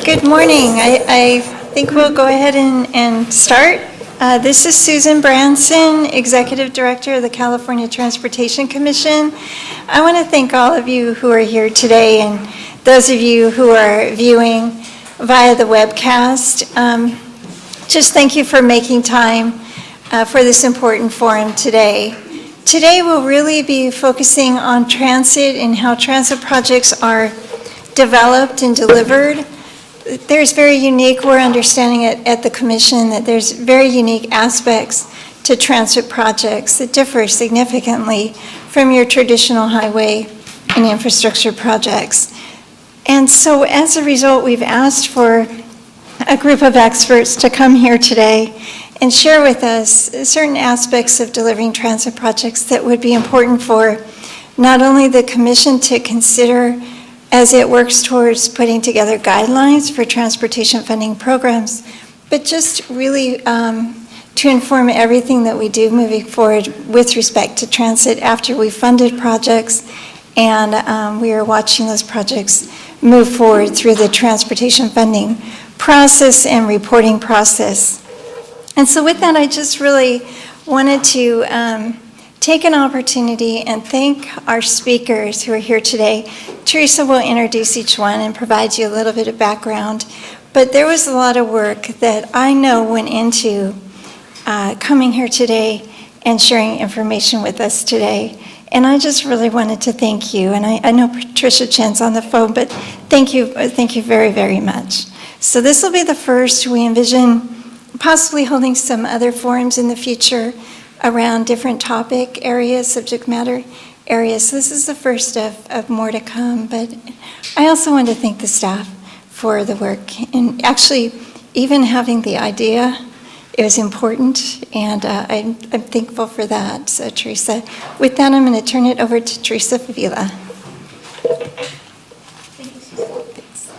Good morning. I think we'll go ahead and start. This is Susan Branson, Executive Director of the California Transportation Commission. I want to thank all of you who are here today and those of you who are viewing via the webcast. Just thank you for making time for this important forum today. Today we'll really be focusing on transit and how transit projects are developed and delivered. There's very unique, we're understanding it at the Commission, that there's very unique aspects to transit projects that differ significantly from your traditional highway and infrastructure projects. And so as a result, we've asked for a group of experts to come here today and share with us certain aspects of delivering transit projects that would be important for not only the Commission to consider as it works towards putting together guidelines for transportation funding programs, but just really to inform everything that we do moving forward with respect to transit after we've funded projects and we are watching those projects move forward through the transportation funding process and reporting process. And so with that, I just really wanted to take an opportunity and thank our speakers who are here today. Teresa will introduce each one and provide you a little bit of background, but there was a lot of work that I know went into coming here today and sharing information with us today. And I just really wanted to thank you. And I know Patricia Chen's on the phone, but thank you very, very much. So this will be the first. We envision possibly holding some other forums in the future around different topic areas, subject matter areas. So this is the first of more to come, but I also want to thank the staff for the work. And actually, even having the idea, it was important, and I'm thankful for that. So Teresa, with that, I'm going to turn it over to Teresa Favila. Thank you, Susan. Thanks.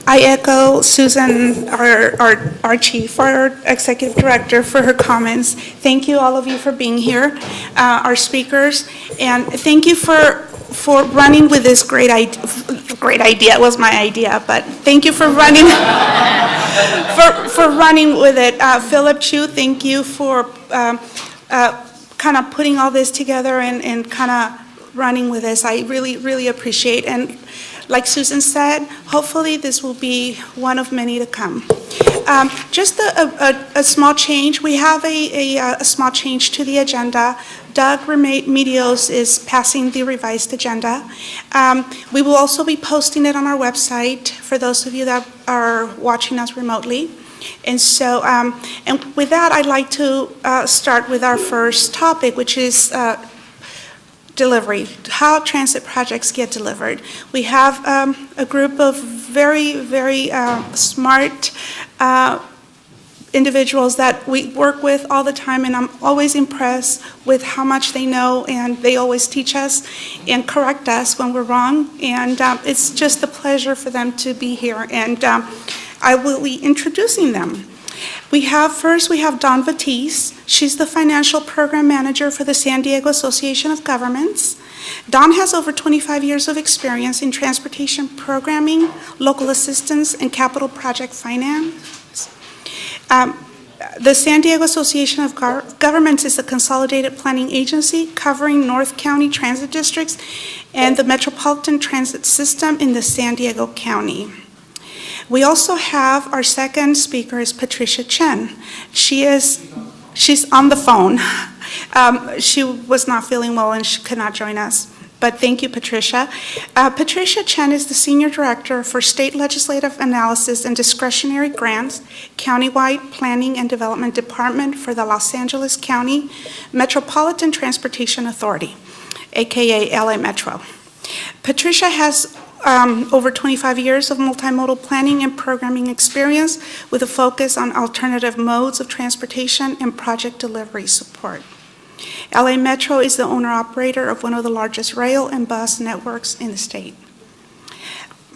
I echo Susan, our chief, our executive director, for her comments. Thank you, all of you, for being here, our speakers, and thank you for running with this great idea. It was my idea, but thank you for running for running with it. Philip Chu, thank you for kind of putting all this together and kind of running with this. I really appreciate. And like Susan said, hopefully this will be one of many to come. Just a small change. We have a small change to the agenda. Doug Remedios is passing the revised agenda. We will also be posting it on our website for those of you that are watching us remotely. And so, and with that, I'd like to start with our first topic, which is delivery, how transit projects get delivered. We have a group of very smart individuals that we work with all the time, and I'm always impressed with how much they know, and they always teach us and correct us when we're wrong, and it's just a pleasure for them to be here, and I will be introducing them. First we have Dawn Batiste. She's the Financial Program Manager for the San Diego Association of Governments. Dawn has over 25 years of experience in transportation programming, local assistance, and capital project finance. The San Diego Association of Governments is a consolidated planning agency covering North County transit districts and the metropolitan transit system in the San Diego County. We also have our second speaker is Patricia Chen. She's on the phone. She was not feeling well and she could not join us. But thank you, Patricia. Patricia Chen is the Senior Director for State Legislative Analysis and Discretionary Grants, Countywide Planning and Development Department for the Los Angeles County Metropolitan Transportation Authority, aka LA Metro. Patricia has over 25 years of multimodal planning and programming experience with a focus on alternative modes of transportation and project delivery support. LA Metro is the owner-operator of one of the largest rail and bus networks in the state.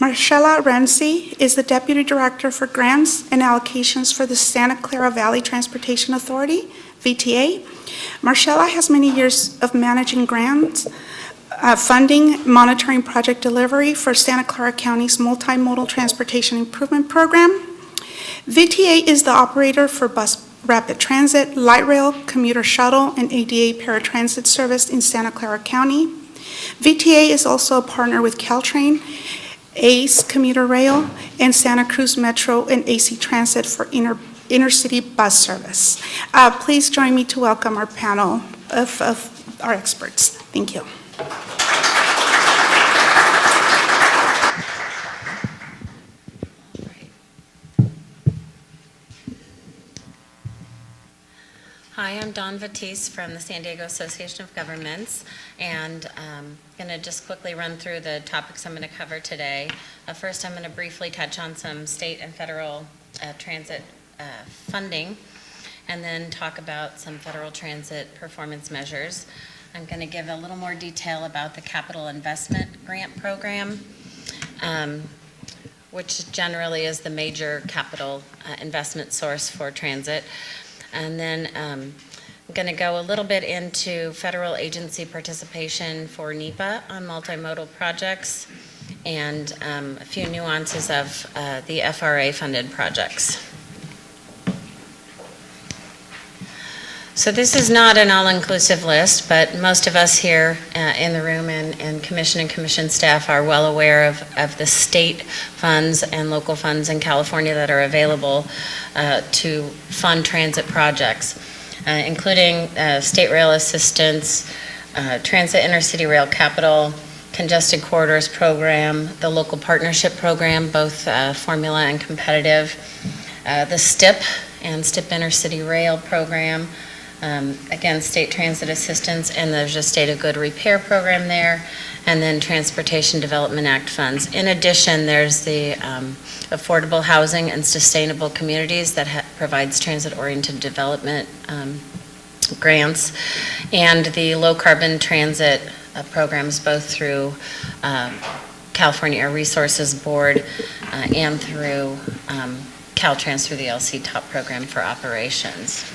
Marcella Renzi is the Deputy Director for Grants and Allocations for the Santa Clara Valley Transportation Authority. VTA. Marcella has many years of managing grants, funding, monitoring project delivery for Santa Clara County's Multimodal Transportation Improvement Program. VTA is the operator for bus rapid transit, light rail, commuter shuttle, and ADA paratransit service in Santa Clara County. VTA is also a partner with Caltrain, ACE Commuter Rail, and Santa Cruz Metro and AC Transit for intercity bus service. Please join me to welcome our panel of our experts. Thank you. Hi, I'm Dawn Batiste from the San Diego Association of Governments, and I'm going to just quickly run through the topics I'm going to cover today. First, I'm going to briefly touch on some state and federal transit funding, and then talk about some federal transit performance measures. I'm going to give a little more detail about the Capital Investment Grant Program, which generally is the major capital investment source for transit. And then I'm going to go a little bit into federal agency participation for NEPA on multimodal projects and a few nuances of the FRA-funded projects. So this is not an all-inclusive list, but most of us here in the room and commission staff are well aware of the state funds and local funds in California that are available to fund transit projects, including state rail assistance, transit intercity rail capital, congested corridors program, the local partnership program, both formula and competitive, the STIP and STIP intercity rail program, again, state transit assistance, and there's a state of good repair program there, and then Transportation Development Act funds. In addition, there's the Affordable Housing and Sustainable Communities that provides transit-oriented development grants, and the low carbon transit programs, both through California Air Resources Board and through Caltrans through the LC TOP program for operations.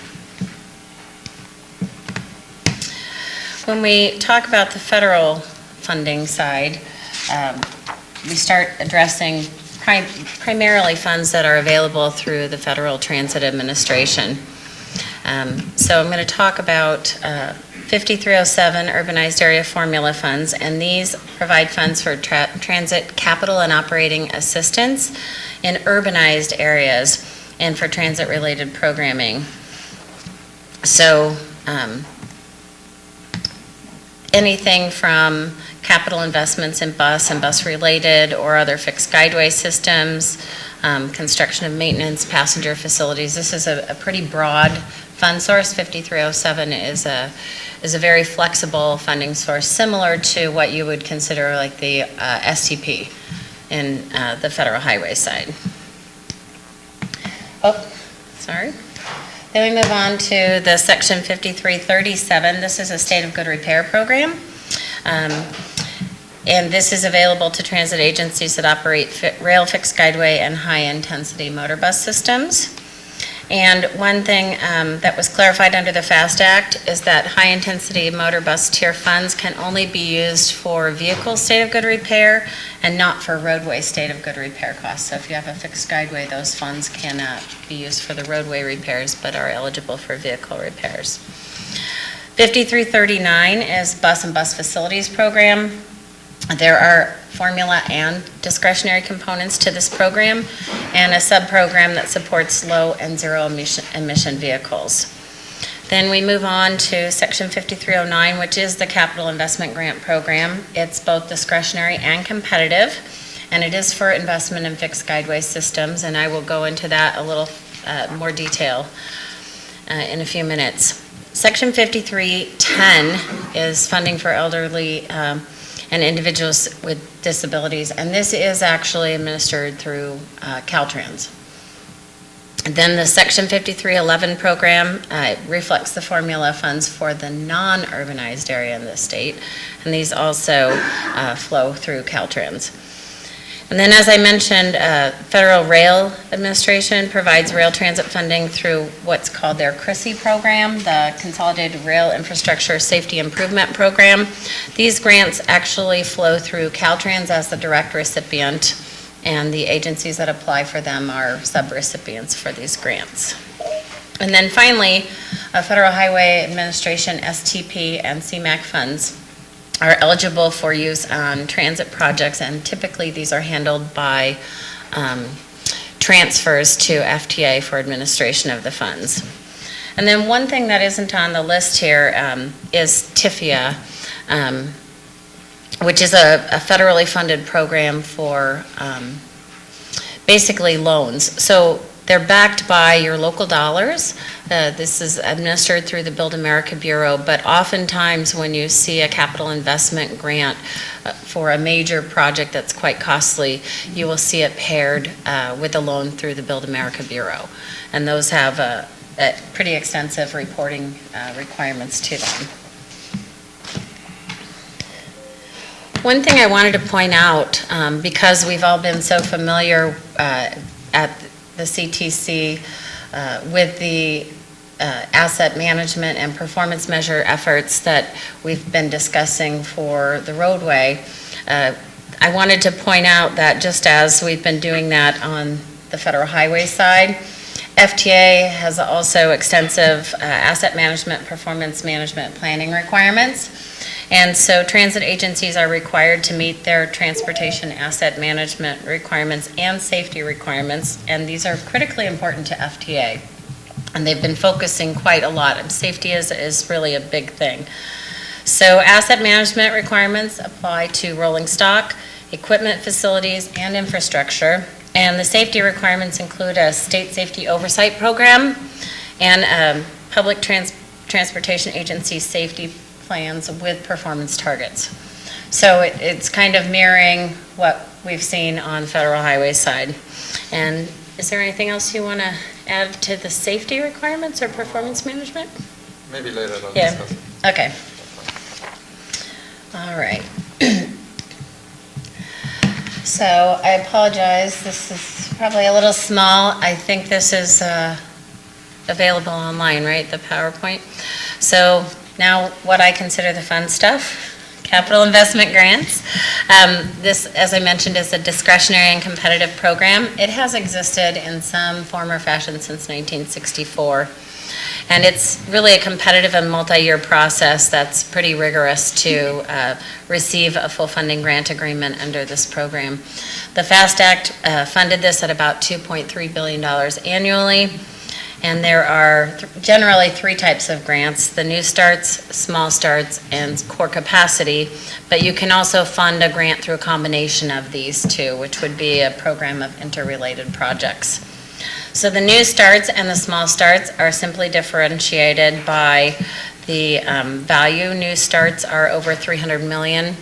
When we talk about the federal funding side, we start addressing primarily funds that are available through the Federal Transit Administration. So I'm going to talk about 5307 Urbanized Area Formula Funds, and these provide funds for transit capital and operating assistance in urbanized areas and for transit-related programming. So anything from capital investments in bus and bus-related or other fixed guideway systems, construction of maintenance, passenger facilities. This is a pretty broad fund source. 5307 is a very flexible funding source, similar to what you would consider like the STP in the federal highway side. Oh, sorry. Then we move on to the Section 5337. This is a state of good repair program. And this is available to transit agencies that operate rail fixed guideway and high-intensity motor bus systems. And one thing that was clarified under the FAST Act is that high-intensity motor bus tier funds can only be used for vehicle state of good repair and not for roadway state of good repair costs. So if you have a fixed guideway, those funds cannot be used for the roadway repairs but are eligible for vehicle repairs. 5339 is Bus and Bus Facilities Program. There are formula and discretionary components to this program and a sub-program that supports low and zero emission vehicles. Then we move on to Section 5309, which is the Capital Investment Grant Program. It's both discretionary and competitive, and it is for investment in fixed guideway systems, and I will go into that a little more detail in a few minutes. Section 5310 is funding for elderly and individuals with disabilities, and this is actually administered through Caltrans. And then the Section 5311 program reflects the formula funds for the non-urbanized area in the state, and these also flow through Caltrans. And then, as I mentioned, Federal Rail Administration provides rail transit funding through what's called their CRISI program, the Consolidated Rail Infrastructure Safety Improvement Program. These grants actually flow through Caltrans as the direct recipient, and the agencies that apply for them are subrecipients for these grants. And then finally, Federal Highway Administration, STP, and CMAQ funds are eligible for use on transit projects, and typically these are handled by transfers to FTA for administration of the funds. And then one thing that isn't on the list here is TIFIA, which is a federally funded program for basically loans. So they're backed by your local dollars. This is administered through the Build America Bureau, but oftentimes when you see a capital investment grant for a major project that's quite costly, you will see it paired with a loan through the Build America Bureau. And those have a pretty extensive reporting requirements to them. One thing I wanted to point out, because we've all been so familiar at the CTC with the asset management and performance measure efforts that we've been discussing for the roadway, I wanted to point out that just as we've been doing that on the federal highway side, FTA has also extensive asset management, performance management planning requirements. And so transit agencies are required to meet their transportation asset management requirements and safety requirements, and these are critically important to FTA. And they've been focusing quite a lot. Safety is really a big thing. So asset management requirements apply to rolling stock, equipment, facilities, and infrastructure. And the safety requirements include a state safety oversight program and public transportation agency safety plans with performance targets. So it's kind of mirroring what we've seen on the federal highway side. And is there anything else you want to add to the safety requirements or performance management? Maybe later on. Yeah. Okay. All right. So I apologize. This is probably a little small. I think this is available online, right? The PowerPoint. So now what I consider the fun stuff, capital investment grants. This, as I mentioned, is a discretionary and competitive program. It has existed in some form or fashion since 1964. And it's really a competitive and multi-year process that's pretty rigorous to receive a full funding grant agreement under this program. The FAST Act funded this at about $2.3 billion annually. And there are generally three types of grants: the new starts, small starts, and core capacity. But you can also fund a grant through a combination of these two, which would be a program of interrelated projects. So the new starts and the small starts are simply differentiated by the value. New starts are over 300 million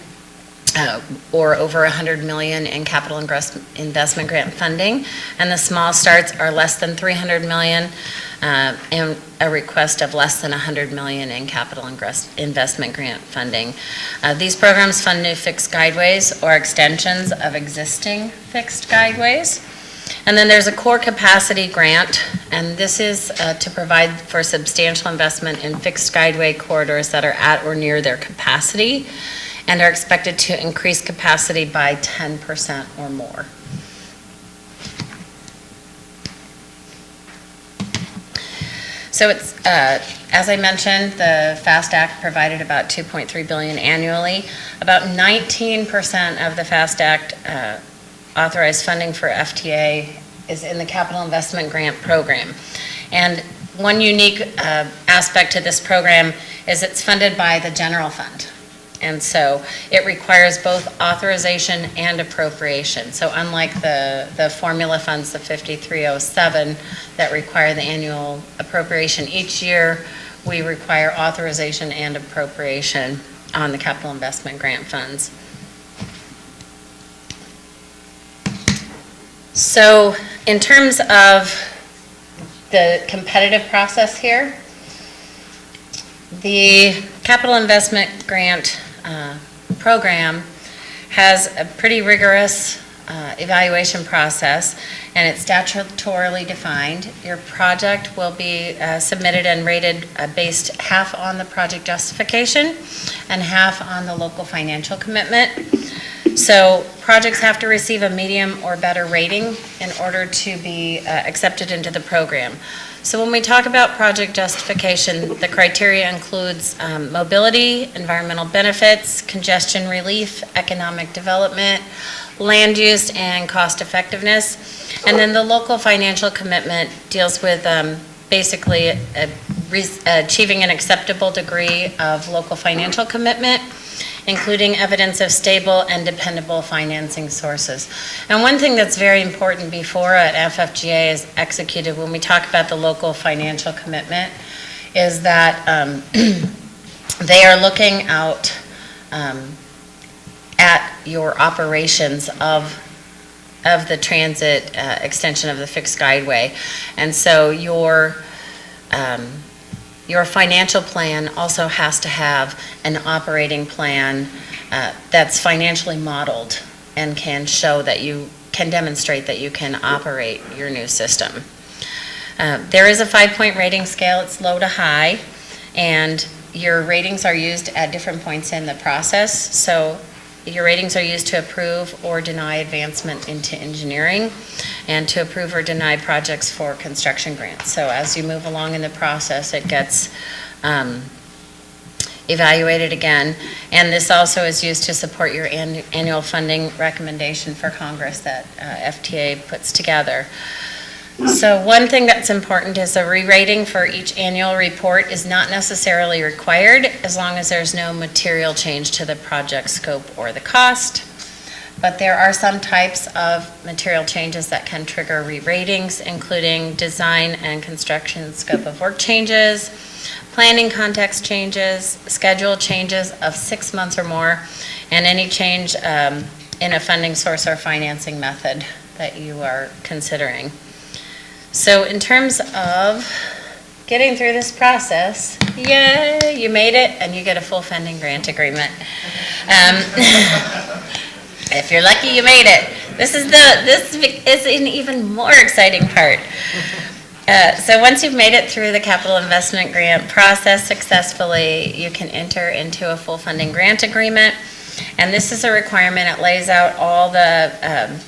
or over 100 million in capital investment grant funding, and the small starts are less than 300 million and a request of less than 100 million in capital investment grant funding. These programs fund new fixed guideways or extensions of existing fixed guideways. And then there's a core capacity grant, and this is to provide for substantial investment in fixed guideway corridors that are at or near their capacity and are expected to increase capacity by 10% or more. So it's, as I mentioned, the FAST Act provided about $2.3 billion annually. About 19% of the FAST Act authorized funding for FTA is in the capital investment grant program. And one unique aspect to this program is it's funded by the general fund. And so it requires both authorization and appropriation. So unlike the formula funds, the 5307, that require the annual appropriation each year, we require authorization and appropriation on the capital investment grant funds. So in terms of the competitive process here, the capital investment grant program has a pretty rigorous evaluation process, and it's statutorily defined. Your project will be submitted and rated based half on the project justification and half on the local financial commitment. So projects have to receive a medium or better rating in order to be accepted into the program. So when we talk about project justification, the criteria includes mobility, environmental benefits, congestion relief, economic development, land use, and cost effectiveness. And then the local financial commitment deals with basically achieving an acceptable degree of local financial commitment, including evidence of stable and dependable financing sources. And one thing that's very important before an FFGA is executed when we talk about the local financial commitment is that they are looking out at your operations of the transit extension of the fixed guideway. And so your financial plan also has to have an operating plan that's financially modeled and can show that you can demonstrate that you can operate your new system. There is a 5-point rating scale. It's low to high, and your ratings are used at different points in the process. So your ratings are used to approve or deny advancement into engineering and to approve or deny projects for construction grants. So as you move along in the process, it gets evaluated again. And this also is used to support your annual funding recommendation for Congress that FTA puts together. So one thing that's important is a re-rating for each annual report is not necessarily required as long as there's no material change to the project scope or the cost. But there are some types of material changes that can trigger re-ratings, including design and construction scope of work changes, planning context changes, schedule changes of 6 months or more, and any change in a funding source or financing method that you are considering. So in terms of getting through this process, yay, you made it, and you get a full funding grant agreement. If you're lucky, you made it. This is an even more exciting part. So once you've made it through the capital investment grant process successfully, you can enter into a full funding grant agreement. And this is a requirement. It lays out all the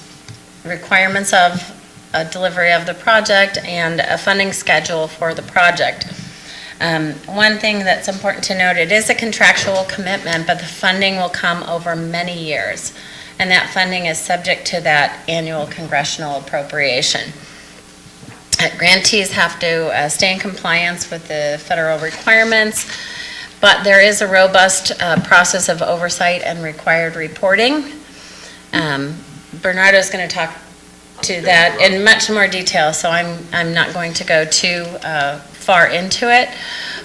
requirements of a delivery of the project and a funding schedule for the project. One thing that's important to note, it is a contractual commitment, but the funding will come over many years. And that funding is subject to that annual congressional appropriation. Grantees have to stay in compliance with the federal requirements, but there is a robust process of oversight and required reporting. Bernardo is going to talk to that in much more detail, so I'm not going to go too far into it.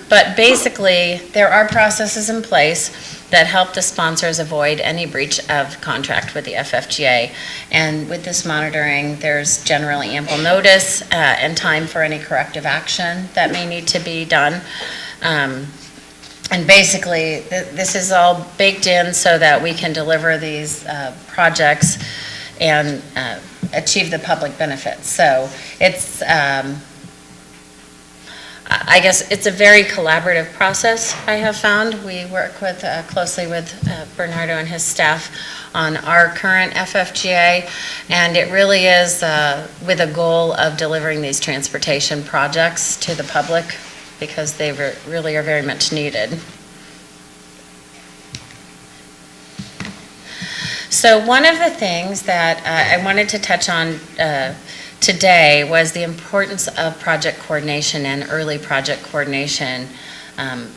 But basically, there are processes in place that help the sponsors avoid any breach of contract with the FFGA. And with this monitoring, there's generally ample notice and time for any corrective action that may need to be done. And basically, this is all baked in so that we can deliver these projects and achieve the public benefits. So it's, I guess it's a very collaborative process, I have found. We work with closely with Bernardo and his staff on our current FFGA, and it really is with a goal of delivering these transportation projects to the public because they really are very much needed. So one of the things that I wanted to touch on today was the importance of project coordination and early project coordination,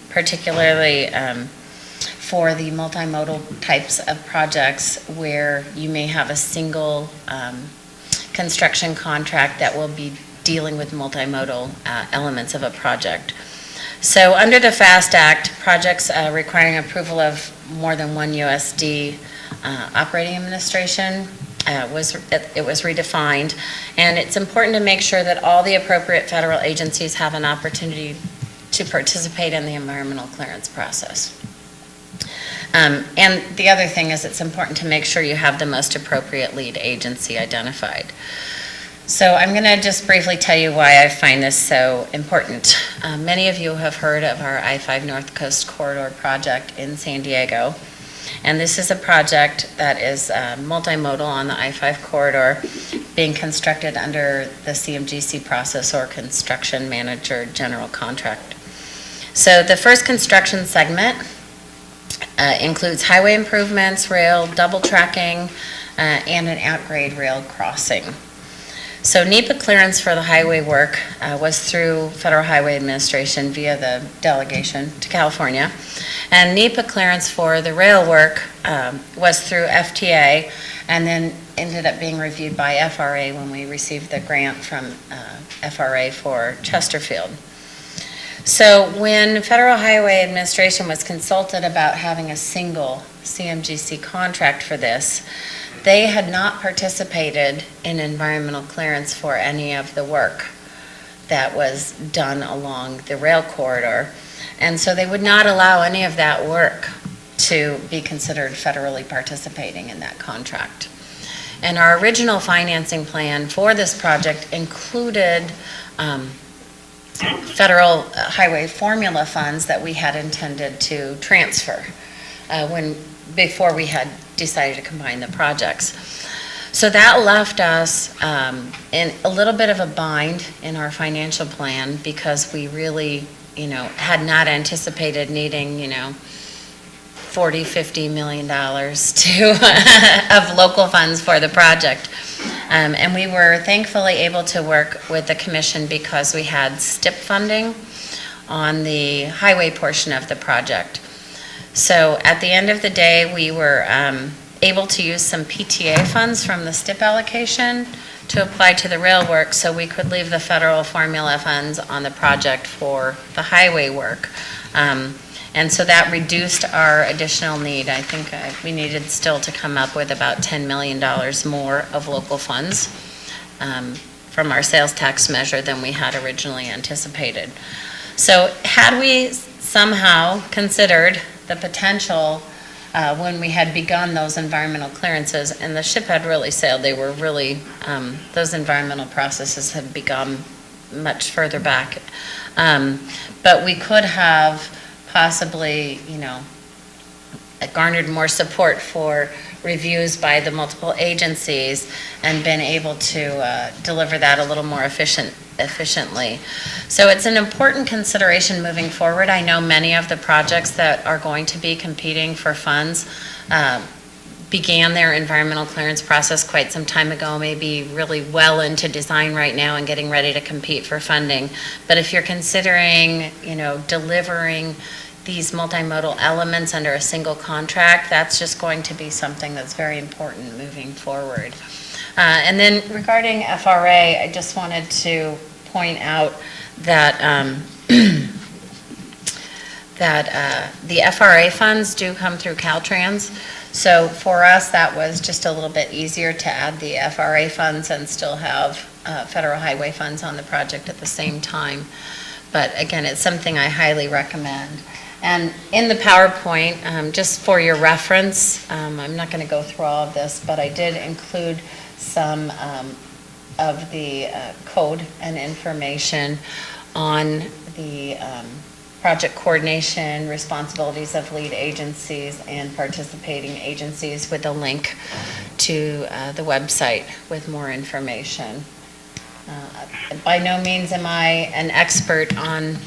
particularly for the multimodal types of projects where you may have a single construction contract that will be dealing with multimodal elements of a project. So under the FAST Act, projects requiring approval of more than one USD operating administration, it was redefined, and it's important to make sure that all the appropriate federal agencies have an opportunity to participate in the environmental clearance process. And the other thing is it's important to make sure you have the most appropriate lead agency identified. So I'm going to just briefly tell you why I find this so important. Many of you have heard of our I-5 North Coast Corridor project in San Diego. And this is a project that is multimodal on the I-5 corridor being constructed under the CMGC process or construction manager general contract. So the first construction segment includes highway improvements, rail double tracking, and an at-grade rail crossing. So NEPA clearance for the highway work was through Federal Highway Administration via the delegation to California. And NEPA clearance for the rail work was through FTA and then ended up being reviewed by FRA when we received the grant from FRA for Chesterfield. So when Federal Highway Administration was consulted about having a single CMGC contract for this, they had not participated in environmental clearance for any of the work that was done along the rail corridor. And so they would not allow any of that work to be considered federally participating in that contract. And our original financing plan for this project included federal highway formula funds that we had intended to transfer before we had decided to combine the projects. So that left us in a little bit of a bind in our financial plan because we really, had not anticipated needing, $40–50 million of local funds for the project. And we were thankfully able to work with the commission because we had STIP funding on the highway portion of the project. So at the end of the day, we were able to use some PTA funds from the STIP allocation to apply to the rail work so we could leave the federal formula funds on the project for the highway work. And so that reduced our additional need. I think we needed still to come up with about $10 million more of local funds from our sales tax measure than we had originally anticipated. So had we somehow considered the potential when we had begun those environmental clearances, and the ship had really sailed, they were really, those environmental processes had begun much further back. But we could have possibly, garnered more support for reviews by the multiple agencies and been able to deliver that a little more efficiently. So it's an important consideration moving forward. I know many of the projects that are going to be competing for funds began their environmental clearance process quite some time ago, maybe really well into design right now and getting ready to compete for funding. But if you're considering, delivering these multimodal elements under a single contract, that's just going to be something that's very important moving forward. And then regarding FRA, I just wanted to point out that the FRA funds do come through Caltrans. So for us, that was just a little bit easier to add the FRA funds and still have federal highway funds on the project at the same time. But again, it's something I highly recommend. And in the PowerPoint, just for your reference, I'm not going to go through all of this, but I did include some of the code and information on the project coordination, responsibilities of lead agencies and participating agencies with a link to the website with more information. By no means am I an expert on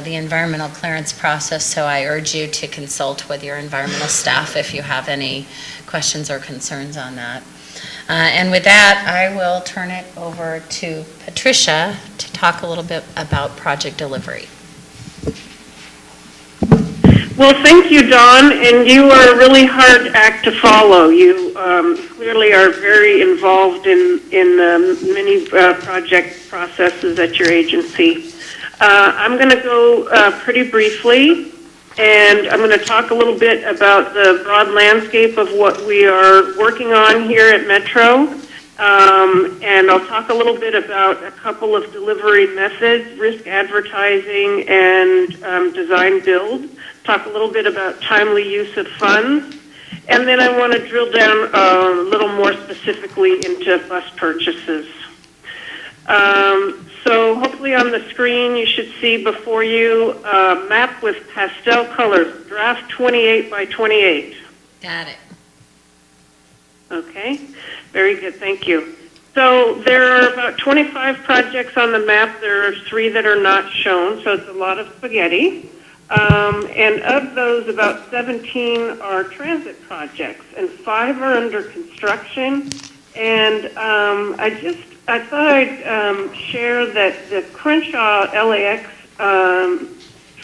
the environmental clearance process, so I urge you to consult with your environmental staff if you have any questions or concerns on that. And with that, I will turn it over to Patricia to talk a little bit about project delivery. Well, thank you, Dawn, and you are a really hard act to follow. You clearly are very involved in many project processes at your agency. I'm going to go pretty briefly, and I'm going to talk a little bit about the broad landscape of what we are working on here at Metro, and I'll talk a little bit about a couple of delivery methods, risk advertising and design build, talk a little bit about timely use of funds, and then I want to drill down a little more specifically into bus purchases. So hopefully on the screen you should see before you a map with pastel colors, draft 28 by 28. Got it. Okay, very good, thank you. So there are about 25 projects on the map. There are 3 that are not shown, so it's a lot of spaghetti. And of those, about 17 are transit projects, and 5 are under construction. And I thought I'd share that the Crenshaw LAX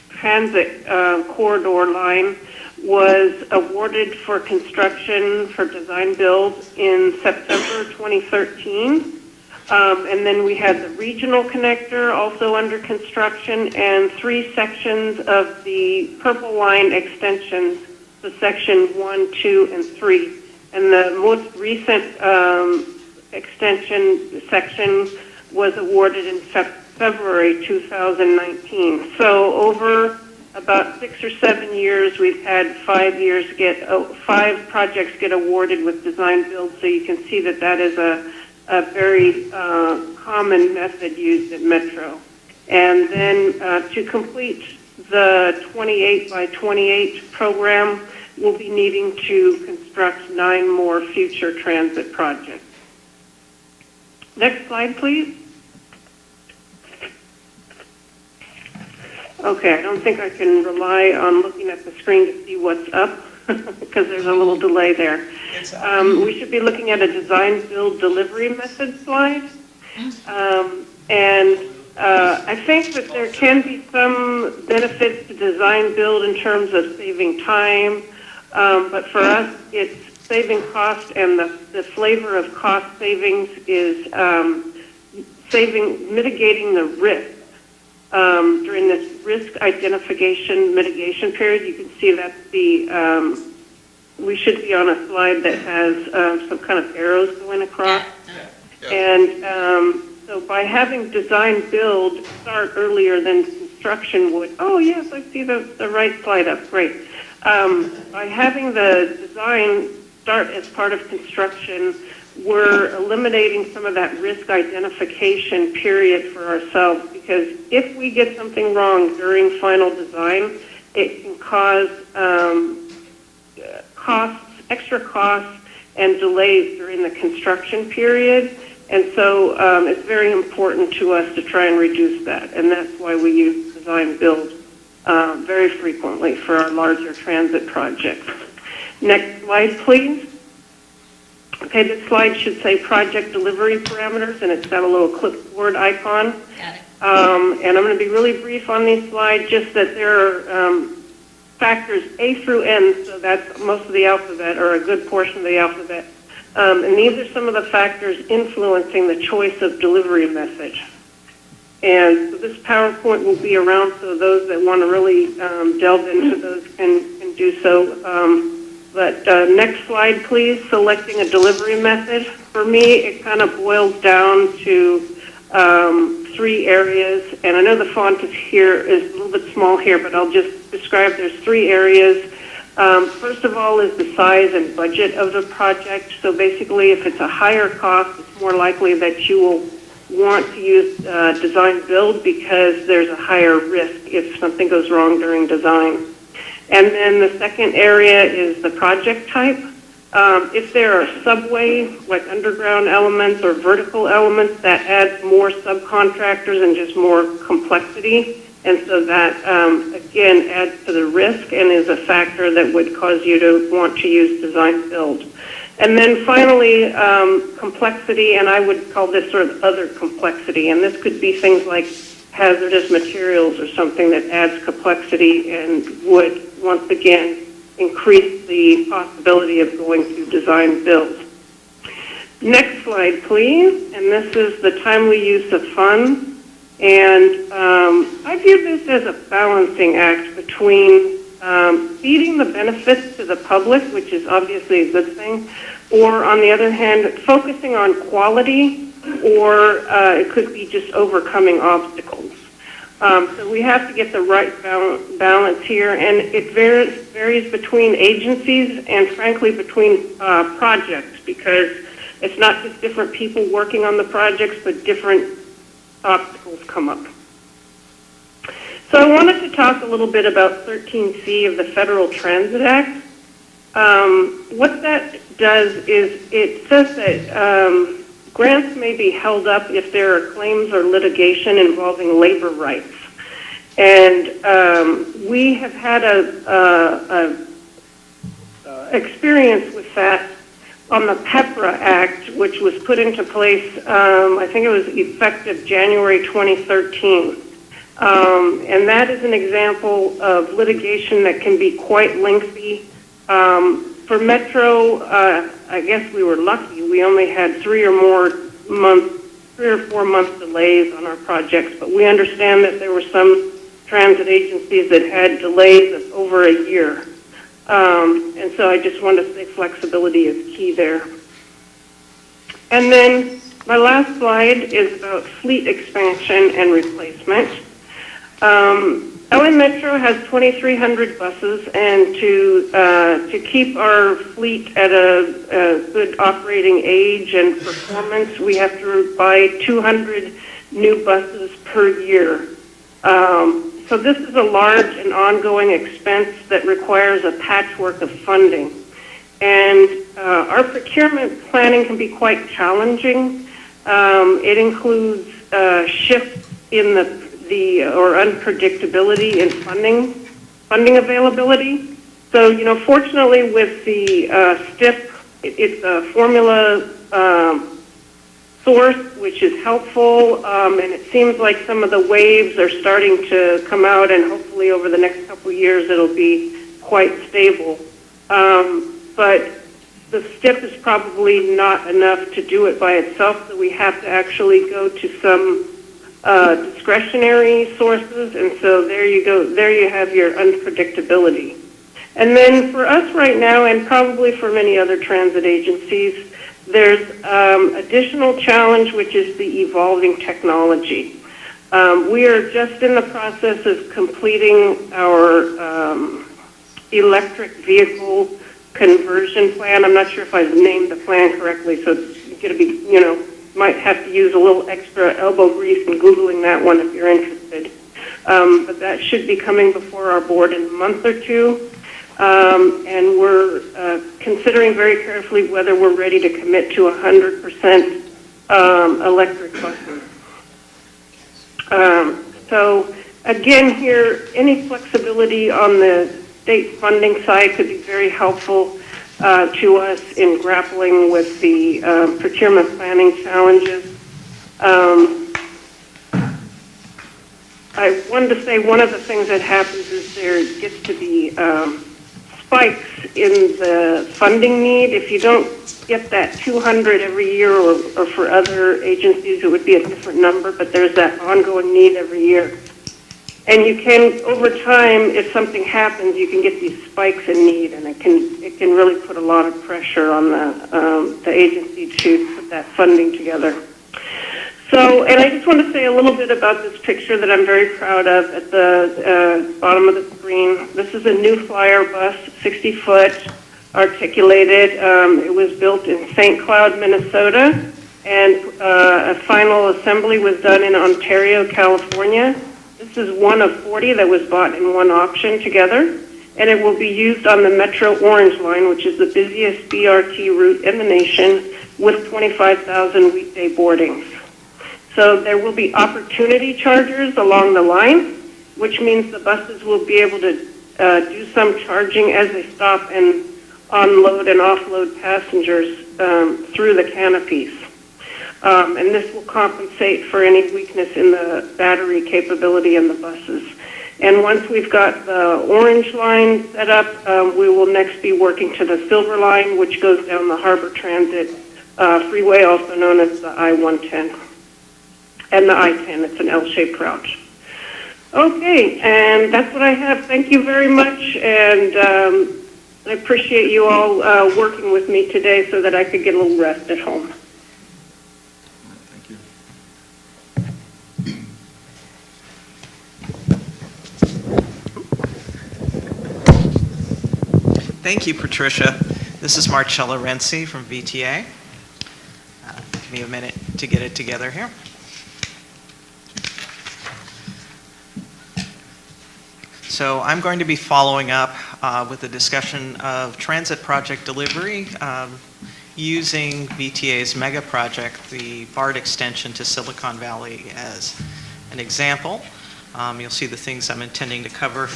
transit corridor line was awarded for construction for DesignBuild in September 2013. And then we had the regional connector also under construction and 3 sections of the Purple Line extensions, so section 1, 2, and 3. And the most recent extension section was awarded in February 2019. So over about 6 or 7 years, we've had 5 projects get awarded with DesignBuild. So you can see that that is a very common method used at Metro. And then to complete the 28 by 28 program, we'll be needing to construct 9 more future transit projects. Next slide, please. Okay, I don't think I can rely on looking at the screen to see what's up because there's a little delay there. We should be looking at a design-build delivery method slide. I think that there can be some benefits to design-build in terms of saving time, but for us, it's saving cost, and the flavor of cost savings is mitigating the risk. During this risk identification mitigation period, you can see that's we should be on a slide that has some kind of arrows going across. And so by having design build start earlier than construction would, oh yes, I see the right slide up, great. By having the design start as part of construction, we're eliminating some of that risk identification period for ourselves, because if we get something wrong during final design, it can cause extra costs and delays during the construction period. And so it's very important to us to try and reduce that. And that's why we use design build very frequently for our larger transit projects. Next slide, please. Okay, this slide should say project delivery parameters, and it's got a little clipboard icon. Got it. And I'm going to be really brief on these slides, just that there are factors A through N, so that's most of the alphabet, or a good portion of the alphabet. And these are some of the factors influencing the choice of delivery method. And so this PowerPoint will be around, so those that want to really delve into those can do so. But next slide, please. Selecting a delivery method. For me, it kind of boils down to 3 areas. And I know the font is a little bit small here, but I'll just describe there's 3 areas. First of all is the size and budget of the project. So basically, if it's a higher cost, it's more likely that you will want to use design build because there's a higher risk if something goes wrong during design. And then the second area is the project type. If there are subway, like underground elements or vertical elements, that adds more subcontractors and just more complexity. And so that, again, adds to the risk and is a factor that would cause you to want to use design build. And then finally, complexity, and I would call this sort of other complexity. And this could be things like hazardous materials or something that adds complexity and would, once again, increase the possibility of going through design build. Next slide, please. And this is the timely use of funds. And I view this as a balancing act between feeding the benefits to the public, which is obviously a good thing, or on the other hand, focusing on quality, or it could be just overcoming obstacles. So we have to get the right balance here, and it varies between agencies and frankly between projects, because it's not just different people working on the projects, but different obstacles come up. So I wanted to talk a little bit about 13C of the Federal Transit Act. What that does is it says that grants may be held up if there are claims or litigation involving labor rights. And we have had a experience with that on the PEPRA Act, which was put into place, I think it was effective January 2013. And that is an example of litigation that can be quite lengthy. For Metro, I guess we were lucky. We only had 3 or 4 month delays on our projects, but we understand that there were some transit agencies that had delays of over a year. And so I just want to say flexibility is key there. And then my last slide is about fleet expansion and replacement. LA Metro has 2,300 buses, and to keep our fleet at a good operating age and performance, we have to buy 200 new buses per year. So this is a large and ongoing expense that requires a patchwork of funding. And our procurement planning can be quite challenging. It includes shifts in or unpredictability in funding availability. So, you know, fortunately with the STIP, it's a formula source, which is helpful, and it seems like some of the waves are starting to come out, and hopefully over the next couple of years it'll be quite stable. But the STIP is probably not enough to do it by itself, so we have to actually go to some discretionary sources, and so there you go. There you have your unpredictability. And then for us right now, and probably for many other transit agencies, there's additional challenge, which is the evolving technology. We are just in the process of completing our electric vehicle conversion plan. I'm not sure if I've named the plan correctly, so it's going to be, you know, might have to use a little extra elbow grease in Googling that one if you're interested. But that should be coming before our board in a month or two. And we're considering very carefully whether we're ready to commit to 100% electric buses. So again here, any flexibility on the state funding side could be very helpful to us in grappling with the procurement planning challenges. I wanted to say one of the things that happens is there gets to be spikes in the funding need. If you don't get that 200 every year, or for other agencies it would be a different number, but there's that ongoing need every year. And you can, over time, if something happens, you can get these spikes in need, and it can really put a lot of pressure on the agency to put that funding together. So, and I just want to say a little bit about this picture that I'm very proud of at the bottom of the screen. This is a New Flyer bus, 60-foot, articulated. It was built in St. Cloud, Minnesota, and a final assembly was done in Ontario, California. This is one of 40 that was bought in one auction together, and it will be used on the Metro Orange line, which is the busiest BRT route in the nation, with 25,000 weekday boardings. So there will be opportunity chargers along the line, which means the buses will be able to do some charging as they stop and unload and offload passengers through the canopies. And this will compensate for any weakness in the battery capability in the buses. And once we've got the orange line set up, we will next be working to the silver line, which goes down the Harbor Transit Freeway, also known as the I-110. And the I-10, it's an L-shaped route. Okay, and that's what I have. Thank you very much, and I appreciate you all working with me today so that I could get a little rest at home. Thank you. Thank you, Patricia. This is Marcella Renzi from VTA. Give me a minute to get it together here. So I'm going to be following up with a discussion of transit project delivery using VTA's mega project, the BART extension to Silicon Valley, as an example. You'll see the things I'm intending to cover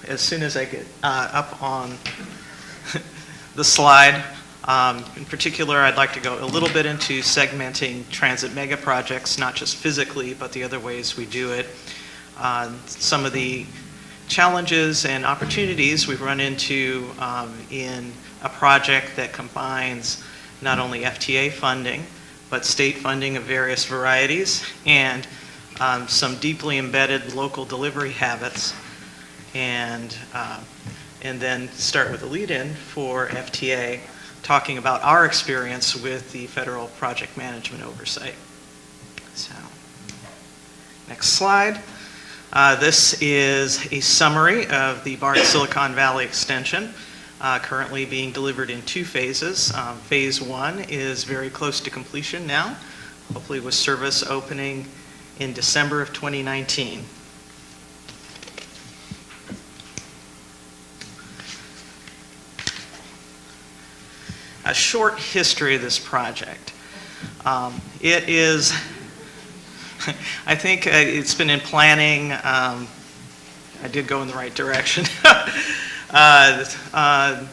as soon as I get up on the slide. In particular, I'd like to go a little bit into segmenting transit mega projects, not just physically, but the other ways we do it. Some of the challenges and opportunities we've run into in a project that combines not only FTA funding, but state funding of various varieties, and some deeply embedded local delivery habits, and then start with a lead-in for FTA, talking about our experience with the federal project management oversight. So, next slide. This is a summary of the BART Silicon Valley extension, currently being delivered in 2 phases. Phase 1 is very close to completion now, hopefully with service opening in December of 2019. A short history of this project. It is, I think it's been in planning. I did go in the right direction. Actually,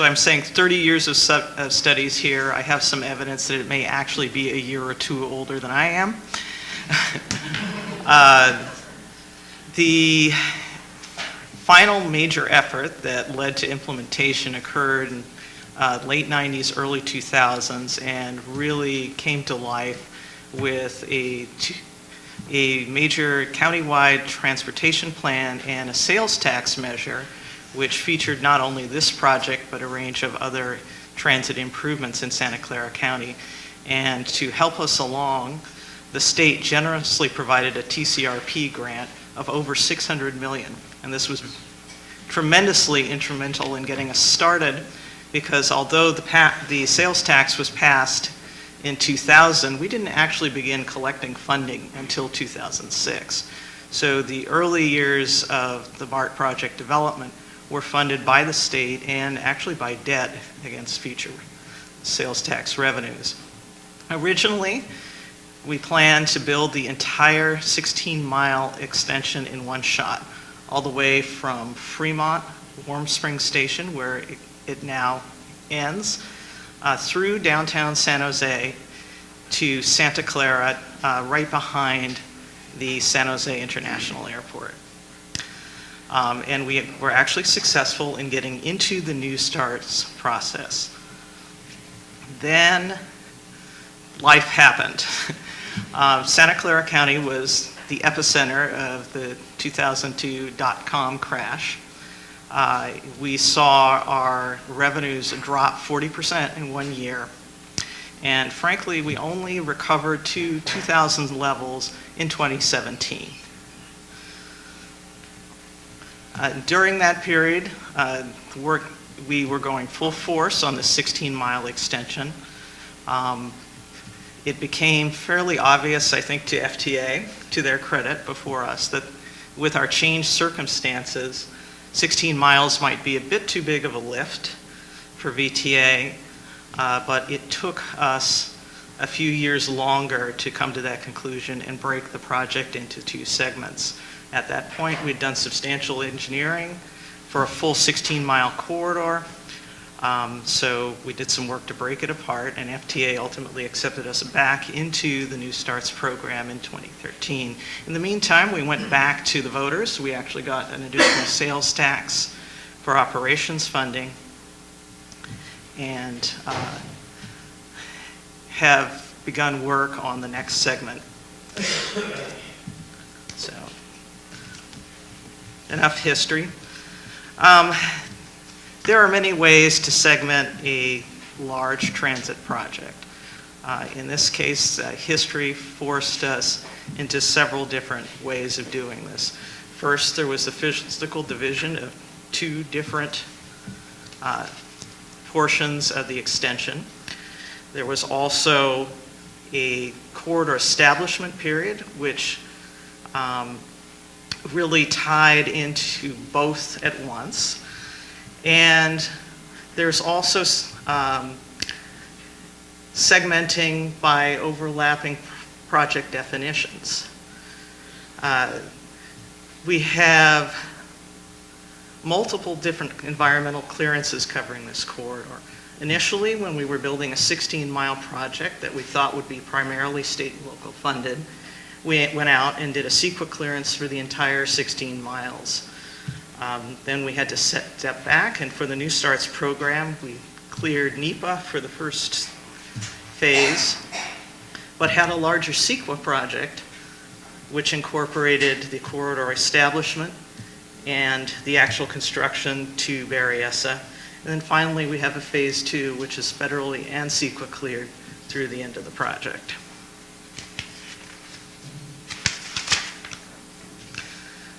I'm saying 30 years of studies here. I have some evidence that it may actually be a year or 2 older than I am. The final major effort that led to implementation occurred in late 90s, early 2000s, and really came to life with a major countywide transportation plan and a sales tax measure, which featured not only this project, but a range of other transit improvements in Santa Clara County. And to help us along, the state generously provided a TCRP grant of over $600 million. And this was tremendously instrumental in getting us started, because although the sales tax was passed in 2000, we didn't actually begin collecting funding until 2006. So the early years of the BART project development were funded by the state and actually by debt against future sales tax revenues. Originally, we planned to build the entire 16-mile extension in one shot, all the way from Fremont, Warm Springs Station, where it now ends, through downtown San Jose to Santa Clara, right behind the San Jose International Airport. And we were actually successful in getting into the new starts process. Then life happened. Santa Clara County was the epicenter of the 2002 dot-com crash. We saw our revenues drop 40% in 1 year. And frankly, we only recovered to 2000 levels in 2017. During that period, we were going full force on the 16-mile extension. It became fairly obvious, I think, to FTA, to their credit before us, that with our changed circumstances, 16 miles might be a bit too big of a lift for VTA, but it took us a few years longer to come to that conclusion and break the project into 2 segments. At that point, we'd done substantial engineering for a full 16-mile corridor, so we did some work to break it apart, and FTA ultimately accepted us back into the New Starts program in 2013. In the meantime, we went back to the voters. We actually got an additional sales tax for operations funding, and have begun work on the next segment. So, enough history. There are many ways to segment a large transit project. In this case, history forced us into several different ways of doing this. First, there was the physical division of 2 different portions of the extension. There was also a corridor establishment period, which really tied into both at once. And there's also segmenting by overlapping project definitions. We have multiple different environmental clearances covering this corridor. Initially, when we were building a 16-mile project that we thought would be primarily state and local funded, we went out and did a CEQA clearance for the entire 16 miles. Then we had to step back, and for the New Starts program, we cleared NEPA for the first phase, but had a larger CEQA project, which incorporated the corridor establishment and the actual construction to Berryessa. And then finally, we have a phase 2, which is federally and CEQA cleared through the end of the project.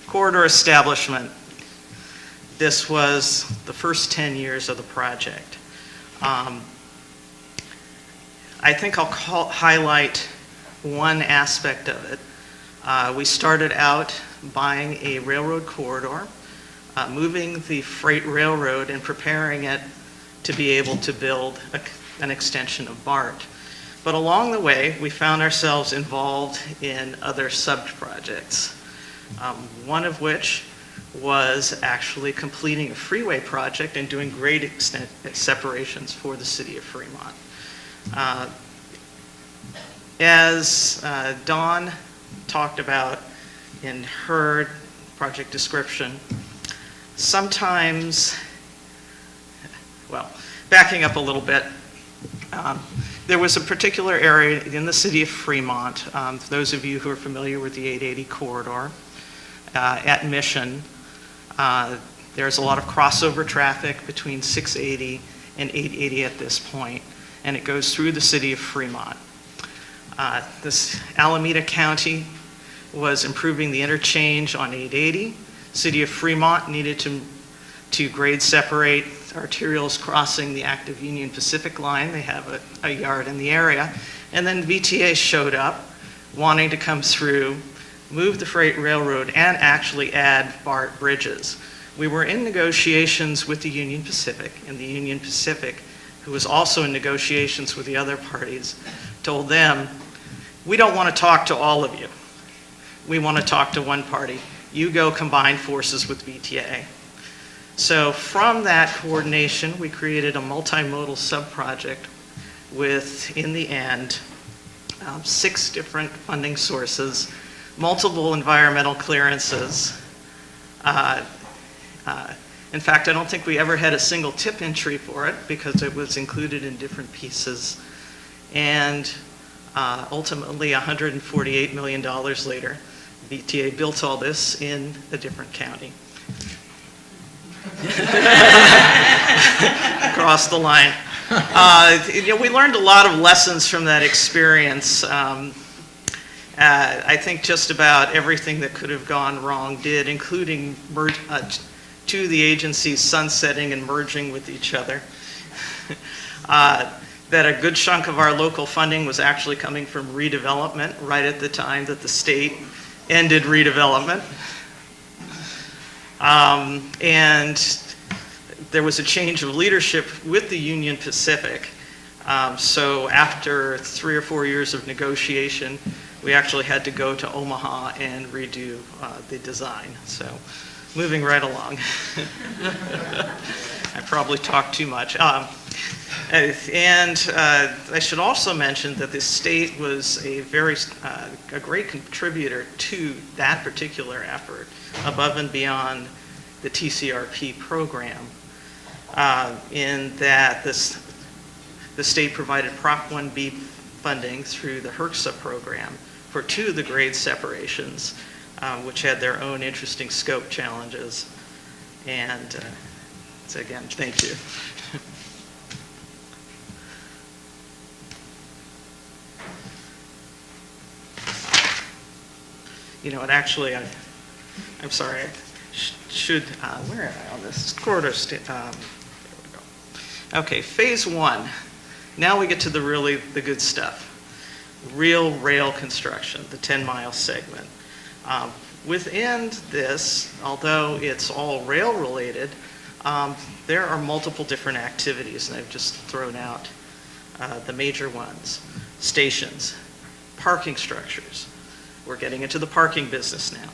Corridor establishment. This was the first 10 years of the project. I think I'll highlight one aspect of it. We started out buying a railroad corridor, moving the freight railroad and preparing it to be able to build an extension of BART. But along the way, we found ourselves involved in other sub-projects, one of which was actually completing a freeway project and doing grade extent separations for the city of Fremont. As Dawn talked about in her project description, sometimes, well, backing up a little bit, there was a particular area in the city of Fremont, for those of you who are familiar with the 880 corridor, at Mission, there's a lot of crossover traffic between 680 and 880 at this point, and it goes through the city of Fremont. This Alameda County was improving the interchange on 880. City of Fremont needed to grade separate arterials crossing the active Union Pacific line. They have a yard in the area. And then VTA showed up wanting to come through, move the freight railroad, and actually add BART bridges. We were in negotiations with the Union Pacific, and the Union Pacific, who was also in negotiations with the other parties, told them, we don't want to talk to all of you. We want to talk to one party. You go combine forces with VTA. So from that coordination, we created a multimodal sub-project with, in the end, 6 different funding sources, multiple environmental clearances. In fact, I don't think we ever had a single tip entry for it because it was included in different pieces. And ultimately, $148 million later, VTA built all this in a different county. Across the line. We learned a lot of lessons from that experience. I think just about everything that could have gone wrong did, including two of the agencies sunsetting and merging with each other. That a good chunk of our local funding was actually coming from redevelopment right at the time that the state ended redevelopment. And there was a change of leadership with the Union Pacific. So after 3 or 4 years of negotiation, we actually had to go to Omaha and redo the design. So moving right along. I probably talked too much. And I should also mention that the state was a great contributor to that particular effort, above and beyond the TCRP program, in that the state provided Prop 1B funding through the HRCSA program for 2 of the grade separations, which had their own interesting scope challenges. And so again, thank you. And actually, I'm sorry, I should, where am I on this? Corridor, there we go. Okay, phase one. Now we get to the good stuff. Real rail construction, the 10-mile segment. Within this, although it's all rail related, there are multiple different activities, and I've just thrown out the major ones. Stations, parking structures. We're getting into the parking business now.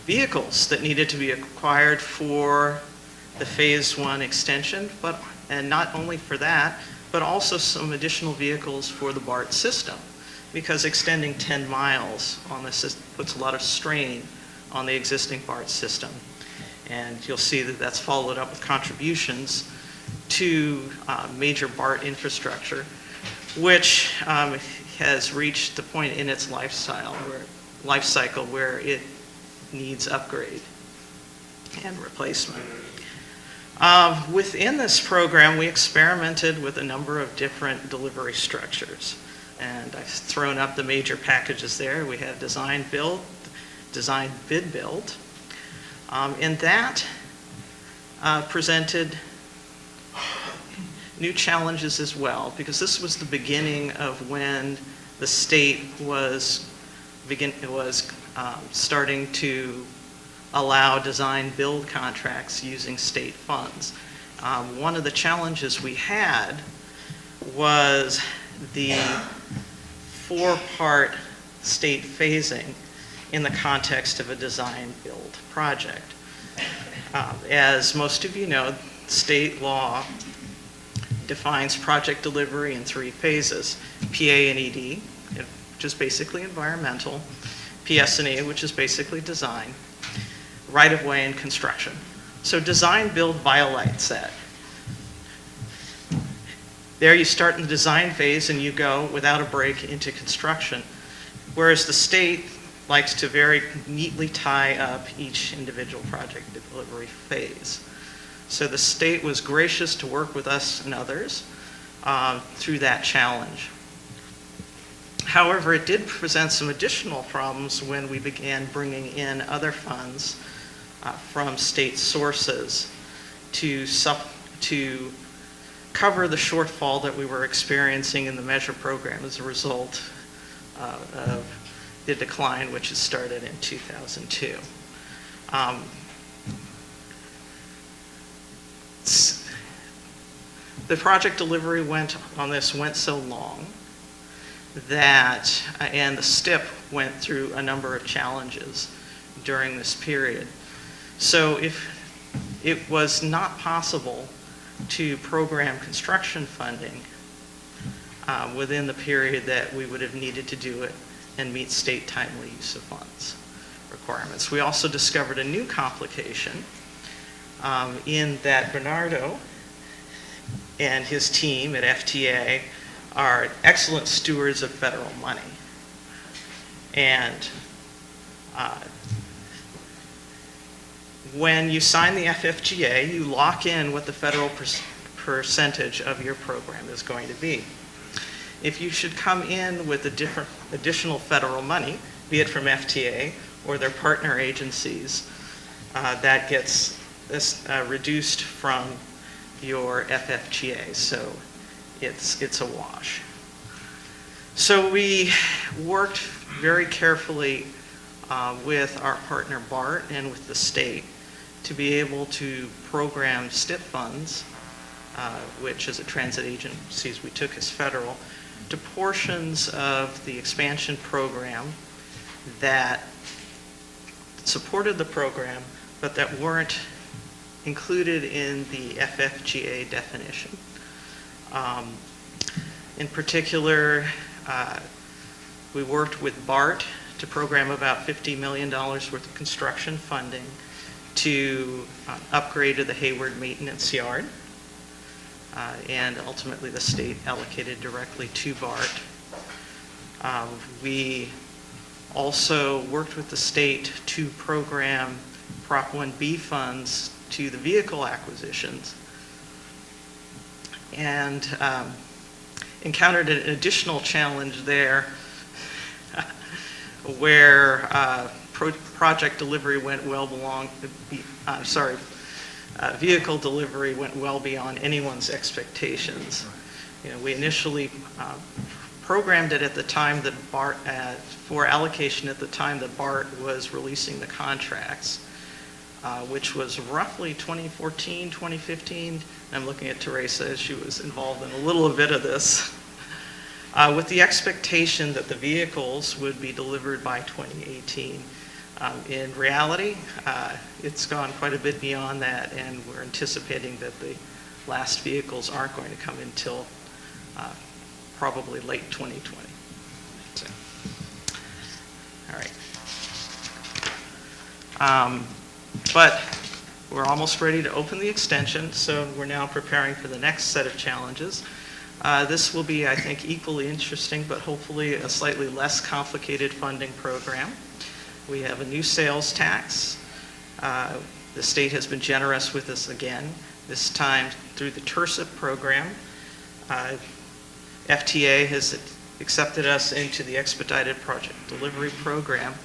Vehicles that needed to be acquired for the phase one extension, and not only for that, but also some additional vehicles for the BART system, because extending 10 miles on this puts a lot of strain on the existing BART system. And you'll see that that's followed up with contributions to major BART infrastructure, which has reached the point in its life cycle where it needs upgrade and replacement. Within this program, we experimented with a number of different delivery structures. And I've thrown up the major packages there. We have DesignBuild, DesignBuild, and that presented new challenges as well, because this was the beginning of when the state was starting to allow design-build contracts using state funds. One of the challenges we had was the four-part state phasing in the context of a design-build project. As most of you know, state law defines project delivery in 3 phases: PA and ED, which is basically environmental, PS&E, which is basically design, right-of-way, and construction. So design-build violates that. There you start in the design phase and you go without a break into construction, whereas the state likes to very neatly tie up each individual project delivery phase. So the state was gracious to work with us and others through that challenge. However, it did present some additional problems when we began bringing in other funds from state sources to cover the shortfall that we were experiencing in the measure program as a result of the decline, which has started in 2002. The project delivery went so long that, and the STIP went through a number of challenges during this period. So if it was not possible to program construction funding within the period that we would have needed to do it and meet state timely use of funds requirements. We also discovered a new complication in that Bernardo and his team at FTA are excellent stewards of federal money. And when you sign the FFGA, you lock in what the federal percentage of your program is going to be. If you should come in with additional federal money, be it from FTA or their partner agencies, that gets reduced from your FFGA, so it's a wash. So we worked very carefully with our partner BART and with the state to be able to program STIP funds, which as a transit agencies we took as federal, to portions of the expansion program that supported the program but that weren't included in the FFGA definition. In particular, we worked with BART to program about $50 million worth of construction funding to upgrade to the Hayward Maintenance Yard. And ultimately the state allocated directly to BART. We also worked with the state to program Prop 1B funds to the vehicle acquisitions, and encountered an additional challenge there where project delivery went well vehicle delivery went well beyond anyone's expectations. You know, we initially programmed it at the time that BART, for allocation at the time that BART was releasing the contracts, which was roughly 2014, 2015. I'm looking at Teresa as she was involved in a little bit of this, with the expectation that the vehicles would be delivered by 2018. In reality, it's gone quite a bit beyond that, and we're anticipating that the last vehicles aren't going to come until probably late 2020. So, all right. But we're almost ready to open the extension, so we're now preparing for the next set of challenges. This will be, I think, equally interesting, but hopefully a slightly less complicated funding program. We have a new sales tax. The state has been generous with us again, this time through the TIRSIP program. FTA has accepted us into the Expedited Project Delivery Program.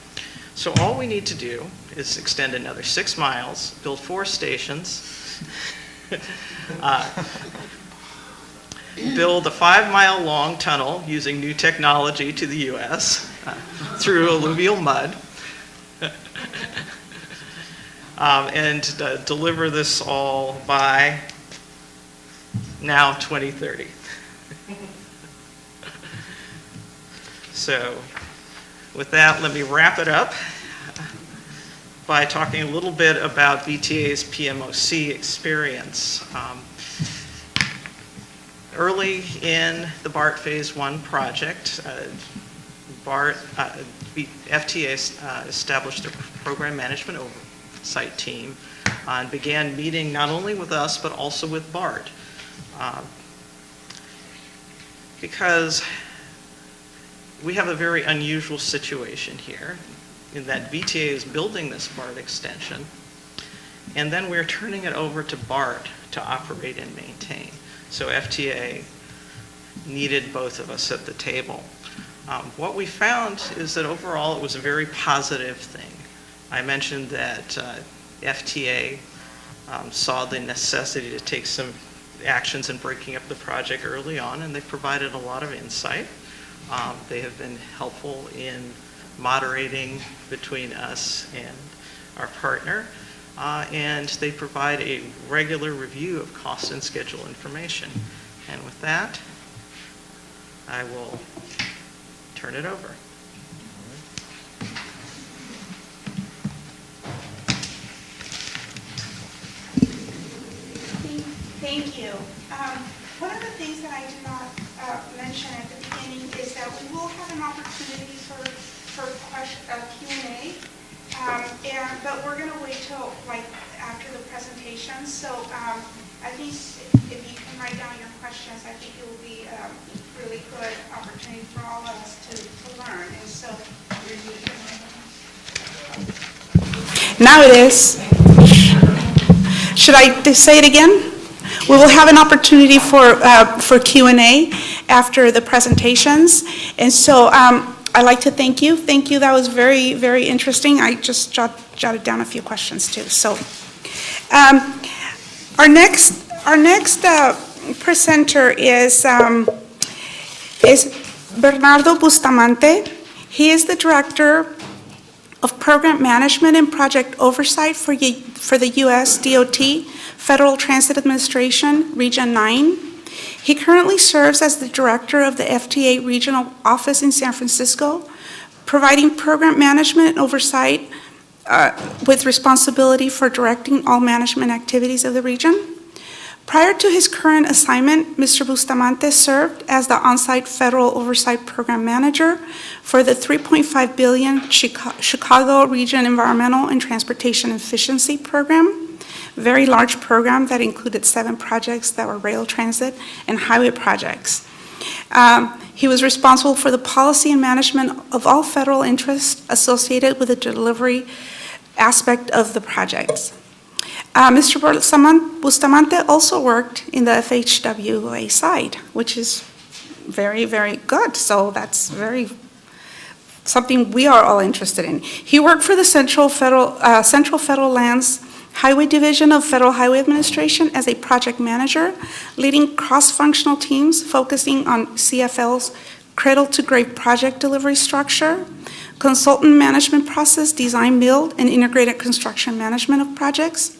So all we need to do is extend another 6 miles, build 4 stations, build a 5-mile long tunnel using new technology to the U.S. Through alluvial mud, and deliver this all by now 2030. So with that, let me wrap it up by talking a little bit about BTA's PMOC experience. Early in the BART Phase 1 project, FTA established a program management oversight team and began meeting not only with us but also with BART. Because we have a very unusual situation here in that BTA is building this BART extension, and then we're turning it over to BART to operate and maintain. So FTA needed both of us at the table. What we found is that overall it was a very positive thing. I mentioned that FTA saw the necessity to take some actions in breaking up the project early on, and they provided a lot of insight. They have been helpful in moderating between us and our partner, and they provide a regular review of cost and schedule information. And with that, I will turn it over. Thank you. One of the things that I did not mention at the beginning is that we will have an opportunity for Q&A, but we're going to wait till like after the presentation. So I think if you can write down your questions, I think it will be a really good opportunity for all of us to learn. And so now it is. Should I say it again? We will have an opportunity for Q&A after the presentations. And so I'd like to thank you. Thank you. That was very, very interesting. I just jotted down a few questions too. So our next presenter is Bernardo Bustamante. He is the Director of Program Management and Project Oversight for the U.S. DOT, Federal Transit Administration, Region 9. He currently serves as the Director of the FTA Regional Office in San Francisco, providing program management and oversight with responsibility for directing all management activities of the region. Prior to his current assignment, Mr. Bustamante served as the on-site Federal Oversight Program Manager for the $3.5 billion Chicago Region Environmental and Transportation Efficiency Program, a very large program that included 7 projects that were rail transit and highway projects. He was responsible for the policy and management of all federal interests associated with the delivery aspect of the projects. Mr. Bustamante also worked in the FHWA side, which is very, very good. So that's something we are all interested in. He worked for the Central Federal Lands Highway Division of Federal Highway Administration as a project manager, leading cross-functional teams focusing on CFL's cradle-to-grave project delivery structure, consultant management process, DesignBuild, and integrated construction management of projects.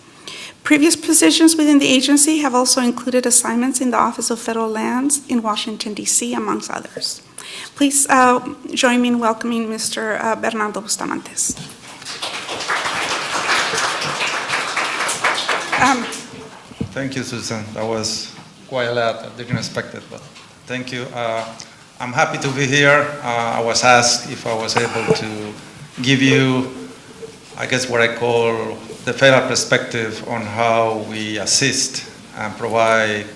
Previous positions within the agency have also included assignments in the Office of Federal Lands in Washington, D.C., amongst others. Please join me in welcoming Mr. Bernardo Bustamantes. Thank you, Susan. That was quite a lot. I didn't expect it, but thank you. I'm happy to be here. I was asked if I was able to give you, I guess, what I call the federal perspective on how we assist and provide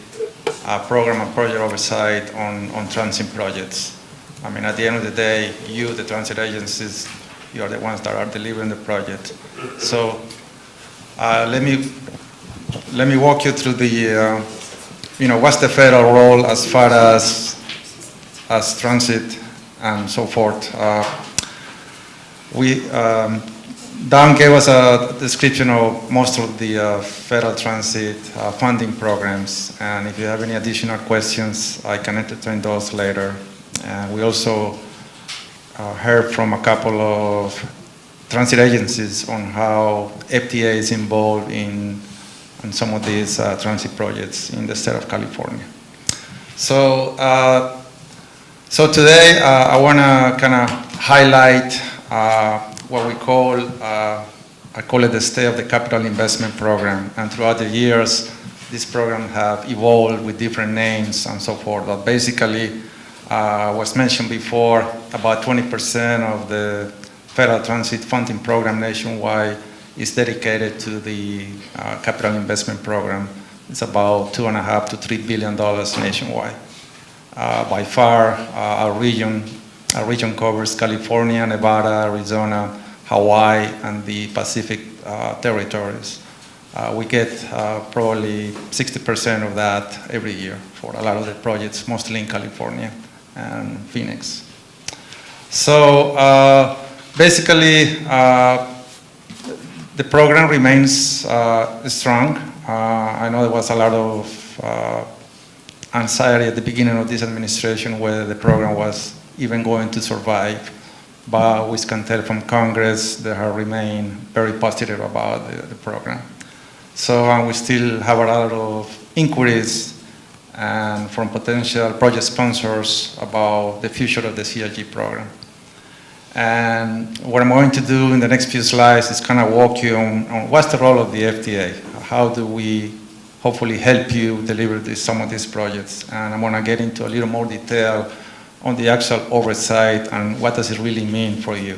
program and project oversight on transit projects. I mean, at the end of the day, you, the transit agencies, you are the ones that are delivering the project. So let me walk you through the, what's the federal role as far as transit and so forth. Don gave us a description of most of the federal transit funding programs, and if you have any additional questions, I can entertain those later. We also heard from a couple of transit agencies on how FTA is involved in some of these transit projects in the state of California. So today I want to kind of highlight what we call, I call it the State of the Capital Investment Program. And throughout the years, this program have evolved with different names and so forth. But basically, was mentioned before, about 20% of the federal transit funding program nationwide is dedicated to the capital investment program. It's about $2.5 to $3 billion nationwide. By far, our region covers California, Nevada, Arizona, Hawaii, and the Pacific territories. We get probably 60% of that every year for a lot of the projects, mostly in California and Phoenix. So basically, the program remains strong. I know there was a lot of anxiety at the beginning of this administration whether the program was even going to survive, but we can tell from Congress they have remained very positive about the program. So we still have a lot of inquiries and from potential project sponsors about the future of the CRG program. And what I'm going to do in the next few slides is kind of walk you on what's the role of the FTA. How do we hopefully help you deliver some of these projects? And I'm going to get into a little more detail on the actual oversight and what does it really mean for you.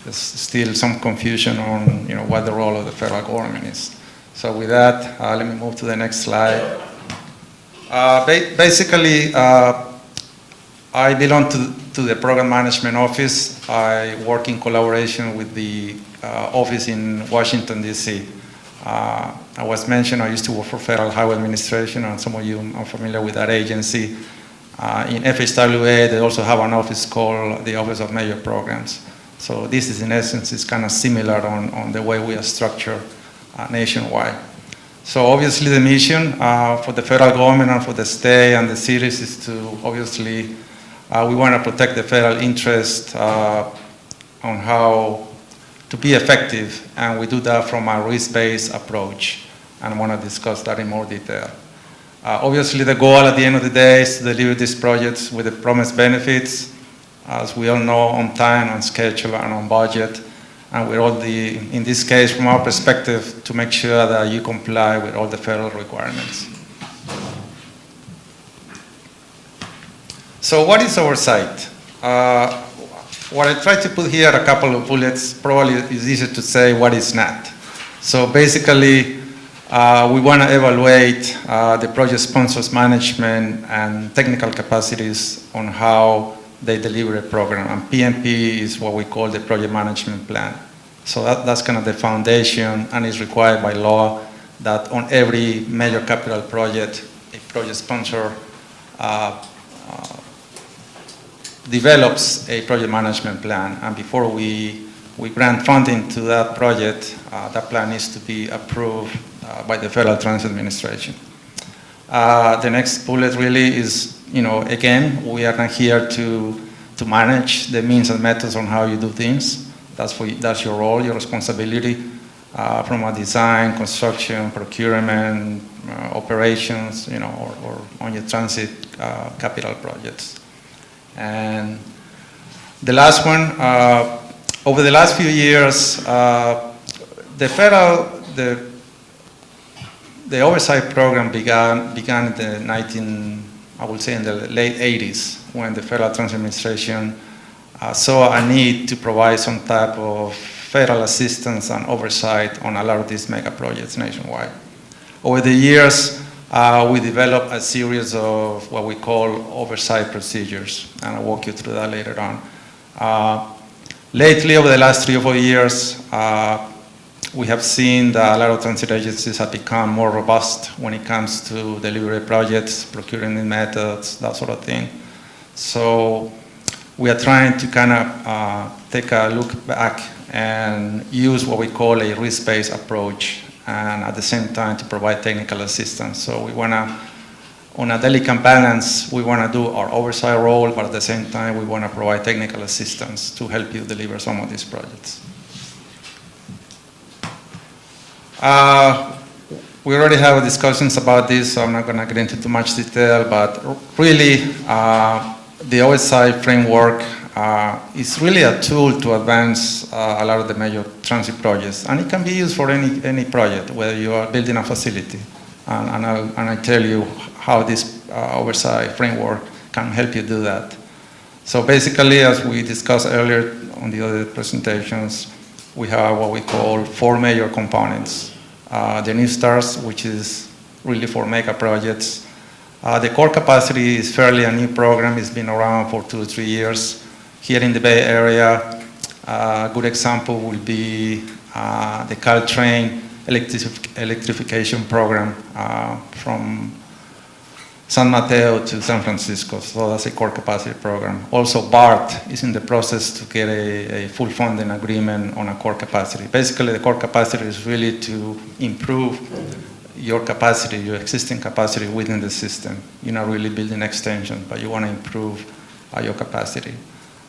There's still some confusion on what the role of the federal government is. So with that, let me move to the next slide. Basically, I belong to the Program Management Office. I work in collaboration with the office in Washington, D.C. I was mentioned, I used to work for Federal Highway Administration, and some of you are familiar with that agency. In FHWA, they also have an office called the Office of Major Programs. So this is, in essence, is kind of similar on the way we are structured nationwide. So obviously the mission for the federal government and for the state and the cities is to obviously, we want to protect the federal interest on how to be effective, and we do that from a risk-based approach, and I want to discuss that in more detail. Obviously the goal at the end of the day is to deliver these projects with the promised benefits, as we all know, on time, on schedule, and on budget. And with all in this case, from our perspective, to make sure that you comply with all the federal requirements. So what is oversight? What I tried to put here, a couple of bullets, probably is easier to say what is not. So basically, we want to evaluate the project sponsors' management and technical capacities on how they deliver a program. And PMP is what we call the project management plan. So that's kind of the foundation, and is required by law that on every major capital project, a project sponsor develops a project management plan. And before we we grant funding to that project, that plan needs to be approved by the Federal Transit Administration. The next bullet really is, again, we are not here to manage the means and methods on how you do things. That's your role, your responsibility, from a design, construction, procurement, operations, or on your transit capital projects. And the last one, over the last few years, the oversight program began in the in the late 80s, when the Federal Transit Administration saw a need to provide some type of federal assistance and oversight on a lot of these mega projects nationwide. Over the years, we developed a series of what we call oversight procedures, and I'll walk you through that later on. Lately, over the last 3 or 4 years, we have seen that a lot of transit agencies have become more robust when it comes to delivery projects, procurement methods, that sort of thing. So we are trying to kind of take a look back and use what we call a risk-based approach, and at the same time to provide technical assistance. So we want to, on a delicate balance, we want to do our oversight role, but at the same time we want to provide technical assistance to help you deliver some of these projects. We already have discussions about this, so I'm not going to get into too much detail, but really the oversight framework is really a tool to advance a lot of the major transit projects, and it can be used for any project, whether you are building a facility, and I'll tell you how this oversight framework can help you do that. So basically, as we discussed earlier on the other presentations, we have what we call 4 major components. The new stars, which is really for mega projects. The core capacity is fairly a new program. It's been around for 2 or 3 years. Here in the Bay Area, a good example will be the Caltrain electrification program from San Mateo to San Francisco. So that's a core capacity program. Also, BART is in the process to get a full funding agreement on a core capacity. Basically, the core capacity is really to improve your capacity, your existing capacity within the system. You're not really building extension, but you want to improve your capacity.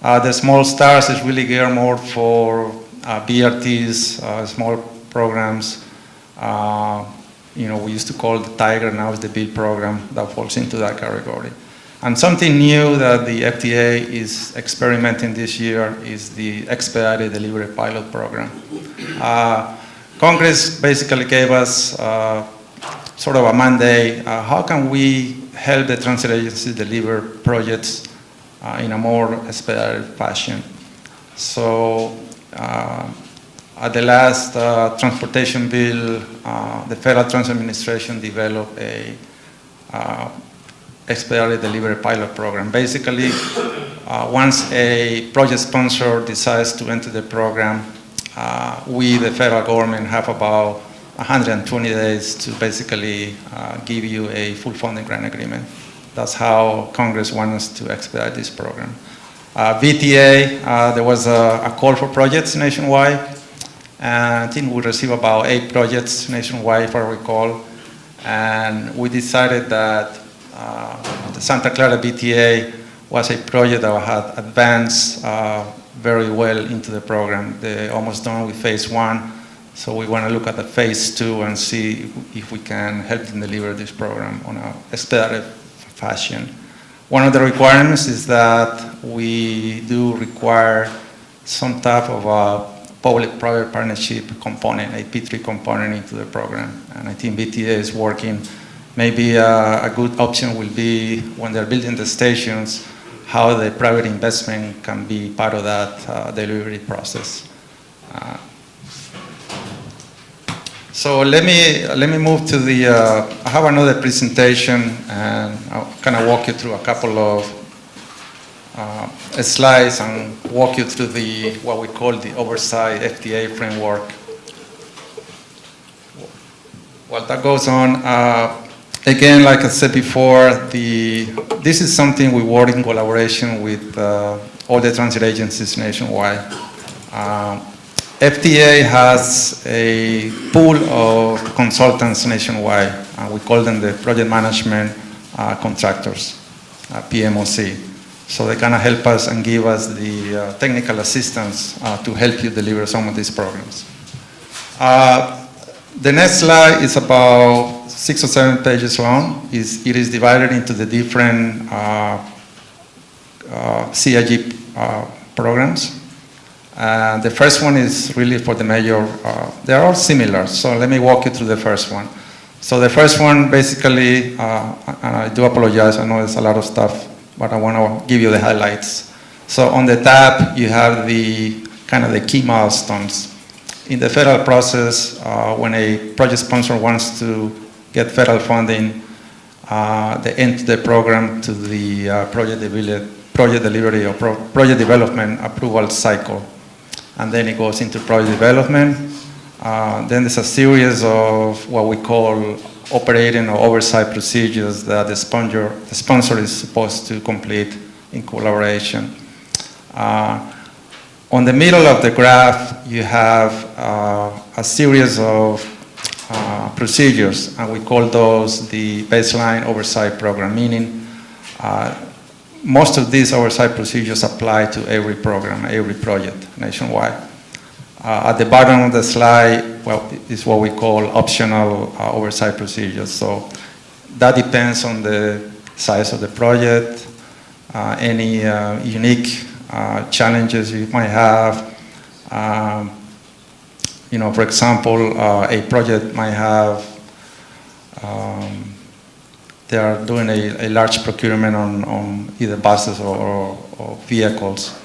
The small stars is really geared more for BRTs, small programs. We used to call the Tiger, now it's the BUILD program that falls into that category. And something new that the FDA is experimenting this year is the expedited delivery pilot program. Congress basically gave us sort of a mandate. How can we help the transit agencies deliver projects in a more expedited fashion? So at the last transportation bill, the Federal Transit Administration developed a expedited delivery pilot program. Basically, once a project sponsor decides to enter the program, we, the federal government, have about 120 days to basically give you a full funding grant agreement. That's how Congress wants us to expedite this program. VTA, there was a call for projects nationwide. And I think we received about 8 projects nationwide, if I recall. And we decided that the Santa Clara VTA was a project that had advanced very well into the program. They're almost done with phase 1. So we want to look at the phase 2 and see if we can help them deliver this program on an expedited fashion. One of the requirements is that we do require some type of a public-private partnership component, a P3 component into the program. And I think VTA is working. Maybe a good option will be when they're building the stations, how the private investment can be part of that delivery process. So let me move to the, I have another presentation, and I'll kind of walk you through a couple of slides and walk you through what we call the oversight FDA framework. While that goes on, again, like I said before, this is something we work in collaboration with all the transit agencies nationwide. FTA has a pool of consultants nationwide. We call them the project management contractors, PMOC. So they kind of help us and give us the technical assistance to help you deliver some of these programs. The next slide is about 6 or 7 pages long. It is divided into the different CIG programs. The first one is really for the major, they're all similar, so let me walk you through the first one. So the first one basically, and I do apologize, I know there's a lot of stuff, but I want to give you the highlights. So on the tab, you have the kind of the key milestones. In the federal process, when a project sponsor wants to get federal funding, they enter the program to the project delivery or project development approval cycle. And then it goes into project development. Then there's a series of what we call operating or oversight procedures that the sponsor is supposed to complete in collaboration. On the middle of the graph, you have a series of procedures, and we call those the baseline oversight program, meaning most of these oversight procedures apply to every program, every project nationwide. At the bottom of the slide, well, is what we call optional oversight procedures. So that depends on the size of the project, any unique challenges you might have. You know, for example, a project might have, they are doing a large procurement on either buses or vehicles.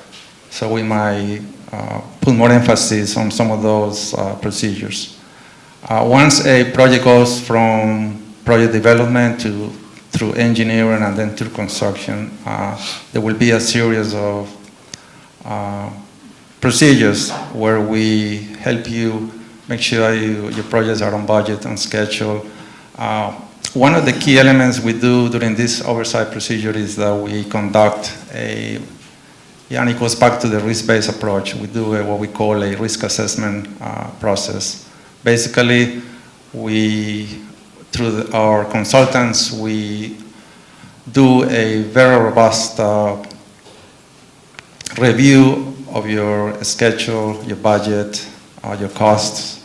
So we might put more emphasis on some of those procedures. Once a project goes from project development through engineering and then through construction, there will be a series of procedures where we help you make sure your projects are on budget and schedule. One of the key elements we do during this oversight procedure is that we conduct and it goes back to the risk-based approach. We do what we call a risk assessment process. Basically, through our consultants, we do a very robust review of your schedule, your budget, your costs.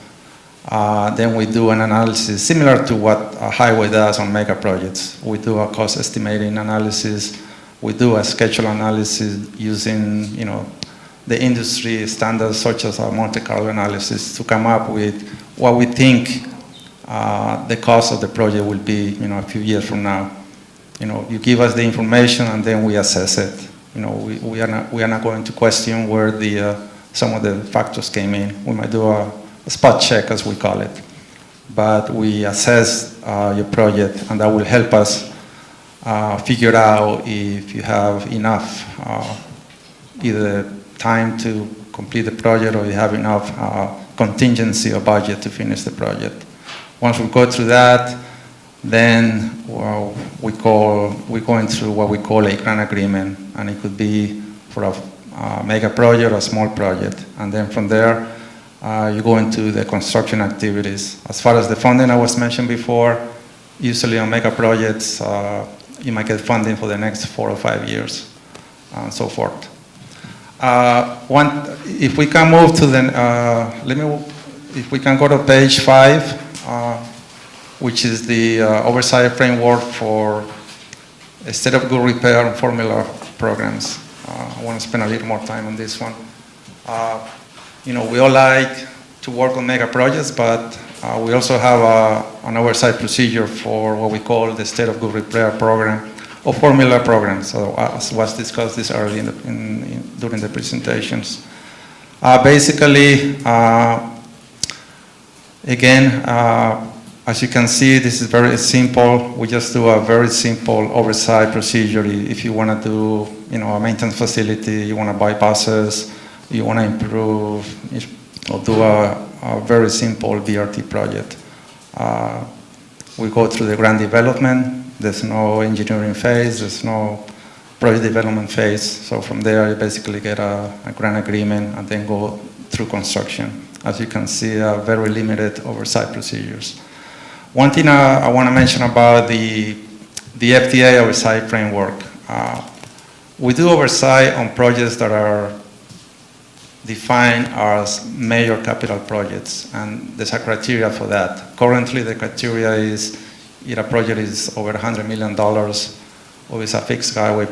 Then we do an analysis similar to what a highway does on mega projects. We do a cost estimating analysis. We do a schedule analysis using, you know, the industry standards such as our Monte Carlo analysis to come up with what we think the cost of the project will be, you know, a few years from now. You know, you give us the information and then we assess it. You know, we are not going to question where some of the factors came in. We might do a spot check, as we call it. But we assess your project, and that will help us figure out if you have enough either time to complete the project or you have enough contingency or budget to finish the project. Once we go through that, then we go into what we call a grant agreement, and it could be for a mega project or a small project. And then from there, you go into the construction activities. As far as the funding I was mentioned before, usually on mega projects, you might get funding for the next 4 or 5 years, and so forth. If we can move to the, if we can go to page 5, which is the oversight framework for a state of good repair and formula programs. I want to spend a little more time on this one. You know, we all like to work on mega projects, but we also have an oversight procedure for what we call the State of Good Repair program or formula program. So as was discussed this early during the presentations. Basically, again, as you can see, this is very simple. We just do a very simple oversight procedure. If you want to do, you know, a maintenance facility, you want to buy buses, you want to improve, or do a very simple BRT project. We go through the grant development. There's no engineering phase. There's no project development phase. So from there, you basically get a grant agreement and then go through construction. As you can see, very limited oversight procedures. One thing I want to mention about the FTA oversight framework. We do oversight on projects that are defined as major capital projects, and there's a criteria for that. Currently, the criteria is if a project is over $100 million, or it's a fixed highway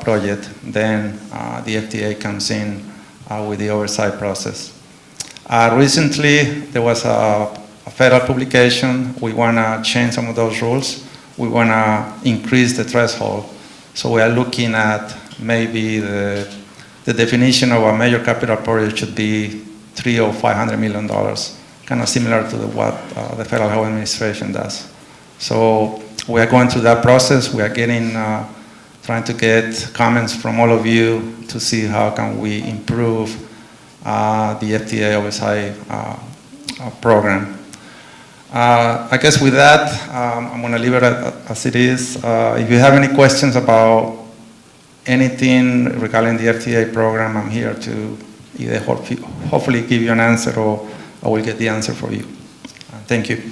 project, then the FTA comes in with the oversight process. Recently, there was a federal publication. We want to change some of those rules. We want to increase the threshold. So we are looking at maybe the definition of a major capital project should be $300 or $500 million, kind of similar to what the Federal Highway Administration does. So we are going through that process. We are trying to get comments from all of you to see how can we improve the FTA oversight program. I guess with that, I'm going to leave it as it is. If you have any questions about anything regarding the FTA program, I'm here to either hopefully give you an answer, or I will get the answer for you. Thank you.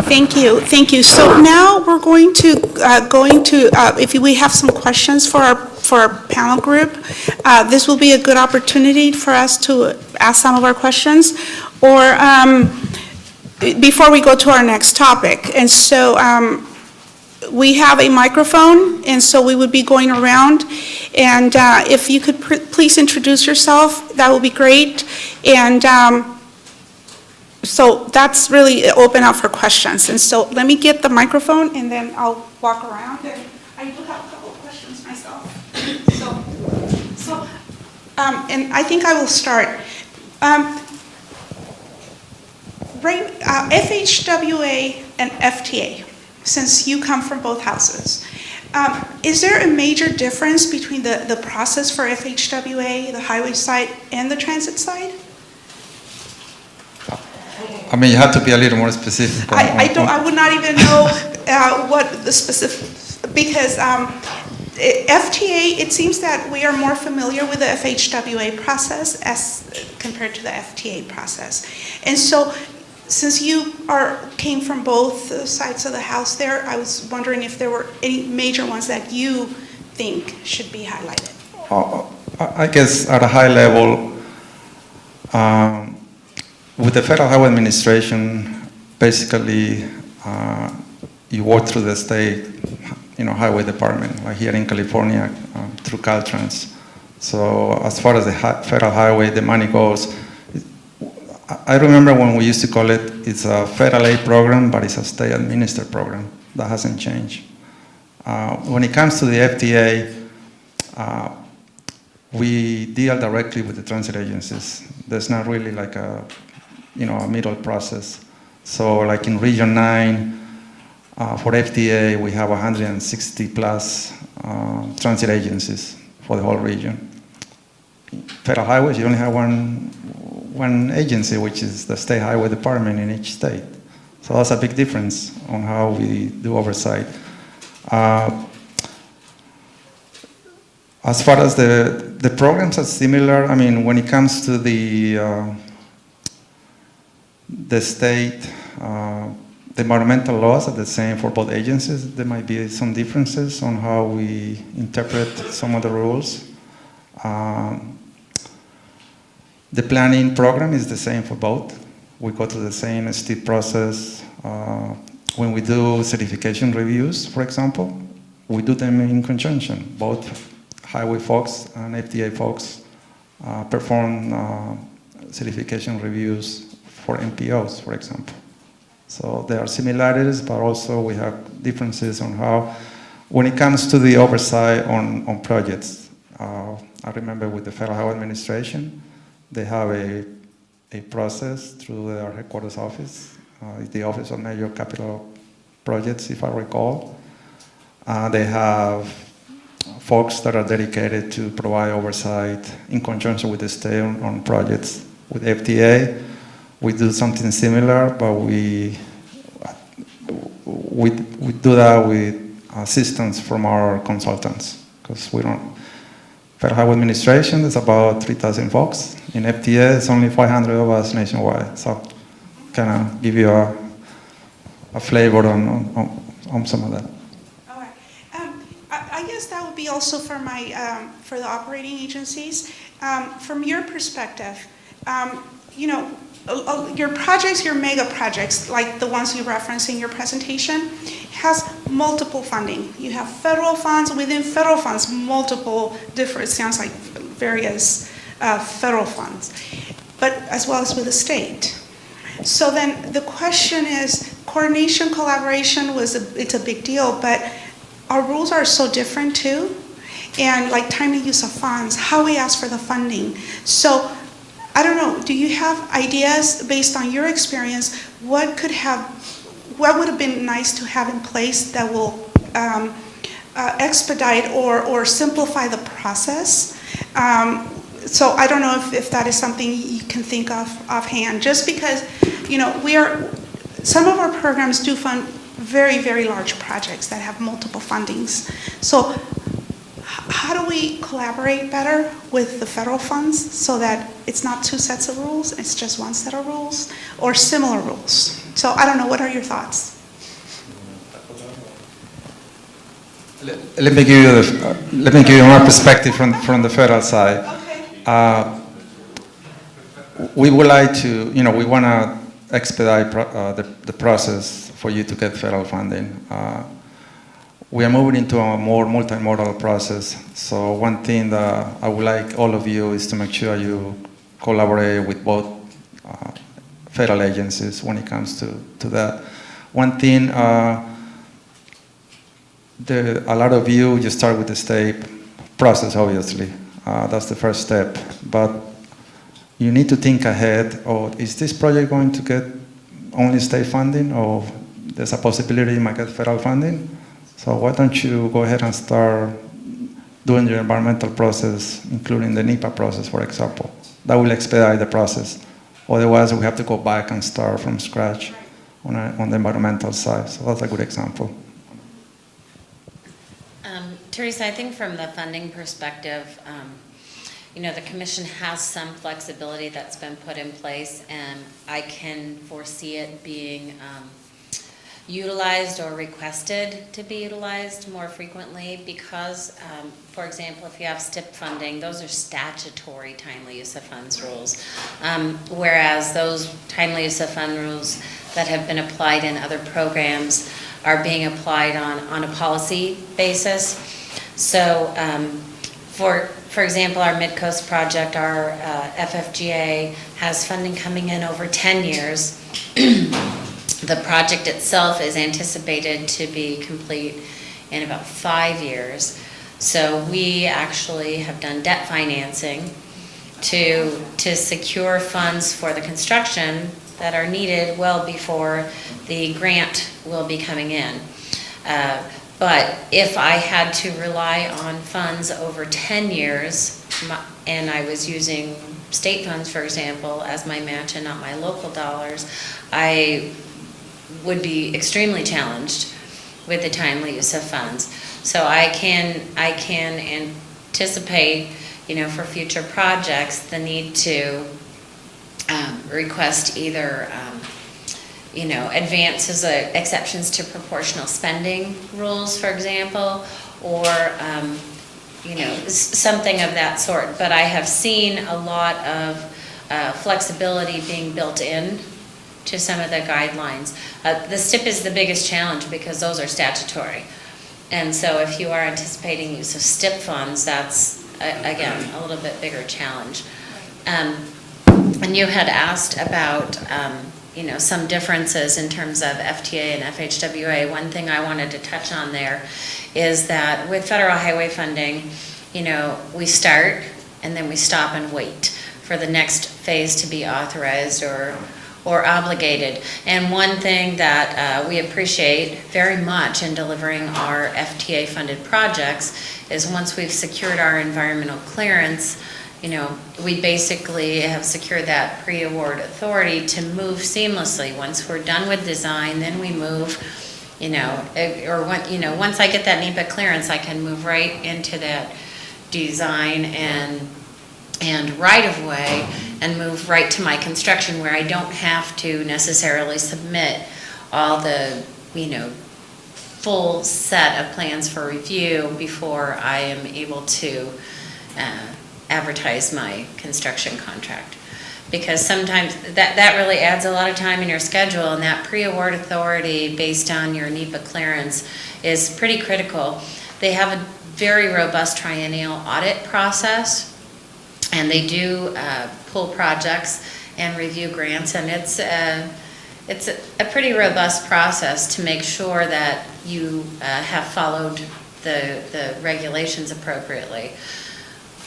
Thank you. So now we're going to if we have some questions for our panel group, this will be a good opportunity for us to ask some of our questions, or before we go to our next topic. And so we have a microphone, and so we would be going around, and if you could please introduce yourself, that would be great. And so that's really open up for questions. And so let me get the microphone, and then I'll walk around. And I do have a couple of questions myself. And I think I will start. FHWA and FTA, since you come from both houses, is there a major difference between the process for FHWA, the highway side, and the transit side? I mean, you have to be a little more specific. I would not even know what the specific, because FTA, it seems that we are more familiar with the FHWA process as compared to the FTA process. And so, since you came from both sides of the house there, I was wondering if there were any major ones that you think should be highlighted. I guess at a high level, with the Federal Highway Administration, basically, you work through the state, highway department, like here in California, through Caltrans. So as far as the federal highway, the money goes. I remember when we used to call it's a federal aid program, but it's a state administered program. That hasn't changed. When it comes to the FTA, we deal directly with the transit agencies. There's not really like a middle process. So like in Region 9, for FTA, we have 160 plus transit agencies for the whole region. Federal highways, you only have one agency, which is the state highway department in each state. So that's a big difference on how we do oversight. As far as the programs are similar, I mean, when it comes to the state, the environmental laws are the same for both agencies. There might be some differences on how we interpret some of the rules. The planning program is the same for both. We go through the same steep process. When we do certification reviews, for example, we do them in conjunction. Both highway folks and FTA folks perform certification reviews for MPOs, for example. So there are similarities, but also we have differences on how, when it comes to the oversight on projects. I remember with the Federal Highway Administration, they have a process through their headquarters office, the Office of Major Capital Projects, if I recall. They have folks that are dedicated to provide oversight in conjunction with the state on projects. With FTA, we do something similar, but we do that with assistance from our consultants, because we don't. Federal Highway Administration, there's about 3,000 folks. In FTA, it's only 500 of us nationwide. So, kind of give you a flavor on some of that. All right. I guess that would be also for for the operating agencies. From your perspective, your projects, your mega projects, like the ones you referenced in your presentation, has multiple funding. You have federal funds, within federal funds, multiple different, it sounds like various federal funds, but as well as with the state. So then the question is, coordination, collaboration, it's a big deal, but our rules are so different too. And like timely use of funds, how we ask for the funding. So I don't know, do you have ideas based on your experience, what would have been nice to have in place that will expedite or simplify the process? So I don't know if that is something you can think of offhand, just because, some of our programs do fund very, very large projects that have multiple fundings. So how do we collaborate better with the federal funds so that it's not two sets of rules, it's just one set of rules, or similar rules? So I don't know, what are your thoughts? Let me give you my perspective from the federal side. Okay. We would like to, we want to expedite the process for you to get federal funding. We are moving into a more multimodal process. So one thing that I would like all of you is to make sure you collaborate with both federal agencies when it comes to that. One thing, a lot of you start with the state process, obviously. That's the first step. But you need to think ahead, is this project going to get only state funding, or there's a possibility it might get federal funding? So why don't you go ahead and start doing your environmental process, including the NEPA process, for example. That will expedite the process. Otherwise, we have to go back and start from scratch on the environmental side. So that's a good example. Teresa, I think from the funding perspective, the commission has some flexibility that's been put in place, and I can foresee it being utilized or requested to be utilized more frequently because, for example, if you have STIP funding, those are statutory timely use of funds rules, whereas those timely use of fund rules that have been applied in other programs are being applied on a policy basis. So, for example, our Mid-Coast project, our FFGA, has funding coming in over 10 years. The project itself is anticipated to be complete in about 5 years. So we actually have done debt financing to secure funds for the construction that are needed well before the grant will be coming in. But if I had to rely on funds over 10 years, and I was using state funds, for example, as my match and not my local dollars, I would be extremely challenged with the timely use of funds. So I can anticipate, for future projects, the need to request either advances, exceptions to proportional spending rules, for example, or something of that sort. But I have seen a lot of flexibility being built in to some of the guidelines. The STIP is the biggest challenge because those are statutory. And so if you are anticipating use of STIP funds, that's, again, a little bit bigger challenge. And you had asked about, some differences in terms of FTA and FHWA. One thing I wanted to touch on there is that with federal highway funding, we start and then we stop and wait for the next phase to be authorized or obligated. And one thing that we appreciate very much in delivering our FTA funded projects is once we've secured our environmental clearance, we basically have secured that pre-award authority to move seamlessly. Once we're done with design, then we move once I get that NEPA clearance, I can move right into that design and right-of-way and move right to my construction where I don't have to necessarily submit all the, full set of plans for review before I am able to advertise my construction contract. Because sometimes that really adds a lot of time in your schedule, and that pre-award authority based on your NEPA clearance is pretty critical. They have a very robust triennial audit process, and they do pull projects and review grants, and it's a pretty robust process to make sure that you have followed the regulations appropriately.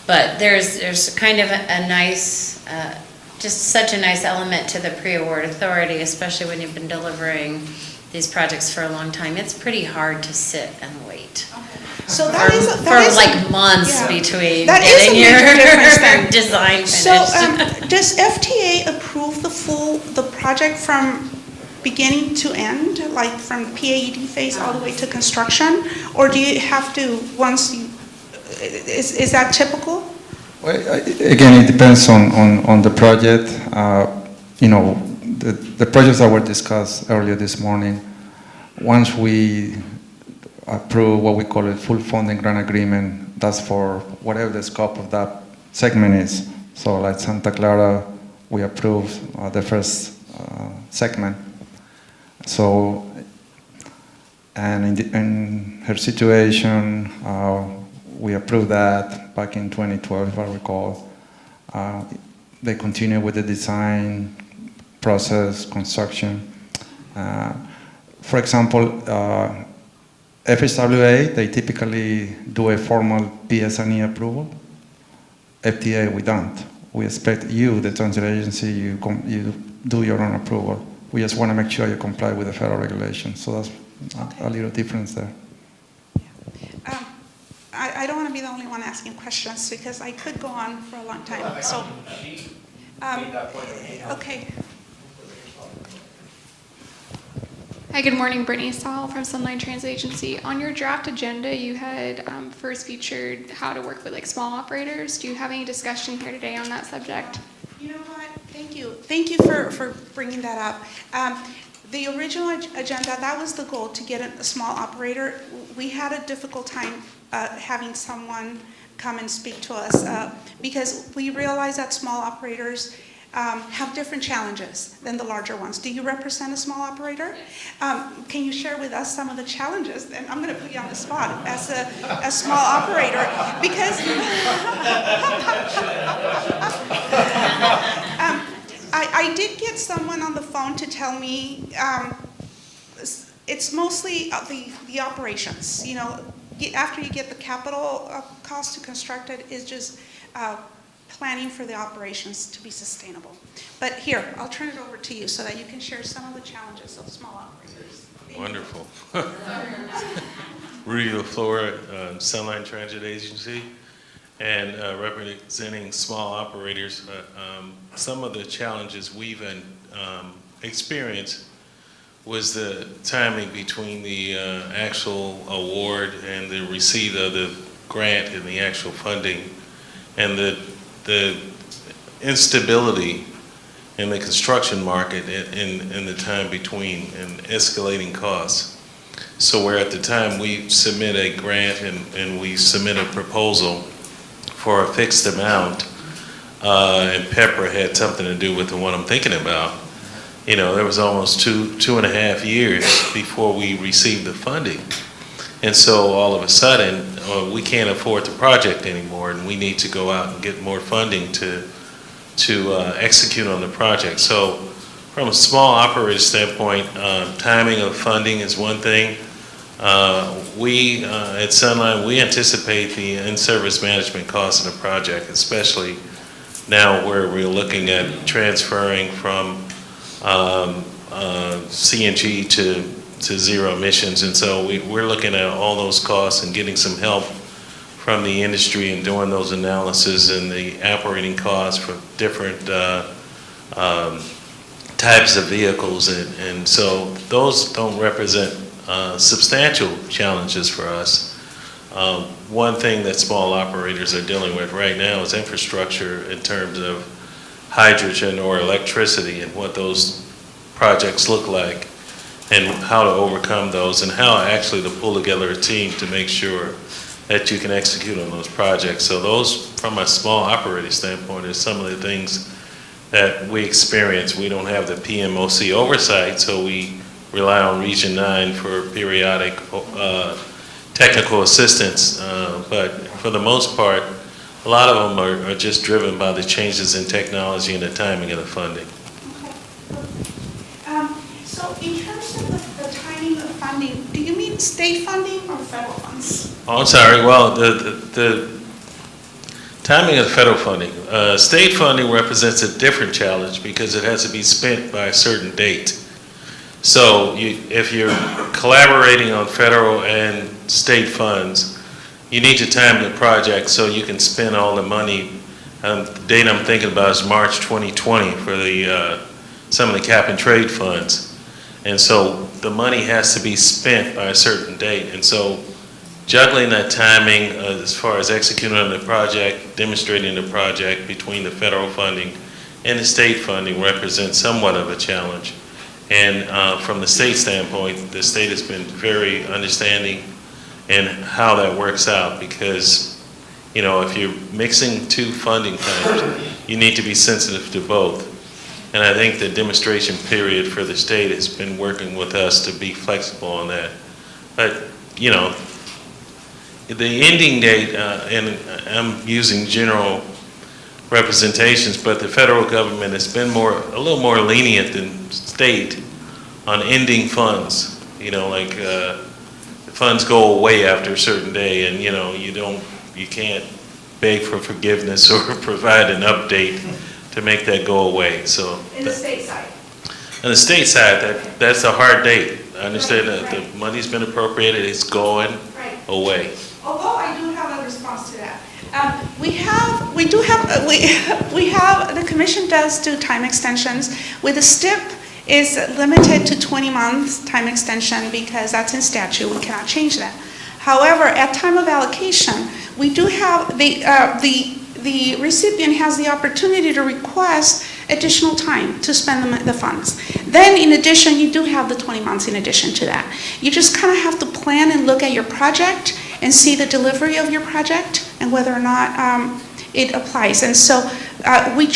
But there's kind of a nice, just such a nice element to the pre-award authority, especially when you've been delivering these projects for a long time. It's pretty hard to sit and wait. So months yeah. between That is getting a major difference then. your design So, finished. does FTA approve the project from beginning to end, like from PAED phase all the way to construction? Or do you have to, is that typical? Well, again, it depends on the project. The projects that were discussed earlier this morning, once we approve what we call a full funding grant agreement, that's for whatever the scope of that segment is. So like Santa Clara, we approved the first segment. So, and in her situation, we approved that back in 2012, if I recall. They continue with the design process, construction. For example, FHWA, they typically do a formal PS&E approval. FTA, we don't. We expect you, the transit agency, you do your own approval. We just want to make sure you comply with the federal regulations. So that's a little difference there. I don't want to be the only one asking questions because I could go on for a long time. So, okay. Hi, good morning. Brittany Stahl from Sunline Transit Agency. On your draft agenda, you had first featured how to work with small operators. Do you have any discussion here today on that subject? You know what? Thank you. Thank you for bringing that up. The original agenda, that was the goal, to get a small operator. We had a difficult time having someone come and speak to us because we realized that small operators have different challenges than the larger ones. Do you represent a small operator? Can you share with us some of the challenges? And I'm going to put you on the spot as a small operator because I did get someone on the phone to tell me it's mostly the operations. After you get the capital cost to construct it, is just planning for the operations to be sustainable. But here, I'll turn it over to you so that you can share some of the challenges of small operators. Wonderful. Rudy LaFleur, Sunline Transit Agency, and representing small operators. Some of the challenges we've experienced was the timing between the actual award and the receipt of the grant and the actual funding, and the instability in the construction market in the time between and escalating costs. So where at the time we submit a grant and we submit a proposal for a fixed amount, and Pepper had something to do with the one I'm thinking about, there was almost two and a half years before we received the funding. And so all of a sudden, we can't afford the project anymore, and we need to go out and get more funding to execute on the project. So from a small operator standpoint, timing of funding is one thing. We at Sunline, we anticipate the in-service management costs of the project, especially now where we're looking at transferring from CNG to zero emissions, and so we're looking at all those costs and getting some help from the industry and doing those analysis and the operating costs for different types of vehicles, and so those don't represent substantial challenges for us. One thing that small operators are dealing with right now is infrastructure in terms of hydrogen or electricity and what those projects look like and how to overcome those and how actually to pull together a team to make sure that you can execute on those projects. So those, from a small operator standpoint, is some of the things that we experience. We don't have the PMOC oversight, so we rely on Region 9 for periodic technical assistance, but for the most part, a lot of them are just driven by the changes in technology and the timing of the funding. So in terms of the timing of funding, do you mean state funding or federal funds? Oh, I'm sorry. Well, the timing of federal funding. State funding represents a different challenge because it has to be spent by a certain date. So if you're collaborating on federal and state funds, you need to time the project so you can spend all the money. The date I'm thinking about is March 2020 for some of the cap and trade funds. And so the money has to be spent by a certain date. And so juggling that timing as far as executing on the project, demonstrating the project between the federal funding and the state funding represents somewhat of a challenge. And from the state standpoint, the state has been very understanding in how that works out because, you know, if you're mixing two funding types, you need to be sensitive to both. And I think the demonstration period for the state has been working with us to be flexible on that. But, you know, the ending date, and I'm using general representations, but the federal government has been a little more lenient than state on ending funds. You know, like the funds go away after a certain day, and you know you can't beg for forgiveness or provide an update to make that go away. So In the state side? on the state side, that's a hard date. I understand that the money's been appropriated, it's going away. Although I do have a response to that. The commission does do time extensions. With the STIP, is limited to 20 months time extension because that's in statute, we cannot change that. However, at time of allocation, we do have, the recipient has the opportunity to request additional time to spend the funds. Then in addition, you do have the 20 months in addition to that. You just kind of have to plan and look at your project and see the delivery of your project and whether or not it applies. And so we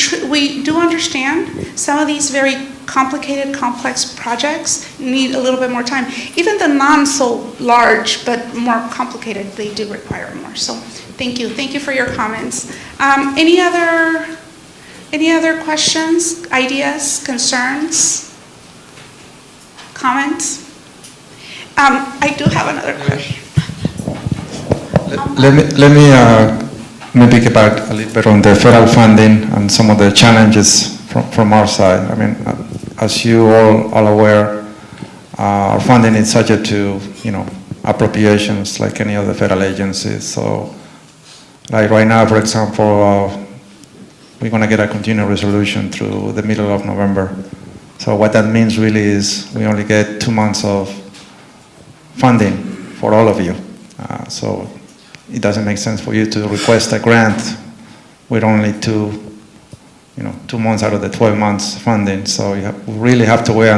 do understand some of these very complicated, complex projects need a little bit more time. Even the non-so-large but more complicated, they do require more. So thank you. Thank you for your comments. Any other questions, ideas, concerns, comments? I do have another question. Let me maybe get back a little bit on the federal funding and some of the challenges from our side. I mean, as you all are aware, our funding is subject to, appropriations like any other federal agencies. So, like right now, for example, we're going to get a continuing resolution through the middle of November. So what that means really is we only get 2 months of funding for all of you. So it doesn't make sense for you to request a grant with only 2 months out of the 12 months funding. So you really have to wait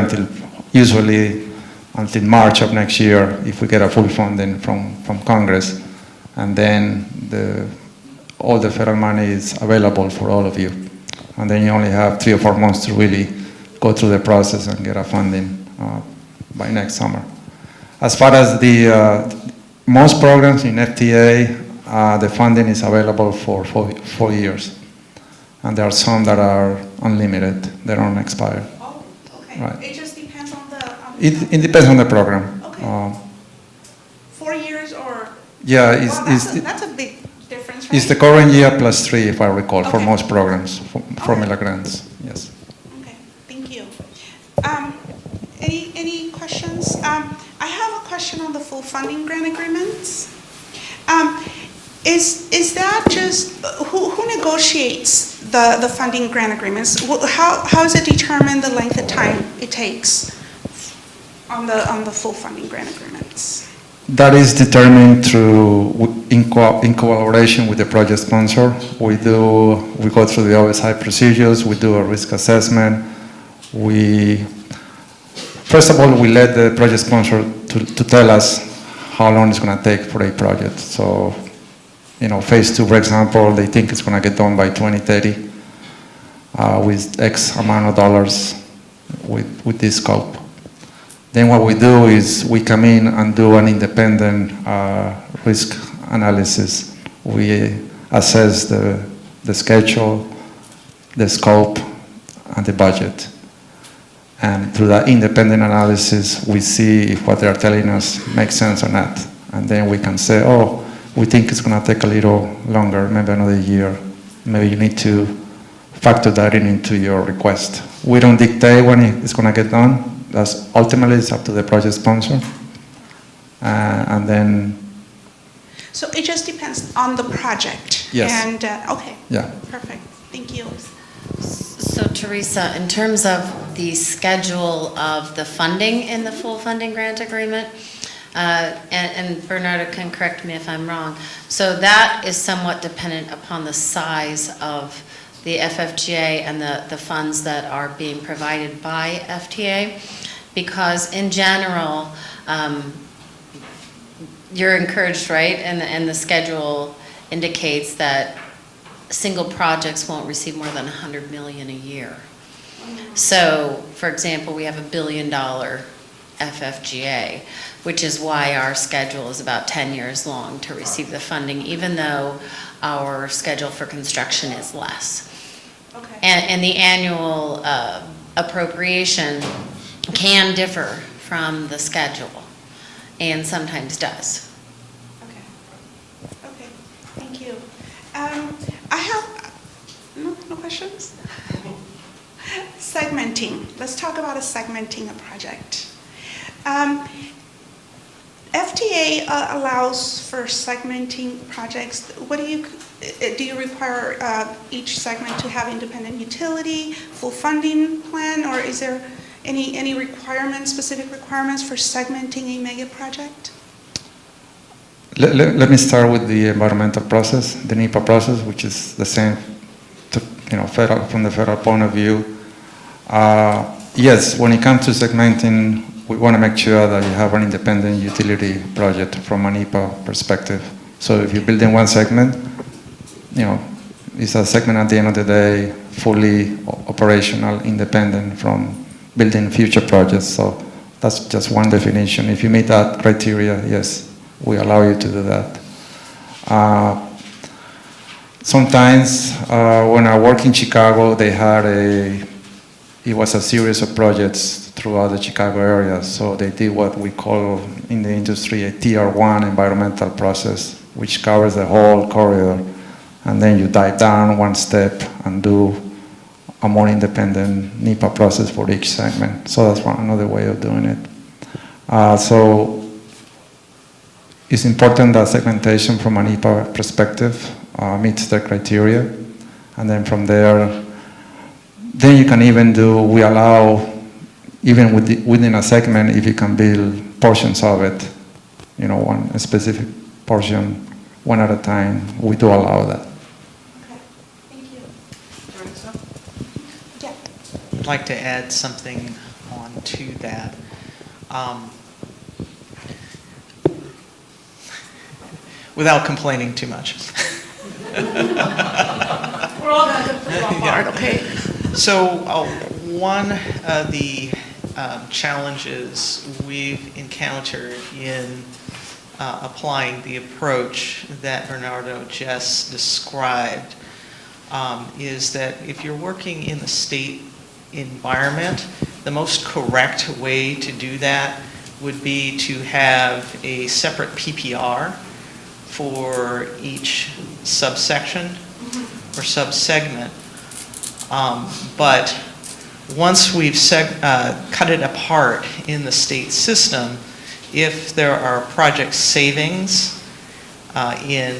usually until March of next year if we get a full funding from Congress. And then all the federal money is available for all of you. And then you only have 3 or 4 months to really go through the process and get a funding by next summer. As far as most programs in FTA, the funding is available for 4 years. And there are some that are unlimited, they don't expire. Oh, okay. Right. It just depends on the... It depends on the program. Okay. 4 years or... Yeah, that's a big difference, right? it's the current year plus 3, if I recall, for Okay. most programs, formula grants, yes. Okay, thank you. Any questions? I have a question on the full funding grant agreements. Is that just, who negotiates the funding grant agreements? How is it determined the length of time it takes? on the full funding grant agreements? That is determined through, in collaboration with the project sponsor. We go through the OSI procedures, we do a risk assessment. First of all, we let the project sponsor to tell us how long it's going to take for a project. So, phase 2, for example, they think it's going to get done by 2030 with X amount of dollars with this scope. Then what we do is we come in and do an independent risk analysis. We assess the schedule, the scope, and the budget. And through that independent analysis, we see if what they're telling us makes sense or not. And then we can say, oh, we think it's going to take a little longer, maybe another year. Maybe you need to factor that into your request. We don't dictate when it's going to get done. That's ultimately it's up to the project sponsor. And then... So it just depends on the project? Yes. And, okay. Yeah. Perfect. Thank you. So Teresa, in terms of the schedule of the funding in the full funding grant agreement, and Bernardo can correct me if I'm wrong, so that is somewhat dependent upon the size of the FFGA and the funds that are being provided by FTA, because in general, you're encouraged, right? And the schedule indicates that single projects won't receive more than 100 million a year. So, for example, we have $1 billion FFGA, which is why our schedule is about 10 years long to receive the funding, even though our schedule for construction is less. Okay. And the annual appropriation can differ from the schedule, and sometimes does. Okay. Okay. Thank you. I have no questions. Segmenting. Let's talk about segmenting a project. FTA allows for segmenting projects. What do you require each segment to have independent utility, full funding plan, or is there any requirements, specific requirements for segmenting a mega project? Let me start with the environmental process, the NEPA process, which is the same, from the federal point of view. Yes, when it comes to segmenting, we want to make sure that you have an independent utility project from a NEPA perspective. So if you're building one segment, it's a segment at the end of the day, fully operational, independent from building future projects. So that's just one definition. If you meet that criteria, yes, we allow you to do that. Sometimes when I work in Chicago, they had it was a series of projects throughout the Chicago area. So they did what we call in the industry a Tier 1 environmental process, which covers the whole corridor. And then you dive down one step and do a more independent NEPA process for each segment. So that's another way of doing it. So it's important that segmentation from a NEPA perspective meets the criteria. And then from there, then you can even we allow, even within a segment, if you can build portions of it, one specific portion, one at a time, we do allow that. Okay, thank you. Teresa? Yeah. I'd like to add something on to that. Without complaining too much. We're all going to complete on BART, okay? So one of the challenges we've encountered in applying the approach that Bernardo just described is that if you're working in the state environment, the most correct way to do that would be to have a separate PPR for each subsection or subsegment. But once we've cut it apart in the state system, if there are project savings in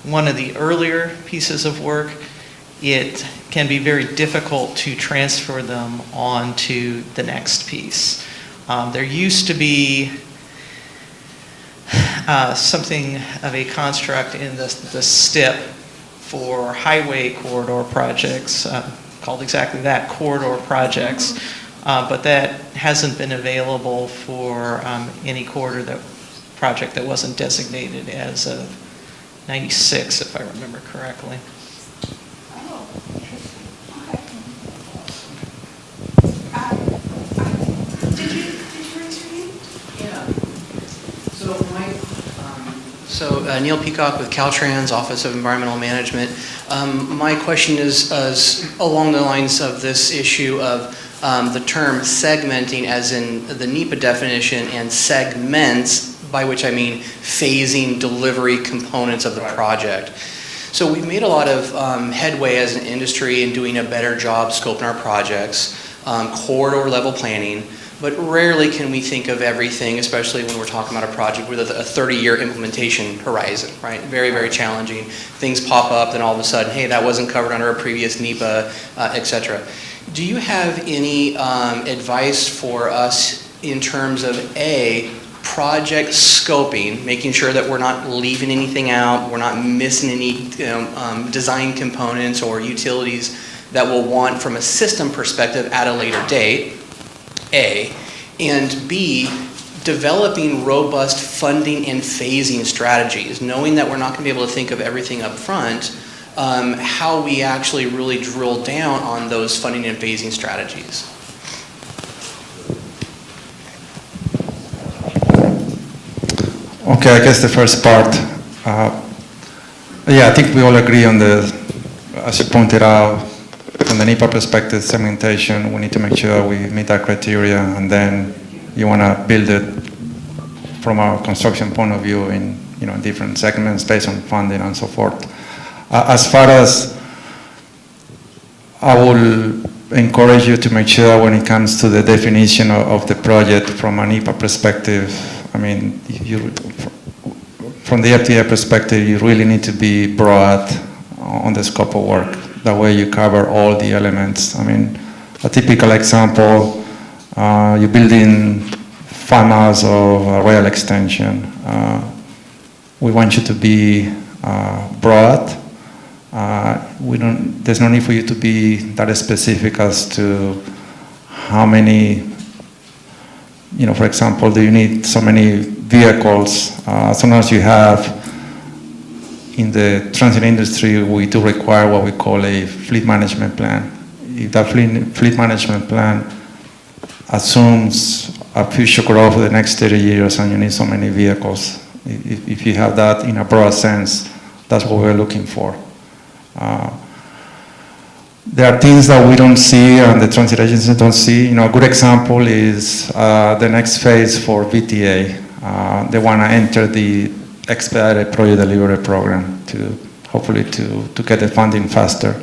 one of the earlier pieces of work, it can be very difficult to transfer them on to the next piece. There used to be something of a construct in the STIP for highway corridor projects called exactly that, corridor projects, but that hasn't been available for any project that wasn't designated as of 96, if I remember correctly. Did you raise your hand? Yeah. So Neil Peacock with Caltrans, Office of Environmental Management. My question is along the lines of this issue of the term segmenting, as in the NEPA definition, and segments, by which I mean phasing delivery components of the project. So we've made a lot of headway as an industry in doing a better job scoping our projects, corridor level planning, but rarely can we think of everything, especially when we're talking about a project with a 30-year implementation horizon, right? Very, very challenging. Things pop up, then all of a sudden, hey, that wasn't covered under a previous NEPA, et cetera. Do you have any advice for us in terms of project scoping, making sure that we're not leaving anything out, we're not missing any design components or utilities that we'll want from a system perspective at a later date, A, and B, developing robust funding and phasing strategies, knowing that we're not going to be able to think of everything up front, how we actually really drill down on those funding and phasing strategies. Okay, I guess the first part, yeah, I think we all agree on as you pointed out, from the NEPA perspective, segmentation, we need to make sure we meet that criteria, and then you want to build it from a construction point of view in different segments based on funding and so forth. As far as I will encourage you to make sure when it comes to the definition of the project from a NEPA perspective, I mean, from the FTA perspective, you really need to be broad on the scope of work. That way you cover all the elements. I mean, a typical example, you're building 5 miles of rail extension. We want you to be broad. There's no need for you to be that specific as to how many, for example, do you need so many vehicles? Sometimes you have, in the transit industry, we do require what we call a fleet management plan. If that fleet management plan assumes a future growth for the next 30 years and you need so many vehicles, if you have that in a broad sense, that's what we're looking for. There are things that we don't see and the transit agencies don't see. A good example is the next phase for VTA. They want to enter the expedited project delivery program to hopefully to get the funding faster.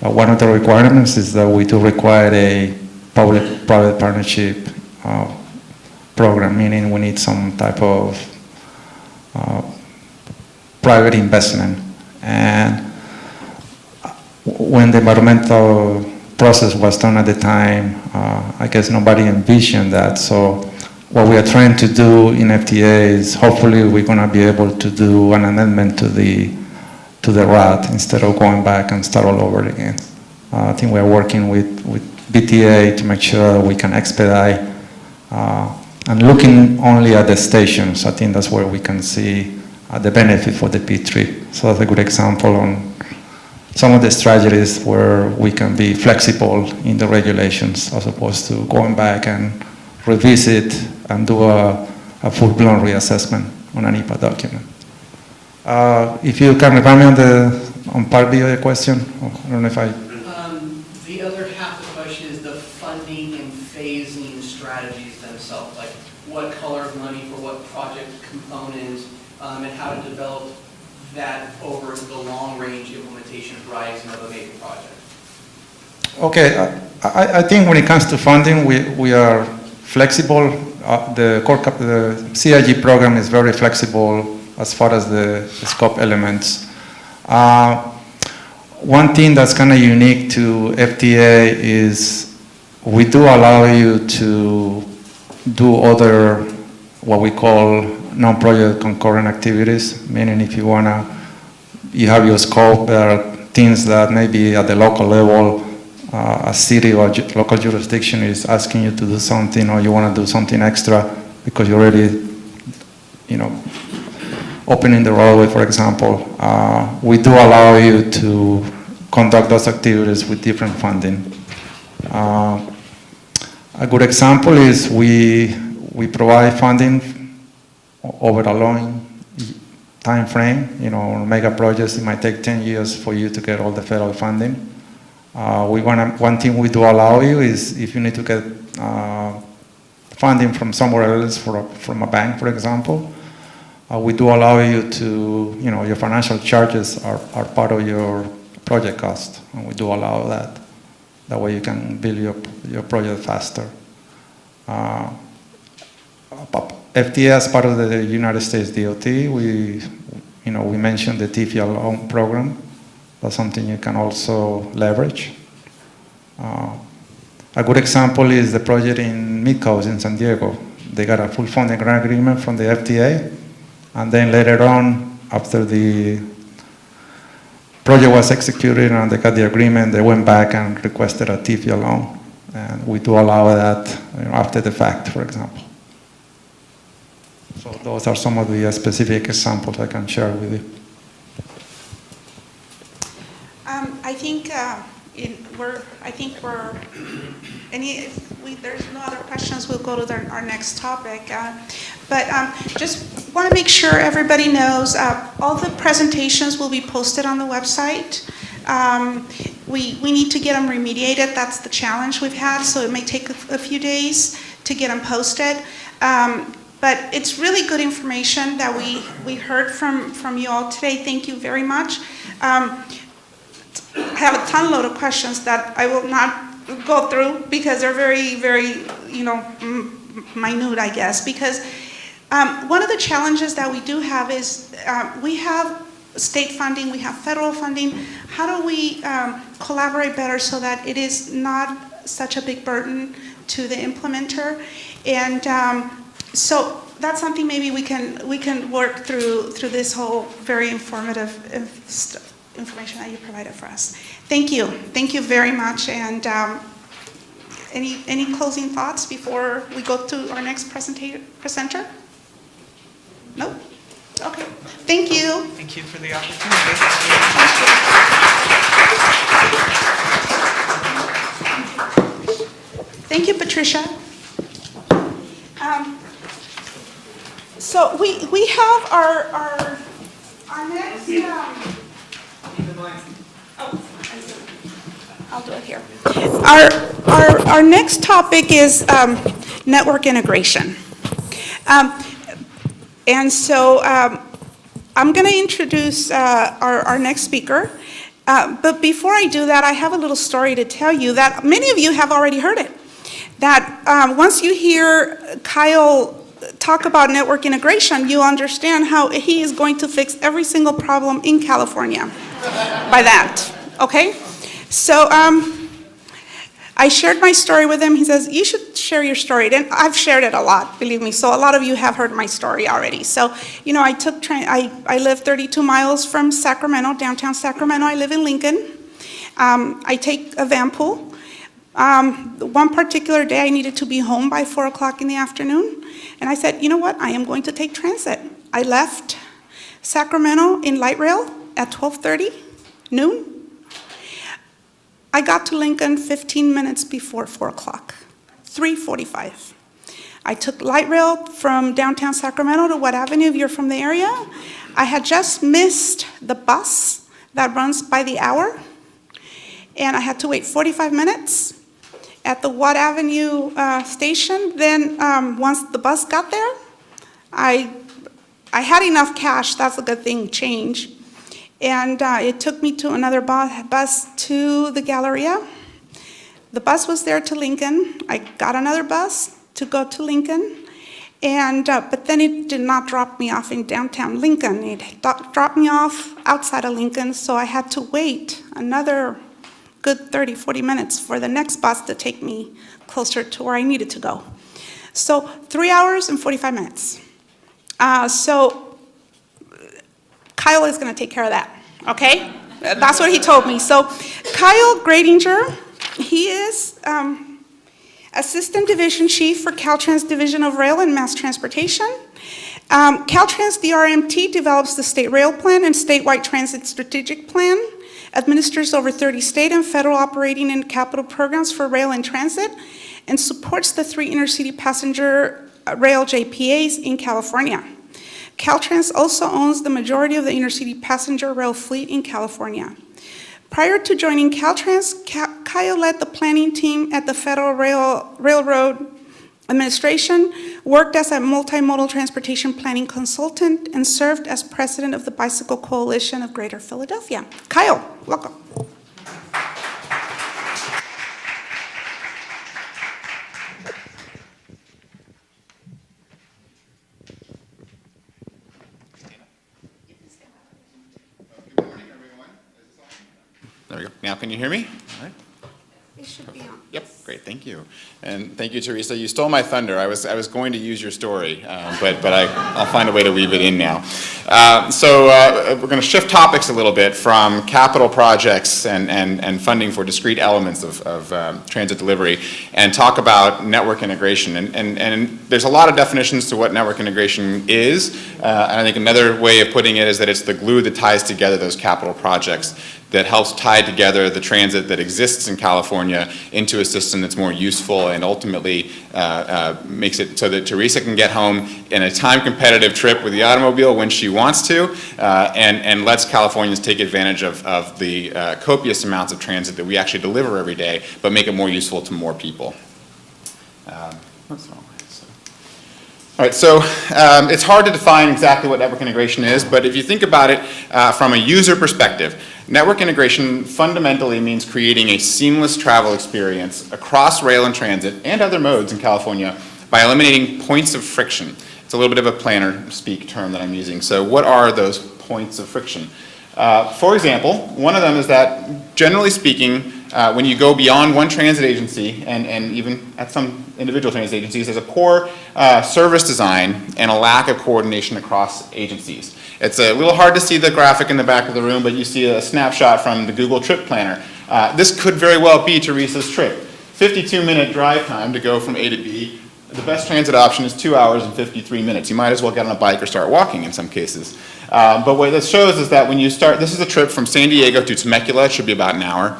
One of the requirements is that we do require a public-private partnership program, meaning we need some type of private investment. And when the environmental process was done at the time, I guess nobody envisioned that. So what we are trying to do in FTA is hopefully we're going to be able to do an amendment to the RAT instead of going back and start all over again. I think we are working with BTA to make sure we can expedite and looking only at the stations. I think that's where we can see the benefit for the P3. So that's a good example on some of the strategies where we can be flexible in the regulations as opposed to going back and revisit and do a full-blown reassessment on an NEPA document. If you can remind me on part B of the question, I don't know if I... The other half of the question is the funding and phasing strategies themselves, like what color of money for what project components, and how to develop that over the long-range implementation horizon of a major project. Okay, I think when it comes to funding, we are flexible. The CIG program is very flexible as far as the scope elements. one thing that's kind of unique to FTA is we do allow you to do other, what we call non-project concurrent activities, meaning if you you have your scope, there are things that maybe at the local level, a city or local jurisdiction is asking you to do something, or you want to do something extra because you're already, opening the roadway, for example. We do allow you to conduct those activities with different funding. A good example is we provide funding over a long time frame. Mega projects, it might take 10 years for you to get all the federal funding. One thing we do allow you is if you need to get funding from somewhere else, from a bank, for example, we do allow you to, your financial charges are part of your project cost, and we do allow that. That way you can build your project faster. FTA, as part of the United States DOT, we mentioned the TIFIA loan program. That's something you can also leverage. A good example is the project in Midcoast in San Diego. They got a full funding grant agreement from the FTA, and then later on, after the project was executed and they got the agreement, they went back and requested a TIFIA loan. And we do allow that after the fact, for example. So those are some of the specific examples I can share with you. If there's no other questions, we'll go to our next topic. But just want to make sure everybody knows all the presentations will be posted on the website. We need to get them remediated. That's the challenge we've had, so it may take a few days to get them posted. But it's really good information that we heard from you all today. Thank you very much. I have a ton load of questions that I will not go through because they're very, very, minute, I guess. Because one of the challenges that we do have is we have state funding, we have federal funding. How do we collaborate better so that it is not such a big burden to the implementer? And so that's something maybe we can work through this whole very informative information that you provided for us. Thank you very much. And any closing thoughts before we go to our next presenter? No? Okay. Thank you. Thank you for the opportunity. Thank you, Patricia. So we have our next. I'll do it here. Our next topic is network integration. And so I'm going to introduce our next speaker. But before I do that, I have a little story to tell you that many of you have already heard it. That once you hear Kyle talk about network integration, you understand how he is going to fix every single problem in California by that, okay? So I shared my story with him. He says, you should share your story. And I've shared it a lot, believe me. So a lot of you have heard my story already. So, I took train. I live 32 miles from Sacramento, downtown Sacramento. I live in Lincoln. I take a van pool. One particular day I needed to be home by 4 o'clock in the afternoon. And I said, you know what? I am going to take transit. I left Sacramento in light rail at 12:30 noon. I got to Lincoln 15 minutes before 4 o'clock, 3:45. I took light rail from downtown Sacramento to Watt Avenue if you're from the area. I had just missed the bus that runs by the hour, and I had to wait 45 minutes at the Watt Avenue station. Then once the bus got there, I had enough cash, that's a good thing, change. And it took me to another bus to the Galleria. The bus was there to Lincoln. I got another bus to go to Lincoln. And, but then it did not drop me off in downtown Lincoln. It dropped me off outside of Lincoln, so I had to wait another good 30, 40 minutes for the next bus to take me closer to where I needed to go. So 3 hours and 45 minutes. So Kyle is going to take care of that, okay? That's what he told me. So Kyle Gradinger, he is Assistant Division Chief for Caltrans Division of Rail and Mass Transportation. Caltrans DRMT develops the State Rail Plan and Statewide Transit Strategic Plan, administers over 30 state and federal operating and capital programs for rail and transit, and supports the 3 intercity passenger rail JPAs in California. Caltrans also owns the majority of the intercity passenger rail fleet in California. Prior to joining Caltrans, Kyle led the planning team at the Federal Railroad Administration, worked as a multimodal transportation planning consultant, and served as president of the Bicycle Coalition of Greater Philadelphia. Kyle, welcome. There we go. Now can you hear me? All right. It should be on. Yep, great, thank you. And thank you, Teresa. You stole my thunder. I was going to use your story, but I'll find a way to weave it in now. So we're going to shift topics a little bit from capital projects and funding for discrete elements of transit delivery and talk about network integration. And there's a lot of definitions to what network integration is. And I think another way of putting it is that it's the glue that ties together those capital projects, that helps tie together the transit that exists in California into a system that's more useful and ultimately makes it so that Teresa can get home in a time-competitive trip with the automobile when she wants to, and lets Californians take advantage of the copious amounts of transit that we actually deliver every day, but make it more useful to more people. What's wrong? All right, so it's hard to define exactly what network integration is, but if you think about it from a user perspective, network integration fundamentally means creating a seamless travel experience across rail and transit and other modes in California by eliminating points of friction. It's a little bit of a planner speak term that I'm using. So what are those points of friction? For example, one of them is that, generally speaking, when you go beyond one transit agency, and even at some individual transit agencies, there's a poor service design and a lack of coordination across agencies. It's a little hard to see the graphic in the back of the room, but you see a snapshot from the Google Trip Planner. This could very well be Teresa's trip. 52-minute drive time to go from A to B. The best transit option is 2 hours and 53 minutes. You might as well get on a bike or start walking in some cases. But what this shows is that when you start, this is a trip from San Diego to Temecula. It should be about an hour.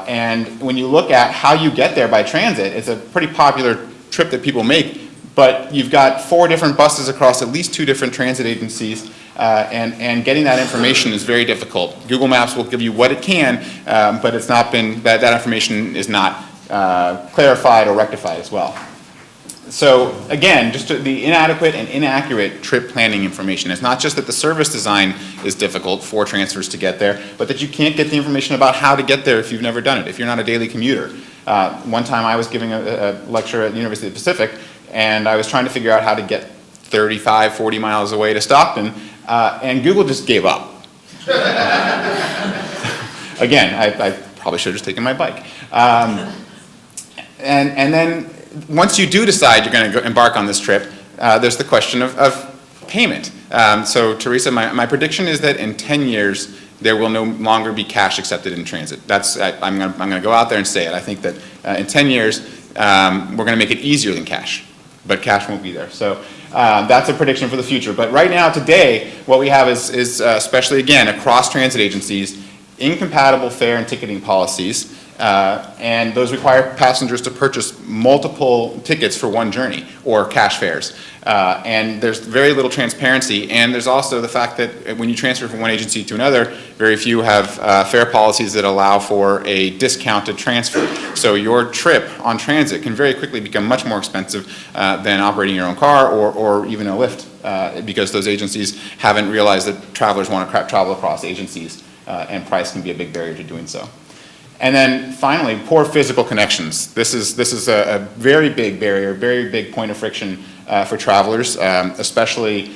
And when you look at how you get there by transit, it's a pretty popular trip that people make. But you've got 4 different buses across at least 2 different transit agencies. And getting that information is very difficult. Google Maps will give you what it can, but it's not been, that information is not clarified or rectified as well. So again, just the inadequate and inaccurate trip planning information. It's not just that the service design is difficult for transfers to get there, but that you can't get the information about how to get there if you've never done it, if you're not a daily commuter. One time I was giving a lecture at the University of the Pacific, and I was trying to figure out how to get 35, 40 miles away to Stockton, and Google just gave up. Again, I probably should have just taken my bike. And then once you do decide you're going to embark on this trip, there's the question of payment. So Teresa, my prediction is that in 10 years, there will no longer be cash accepted in transit. I'm going to go out there and say it. I think that in 10 years, we're going to make it easier than cash, but cash won't be there. So that's a prediction for the future. But right now, today, what we have is especially, again, across transit agencies, incompatible fare and ticketing policies. And those require passengers to purchase multiple tickets for one journey or cash fares. And there's very little transparency, and there's also the fact that when you transfer from one agency to another, very few have fare policies that allow for a discounted transfer. So your trip on transit can very quickly become much more expensive than operating your own car or even a Lyft, because those agencies haven't realized that travelers want to travel across agencies, and price can be a big barrier to doing so. And then finally, poor physical connections. This is a very big barrier, very big point of friction for travelers, especially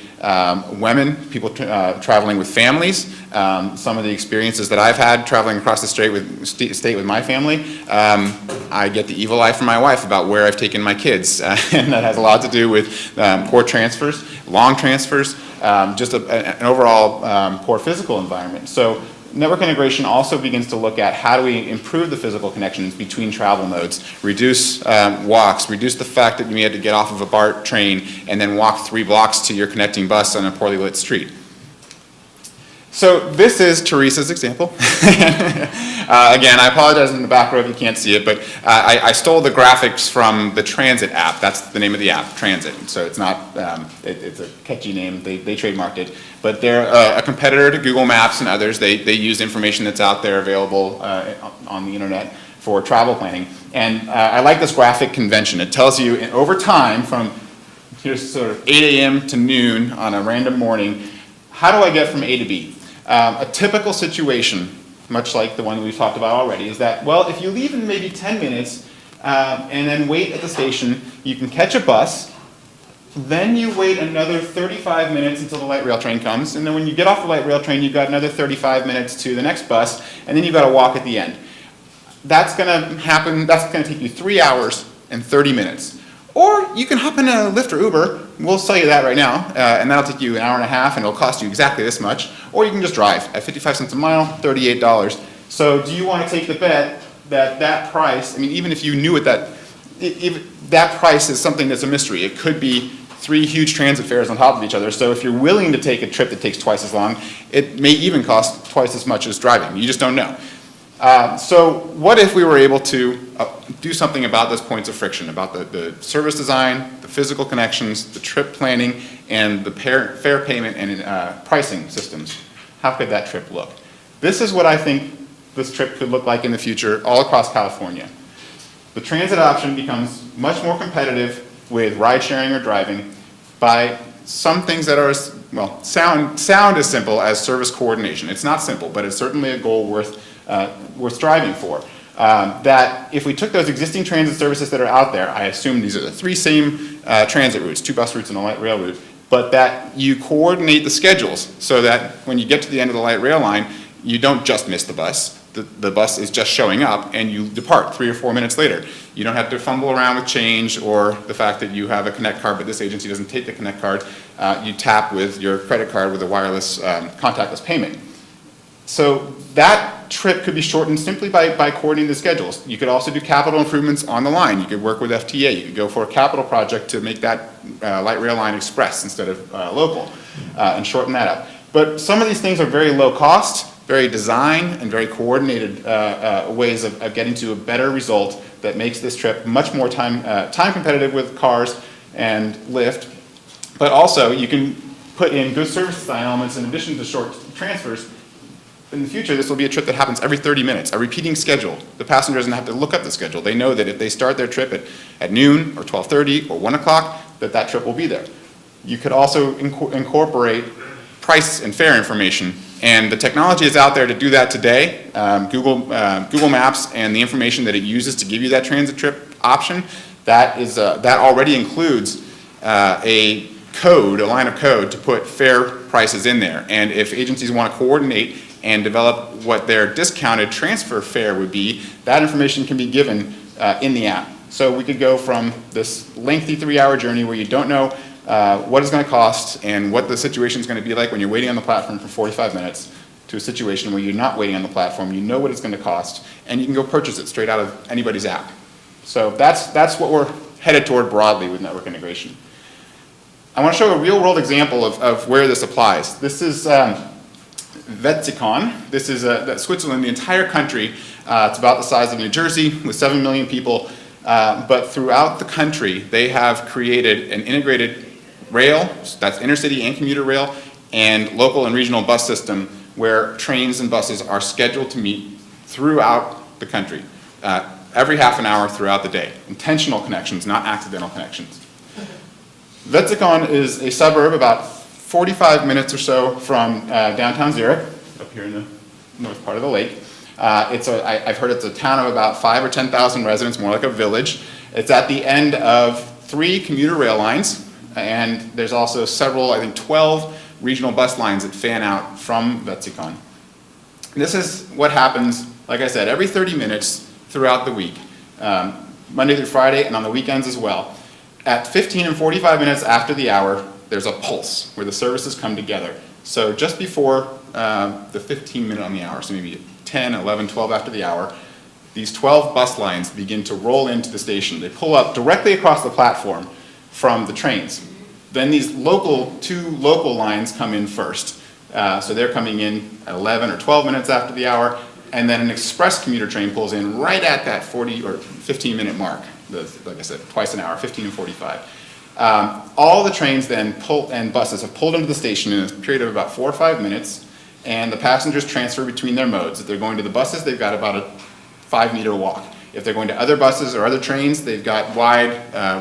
women, people traveling with families. Some of the experiences that I've had traveling across the state with my family, I get the evil eye from my wife about where I've taken my kids, and that has a lot to do with poor transfers, long transfers, just an overall poor physical environment. So network integration also begins to look at how do we improve the physical connections between travel nodes, reduce walks, reduce the fact that you may have to get off of a BART train and then walk 3 blocks to your connecting bus on a poorly lit street. So this is Teresa's example. Again, I apologize in the back row if you can't see it, but I stole the graphics from the Transit app. That's the name of the app, Transit. So it's not, it's a catchy name. They trademarked it. But they're a competitor to Google Maps and others. They use information that's out there available on the internet for travel planning. And I like this graphic convention. It tells you over time from here's sort of 8 a.m. to noon on a random morning, how do I get from A to B? A typical situation, much like the one we've talked about already, is that, well, if you leave in maybe 10 minutes and then wait at the station, you can catch a bus, then you wait another 35 minutes until the light rail train comes, and then when you get off the light rail train, you've got another 35 minutes to the next bus, and then you've got to walk at the end. That's going to happen, that's going to take you 3 hours and 30 minutes. Or you can hop in a Lyft or Uber, we'll sell you that right now, and that'll take you an hour and a half and it'll cost you exactly this much. Or you can just drive at 55 cents a mile, $38. So do you want to take the bet that that price, I mean, even if you knew it, that price is something that's a mystery. It could be 3 huge transit fares on top of each other. So if you're willing to take a trip that takes twice as long, it may even cost twice as much as driving. You just don't know. So what if we were able to do something about those points of friction, about the service design, the physical connections, the trip planning, and the fare payment and pricing systems? How could that trip look? This is what I think this trip could look like in the future all across California. The transit option becomes much more competitive with ride sharing or driving by some things that are, well, sound as simple as service coordination. It's not simple, but it's certainly a goal worth striving for. That if we took those existing transit services that are out there, I assume these are the 3 same transit routes, 2 bus routes and a light rail route, but that you coordinate the schedules so that when you get to the end of the light rail line, you don't just miss the bus. The bus is just showing up and you depart 3 or 4 minutes later. You don't have to fumble around with change or the fact that you have a Connect card but this agency doesn't take the Connect card. You tap with your credit card with a wireless contactless payment. So that trip could be shortened simply by coordinating the schedules. You could also do capital improvements on the line. You could work with FTA. You could go for a capital project to make that light rail line express instead of local and shorten that up. But some of these things are very low cost, very design, and very coordinated ways of getting to a better result that makes this trip much more time competitive with cars and Lyft. But also you can put in good service design elements in addition to short transfers. In the future, this will be a trip that happens every 30 minutes, a repeating schedule. The passenger doesn't have to look up the schedule. They know that if they start their trip at noon or 12:30 or 1 o'clock, that trip will be there. You could also incorporate price and fare information, and the technology is out there to do that today. Google Maps and the information that it uses to give you that transit trip option, that already includes a line of code to put fare prices in there. And if agencies want to coordinate and develop what their discounted transfer fare would be, that information can be given in the app. So we could go from this lengthy 3-hour journey where you don't know what it's going to cost and what the situation is going to be like when you're waiting on the platform for 45 minutes to a situation where you're not waiting on the platform, you know what it's going to cost, and you can go purchase it straight out of anybody's app. So that's what we're headed toward broadly with network integration. I want to show a real-world example of where this applies. This is Wetzikon. This is Switzerland, the entire country. It's about the size of New Jersey with 7 million people. But throughout the country, they have created an integrated rail, that's intercity and commuter rail, and local and regional bus system where trains and buses are scheduled to meet throughout the country, every half an hour throughout the day. Intentional connections, not accidental connections. Wetzikon is a suburb about 45 minutes or so from downtown Zurich, up here in the north part of the lake. I've heard it's a town of about 5,000 or 10,000 residents, more like a village. It's at the end of 3 commuter rail lines, and there's also several, I think 12 regional bus lines that fan out from Vetsicon. This is what happens, like I said, every 30 minutes throughout the week, Monday through Friday and on the weekends as well. At 15 and 45 minutes after the hour, there's a pulse where the services come together. So just before the 15 minute on the hour, so maybe 10, 11, 12 after the hour, these 12 bus lines begin to roll into the station. They pull up directly across the platform from the trains. Then these two local lines come in first. So they're coming in at 11 or 12 minutes after the hour, and then an express commuter train pulls in right at that 40 or 15 minute mark. Like I said, twice an hour, 15 and 45. All the trains then and buses have pulled into the station in a period of about 4 or 5 minutes, and the passengers transfer between their modes. If they're going to the buses, they've got about a 5-meter walk. If they're going to other buses or other trains, they've got wide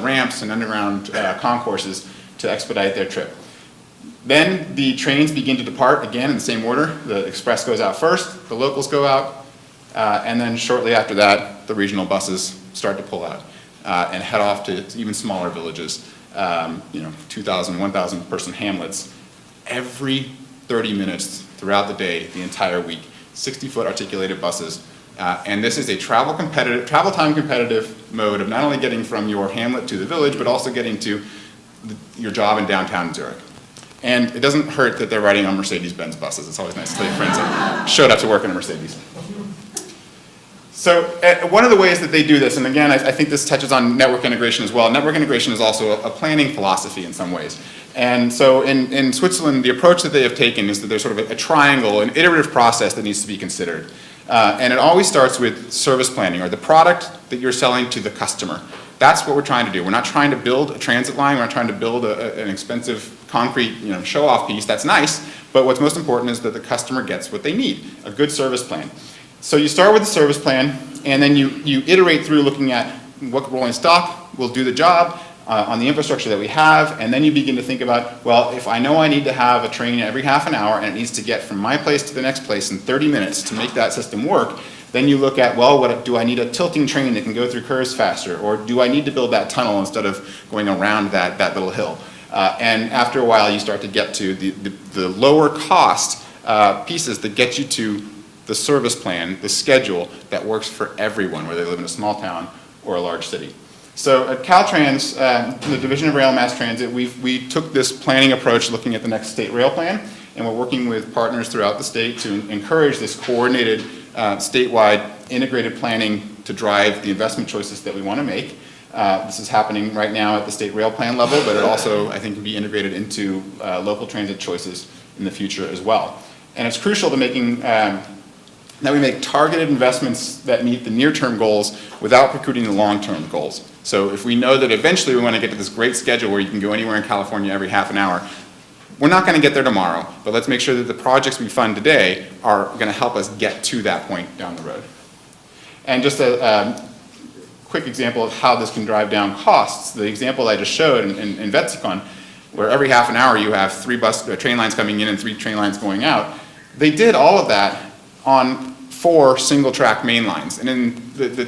ramps and underground concourses to expedite their trip. Then the trains begin to depart again in the same order. The express goes out first, the locals go out, and then shortly after that, the regional buses start to pull out and head off to even smaller villages, 2,000, 1,000 person hamlets. Every 30 minutes throughout the day, the entire week, 60-foot articulated buses. And this is a travel time competitive mode of not only getting from your hamlet to the village, but also getting to your job in downtown Zurich. And it doesn't hurt that they're riding on Mercedes-Benz buses. It's always nice to tell your friends that showed up to work in a Mercedes. So one of the ways that they do this, and again, I think this touches on network integration as well. Network integration is also a planning philosophy in some ways. And so in Switzerland, the approach that they have taken is that there's sort of a triangle, an iterative process that needs to be considered. And it always starts with service planning, or the product that you're selling to the customer. That's what we're trying to do. We're not trying to build a transit line. We're not trying to build an expensive concrete show-off piece. That's nice, but what's most important is that the customer gets what they need, a good service plan. So you start with the service plan, and then you iterate through looking at what rolling stock will do the job on the infrastructure that we have, and then you begin to think about, well, if I know I need to have a train every half an hour and it needs to get from my place to the next place in 30 minutes to make that system work, then you look at, well, do I need a tilting train that can go through curves faster, or do I need to build that tunnel instead of going around that little hill? And after a while, you start to get to the lower cost pieces that get you to the service plan, the schedule that works for everyone, whether they live in a small town or a large city. So at Caltrans, the Division of Rail and Mass Transit, we took this planning approach looking at the next state rail plan, and we're working with partners throughout the state to encourage this coordinated, statewide, integrated planning to drive the investment choices that we want to make. This is happening right now at the state rail plan level, but it also, I think, can be integrated into local transit choices in the future as well. And it's crucial to that we make targeted investments that meet the near-term goals without precluding the long-term goals. So if we know that eventually we want to get to this great schedule where you can go anywhere in California every half an hour, we're not going to get there tomorrow, but let's make sure that the projects we fund today are going to help us get to that point down the road. And just a quick example of how this can drive down costs, the example I just showed in Vetsicon, where every half an hour you have 3 train lines coming in and 3 train lines going out, they did all of that on 4 single-track main lines. And in the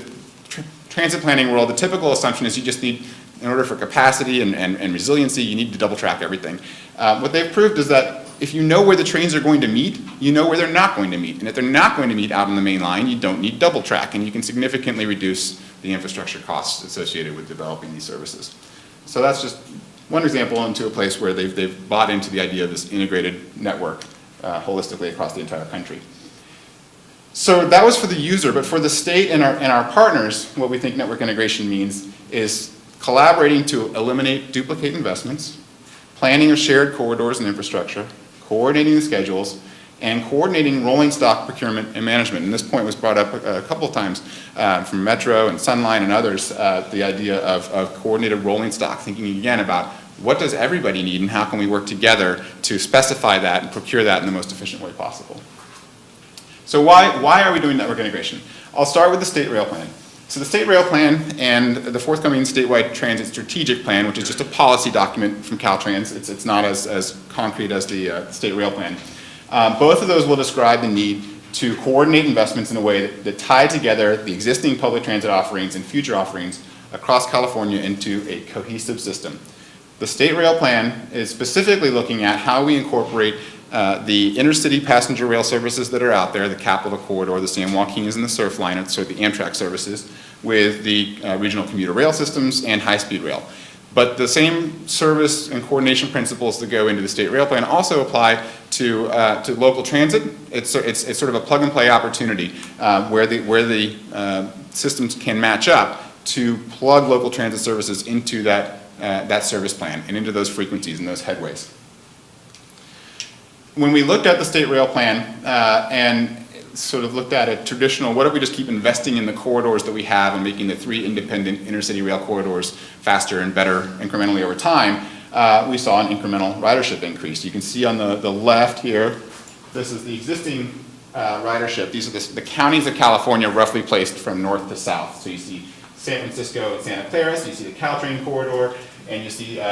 transit planning world, the typical assumption is you just need, in order for capacity and resiliency, you need to double-track everything. What they've proved is that if you know where the trains are going to meet, you know where they're not going to meet. And if they're not going to meet out on the main line, you don't need double-track, and you can significantly reduce the infrastructure costs associated with developing these services. So that's just one example into a place where they've bought into the idea of this integrated network holistically across the entire country. So that was for the user, but for the state and our partners, what we think network integration means is collaborating to eliminate duplicate investments, planning of shared corridors and infrastructure, coordinating the schedules, and coordinating rolling stock procurement and management. And this point was brought up a couple of times from Metro and Sunline and others, the idea of coordinated rolling stock, thinking again about what does everybody need and how can we work together to specify that and procure that in the most efficient way possible. So why are we doing network integration? I'll start with the state rail plan. So the state rail plan and the forthcoming statewide transit strategic plan, which is just a policy document from Caltrans, it's not as concrete as the state rail plan. Both of those will describe the need to coordinate investments in a way that tie together the existing public transit offerings and future offerings across California into a cohesive system. The state rail plan is specifically looking at how we incorporate the intercity passenger rail services that are out there, the Capital Corridor, the San Joaquins and the Surfline, so the Amtrak services, with the regional commuter rail systems and high-speed rail. But the same service and coordination principles that go into the state rail plan also apply to local transit. It's sort of a plug-and-play opportunity where the systems can match up to plug local transit services into that service plan and into those frequencies and those headways. When we looked at the state rail plan and sort of looked at a traditional, what if we just keep investing in the corridors that we have and making the 3 independent intercity rail corridors faster and better incrementally over time, we saw an incremental ridership increase. You can see on the left here, this is the existing ridership. These are the counties of California roughly placed from north to south. So you see San Francisco and Santa Clara, so you see the Caltrain corridor, and you see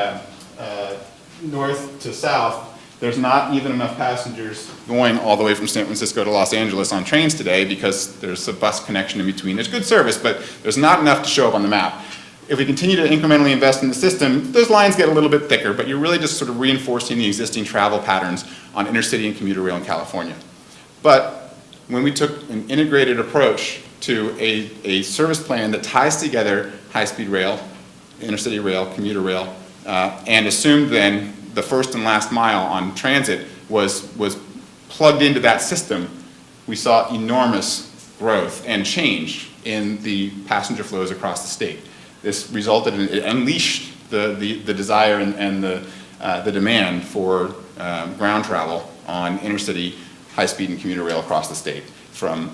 north to south. There's not even enough passengers going all the way from San Francisco to Los Angeles on trains today because there's a bus connection in between. There's good service, but there's not enough to show up on the map. If we continue to incrementally invest in the system, those lines get a little bit thicker, but you're really just sort of reinforcing the existing travel patterns on intercity and commuter rail in California. But when we took an integrated approach to a service plan that ties together high-speed rail, intercity rail, commuter rail, and assumed then the first and last mile on transit was plugged into that system, we saw enormous growth and change in the passenger flows across the state. This resulted in, it unleashed the desire and the demand for ground travel on intercity, high-speed and commuter rail across the state from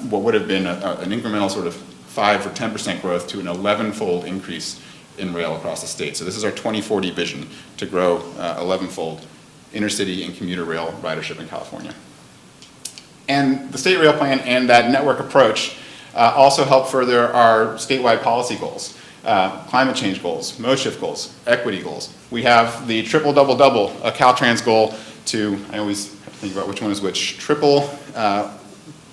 what would have been an incremental sort of 5 or 10% growth to an 11-fold increase in rail across the state. So this is our 2040 vision to grow 11-fold intercity and commuter rail ridership in California. And the state rail plan and that network approach also help further our statewide policy goals, climate change goals, mode shift goals, equity goals. We have the triple double double, a Caltrans goal to, I always think about which one is which, triple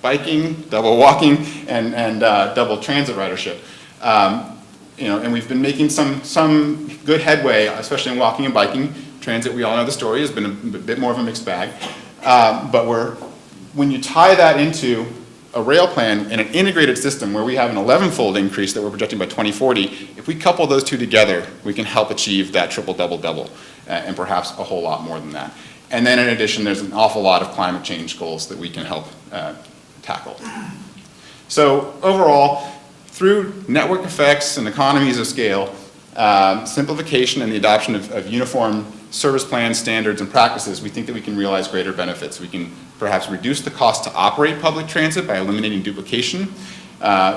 biking, double walking, and double transit ridership. And we've been making some good headway, especially in walking and biking. Transit, we all know the story, has been a bit more of a mixed bag. But when you tie that into a rail plan and an integrated system where we have an 11-fold increase that we're projecting by 2040, if we couple those two together, we can help achieve that triple double double, and perhaps a whole lot more than that. And then in addition, there's an awful lot of climate change goals that we can help tackle. So overall, through network effects and economies of scale, simplification and the adoption of uniform service plans, standards, and practices, we think that we can realize greater benefits. We can perhaps reduce the cost to operate public transit by eliminating duplication,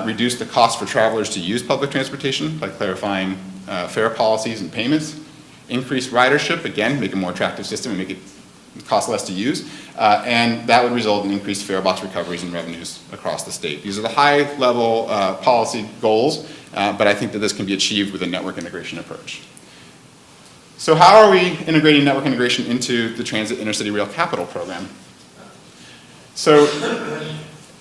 reduce the cost for travelers to use public transportation by clarifying fare policies and payments, increase ridership, again, make a more attractive system and make it cost less to use, and that would result in increased fare box recoveries and revenues across the state. These are the high-level policy goals, but I think that this can be achieved with a network integration approach. So how are we integrating network integration into the Transit Intercity Rail Capital Program? So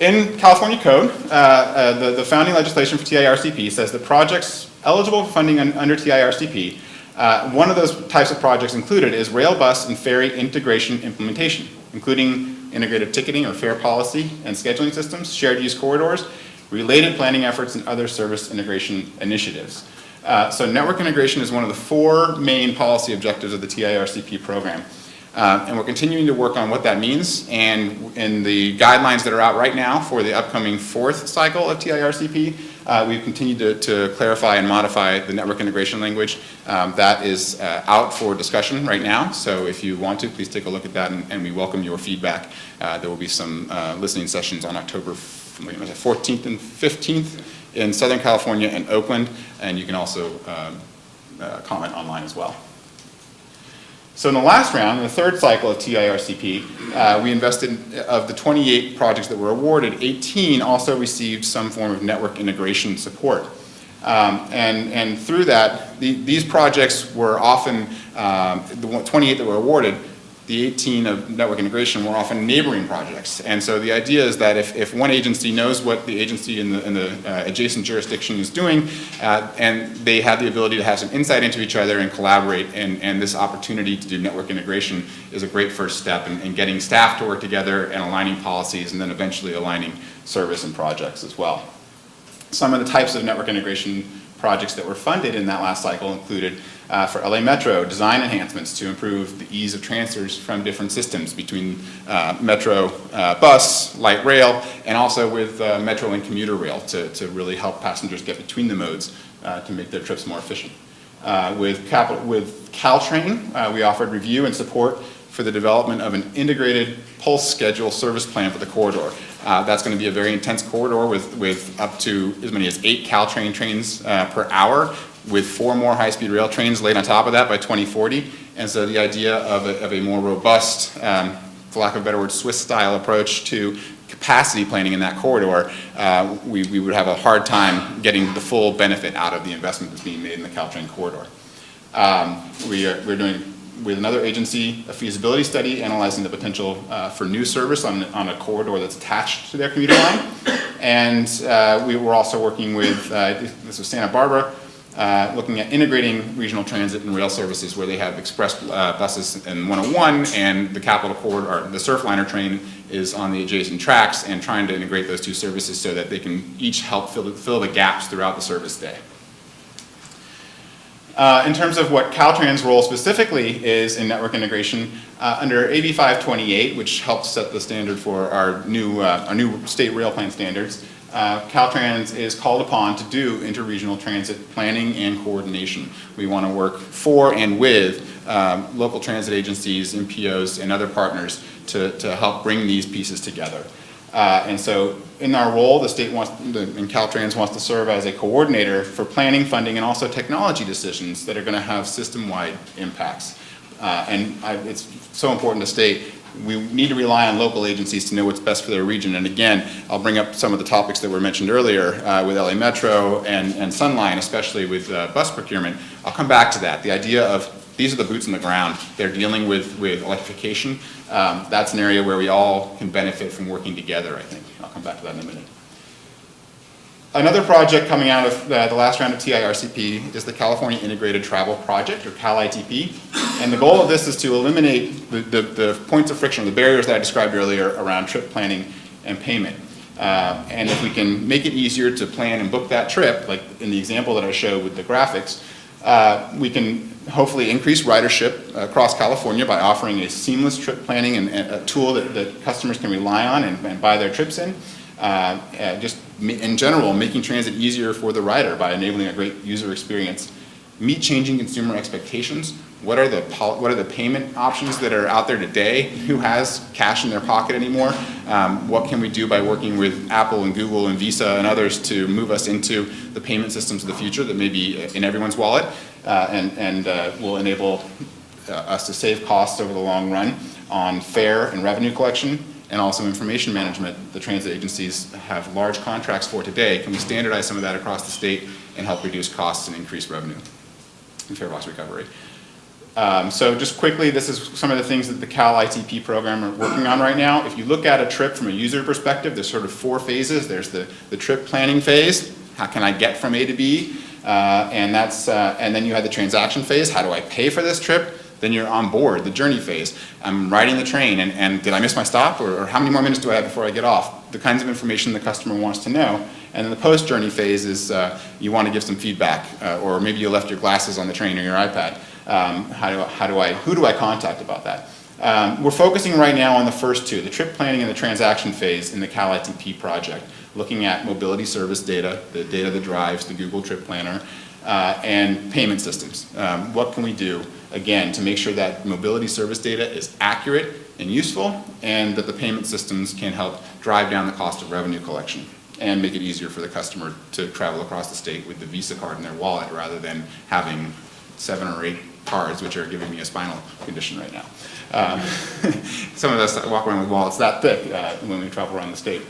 in California Code, the founding legislation for TIRCP says that projects eligible for funding under TIRCP, one of those types of projects included is rail, bus, and ferry integration implementation, including integrated ticketing or fare policy and scheduling systems, shared use corridors, related planning efforts, and other service integration initiatives. So network integration is one of the 4 main policy objectives of the TIRCP program. And we're continuing to work on what that means, and in the guidelines that are out right now for the upcoming 4th cycle of TIRCP, we've continued to clarify and modify the network integration language. That is out for discussion right now, so if you want to, please take a look at that, and we welcome your feedback. There will be some listening sessions on October 14th and 15th in Southern California and Oakland, and you can also comment online as well. So in the last round, in the 3rd cycle of TIRCP, we invested, of the 28 projects that were awarded, 18 also received some form of network integration support. And through that, these projects were often, the 28 that were awarded, the 18 of network integration were often neighboring projects. And so the idea is that if one agency knows what the agency in the adjacent jurisdiction is doing, and they have the ability to have some insight into each other and collaborate, and this opportunity to do network integration is a great first step in getting staff to work together and aligning policies, and then eventually aligning service and projects as well. Some of the types of network integration projects that were funded in that last cycle included, for LA Metro, design enhancements to improve the ease of transfers from different systems between Metro bus, light rail, and also with Metro and commuter rail to really help passengers get between the modes to make their trips more efficient. With Caltrain, we offered review and support for the development of an integrated pulse schedule service plan for the corridor. That's going to be a very intense corridor with up to as many as 8 Caltrain trains per hour, with 4 more high-speed rail trains laid on top of that by 2040. And so the idea of a more robust, for lack of a better word, Swiss-style approach to capacity planning in that corridor, we would have a hard time getting the full benefit out of the investment that's being made in the Caltrain corridor. We're doing, with another agency, a feasibility study analyzing the potential for new service on a corridor that's attached to their commuter line. And we were also working with, this was Santa Barbara, looking at integrating regional transit and rail services where they have express buses in 101, and the Capital Corridor, or the Surfliner train is on the adjacent tracks, and trying to integrate those two services so that they can each help fill the gaps throughout the service day. In terms of what Caltrain's role specifically is in network integration, under AB 528, which helps set the standard for our new state rail plan standards, Caltrans is called upon to do interregional transit planning and coordination. We want to work for and with local transit agencies, MPOs, and other partners to help bring these pieces together. And so in our role, the state wants, and Caltrans wants to serve as a coordinator for planning, funding, and also technology decisions that are going to have system-wide impacts. It's so important to state, we need to rely on local agencies to know what's best for their region. And again, I'll bring up some of the topics that were mentioned earlier with LA Metro and Sunline, especially with bus procurement. I'll come back to that. The idea of these are the boots on the ground. They're dealing with electrification. That's an area where we all can benefit from working together, I think. I'll come back to that in a minute. Another project coming out of the last round of TIRCP is the California Integrated Travel Project, or CAL-ITP. And the goal of this is to eliminate the points of friction, the barriers that I described earlier around trip planning and payment. And if we can make it easier to plan and book that trip, like in the example that I showed with the graphics, we can hopefully increase ridership across California by offering a seamless trip planning and a tool that customers can rely on and buy their trips in. Just in general, making transit easier for the rider by enabling a great user experience. Meet changing consumer expectations. What are the payment options that are out there today? Who has cash in their pocket anymore? What can we do by working with Apple and Google and Visa and others to move us into the payment systems of the future that may be in everyone's wallet and will enable us to save costs over the long run on fare and revenue collection, and also information management. The transit agencies have large contracts for today. Can we standardize some of that across the state and help reduce costs and increase revenue and fare box recovery? So just quickly, this is some of the things that the CAL-ITP program are working on right now. If you look at a trip from a user perspective, there's sort of 4 phases. There's the trip planning phase. How can I get from A to B? And then you have the transaction phase. How do I pay for this trip? Then you're on board, the journey phase. I'm riding the train, and did I miss my stop? Or how many more minutes do I have before I get off? The kinds of information the customer wants to know. And then the post-journey phase is you want to give some feedback, or maybe you left your glasses on the train or your iPad. Who do I contact about that? We're focusing right now on the first 2, the trip planning and the transaction phase in the CAL-ITP project, looking at mobility service data, the data that drives the Google Trip Planner, and payment systems. What can we do, again, to make sure that mobility service data is accurate and useful, and that the payment systems can help drive down the cost of revenue collection and make it easier for the customer to travel across the state with the Visa card in their wallet rather than having 7 or 8 cards, which are giving me a spinal condition right now. Some of us walk around with wallets that thick when we travel around the state.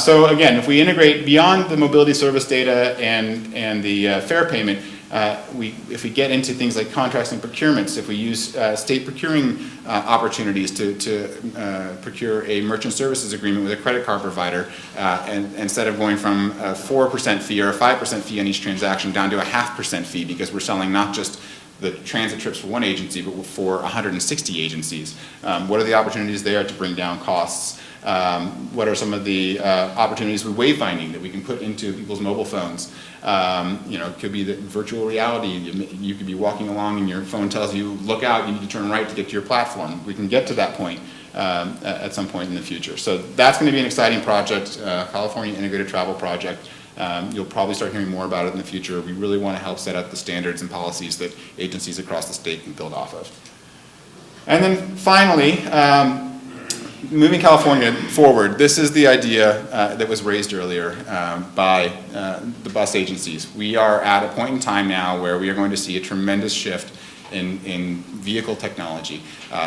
So again, if we integrate beyond the mobility service data and the fare payment, If we get into things like contracts and procurements, if we use state procuring opportunities to procure a merchant services agreement with a credit card provider, and instead of going from a 4% fee or a 5% fee on each transaction down to a 0.5% fee, because we're selling not just the transit trips for one agency, but for 160 agencies. What are the opportunities there to bring down costs? What are some of the opportunities with wayfinding that we can put into people's mobile phones? It could be the virtual reality. You could be walking along and your phone tells you, look out, you need to turn right to get to your platform. We can get to that point at some point in the future. So that's going to be an exciting project, California Integrated Travel Project. You'll probably start hearing more about it in the future. We really want to help set up the standards and policies that agencies across the state can build off of. And then finally, moving California forward, this is the idea that was raised earlier by the bus agencies. We are at a point in time now where we are going to see a tremendous shift in vehicle technology.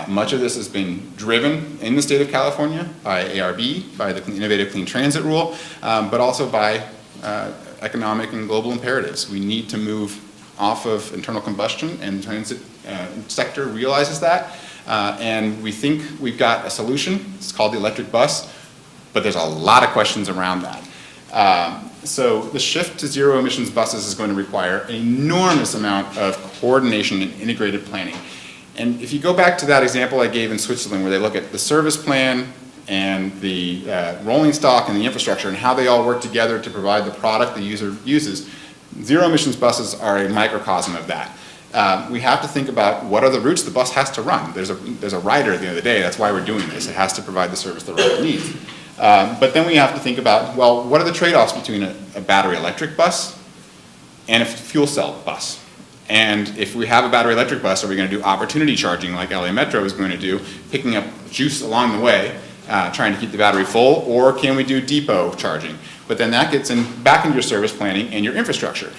Much of this has been driven in the state of California by ARB, by the Innovative Clean Transit Rule, but also by economic and global imperatives. We need to move off of internal combustion, and the transit sector realizes that. And we think we've got a solution. It's called the electric bus, but there's a lot of questions around that. So the shift to zero emissions buses is going to require an enormous amount of coordination and integrated planning. And if you go back to that example I gave in Switzerland, where they look at the service plan and the rolling stock and the infrastructure and how they all work together to provide the product the user uses, zero emissions buses are a microcosm of that. We have to think about what are the routes the bus has to run. There's a rider at the end of the day. That's why we're doing this. It has to provide the service the rider needs. But then we have to think about, well, what are the trade-offs between a battery electric bus and a fuel cell bus? And if we have a battery electric bus, are we going to do opportunity charging like LA Metro is going to do, picking up juice along the way, trying to keep the battery full, or can we do depot charging? But then that gets back into your service planning and your infrastructure.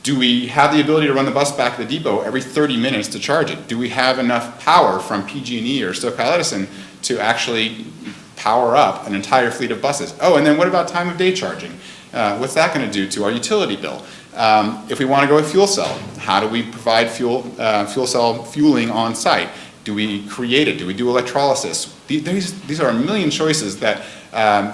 Do we have the ability to run the bus back to the depot every 30 minutes to charge it? Do we have enough power from PG&E or SoCal Edison to actually power up an entire fleet of buses? Oh, and then what about time of day charging? What's that going to do to our utility bill? If we want to go with fuel cell, how do we provide fuel cell fueling on site? Do we create it? Do we do electrolysis? These are a million choices that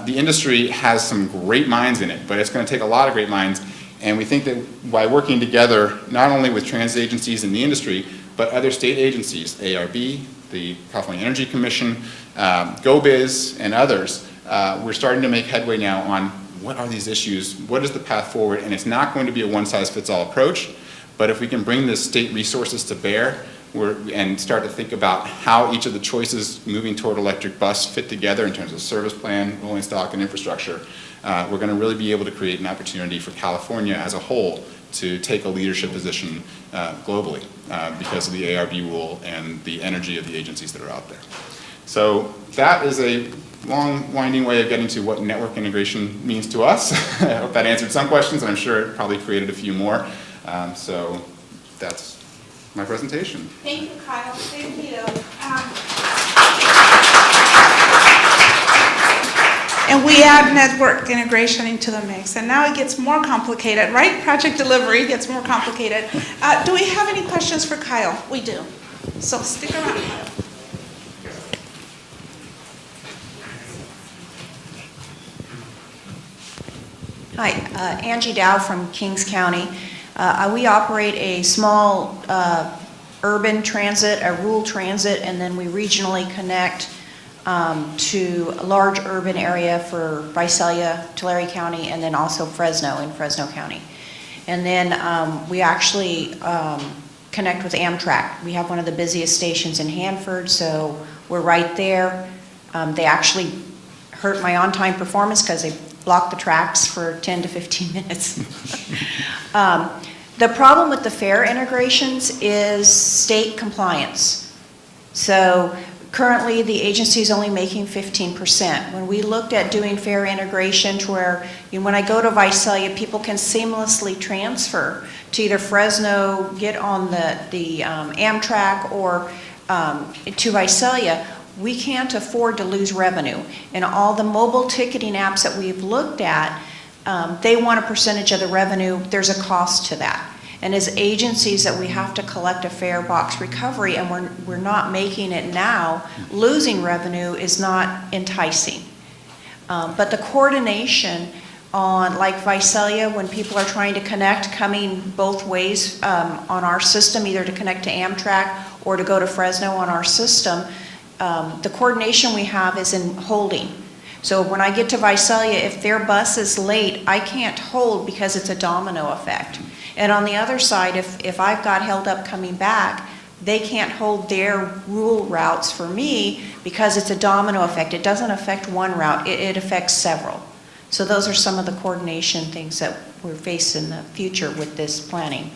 the industry has some great minds in it, but it's going to take a lot of great minds. And we think that by working together, not only with transit agencies in the industry, but other state agencies, ARB, the California Energy Commission, GoBiz, and others, we're starting to make headway now on what are these issues, what is the path forward, and it's not going to be a one-size-fits-all approach, but if we can bring the state resources to bear and start to think about how each of the choices moving toward electric bus fit together in terms of service plan, rolling stock, and infrastructure, we're going to really be able to create an opportunity for California as a whole to take a leadership position globally because of the ARB rule and the energy of the agencies that are out there. So that is a long, winding way of getting to what network integration means to us. I hope that answered some questions, and I'm sure it probably created a few more. So that's my presentation. Thank you, Kyle. Thank you. And we add network integration into the mix, and now it gets more complicated, right? Project delivery gets more complicated. Do we have any questions for Kyle? We do. So stick around, Kyle. Hi, Angie Dow from Kings County. We operate a small urban transit, a rural transit, and then we regionally connect to a large urban area for Visalia, Tulare County, and then also Fresno in Fresno County. And then we actually connect with Amtrak. We have one of the busiest stations in Hanford, so we're right there. They actually hurt my on-time performance because they block the tracks for 10 to 15 minutes. The problem with the fare integrations is state compliance. So currently the agency is only making 15%. When we looked at doing fare integration to where, when I go to Visalia, people can seamlessly transfer to either Fresno, get on the Amtrak, or to Visalia, we can't afford to lose revenue. And all the mobile ticketing apps that we've looked at, they want a percentage of the revenue. There's a cost to that. And as agencies that we have to collect a fare box recovery, and we're not making it now, losing revenue is not enticing. But the coordination on, like Visalia, when people are trying to connect, coming both ways on our system, either to connect to Amtrak or to go to Fresno on our system, the coordination we have is in holding. So when I get to Visalia, if their bus is late, I can't hold because it's a domino effect. And on the other side, if I've got held up coming back, they can't hold their rural routes for me because it's a domino effect. It doesn't affect one route, it affects several. So those are some of the coordination things that we're facing in the future with this planning.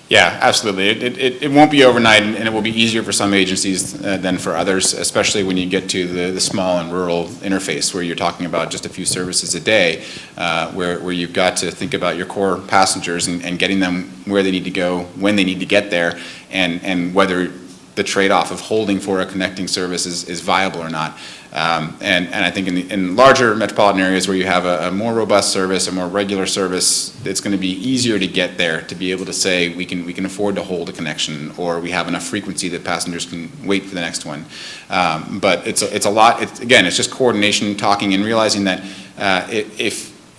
Yeah, absolutely. It won't be overnight, and it will be easier for some agencies than for others, especially when you get to the small and rural interface where you're talking about just a few services a day, where you've got to think about your core passengers and getting them where they need to go, when they need to get there, and whether the trade-off of holding for a connecting service is viable or not. And I think in larger metropolitan areas where you have a more robust service, a more regular service, it's going to be easier to get there, to be able to say we can afford to hold a connection, or we have enough frequency that passengers can wait for the next one. But it's a lot. It's just coordination, talking, and realizing that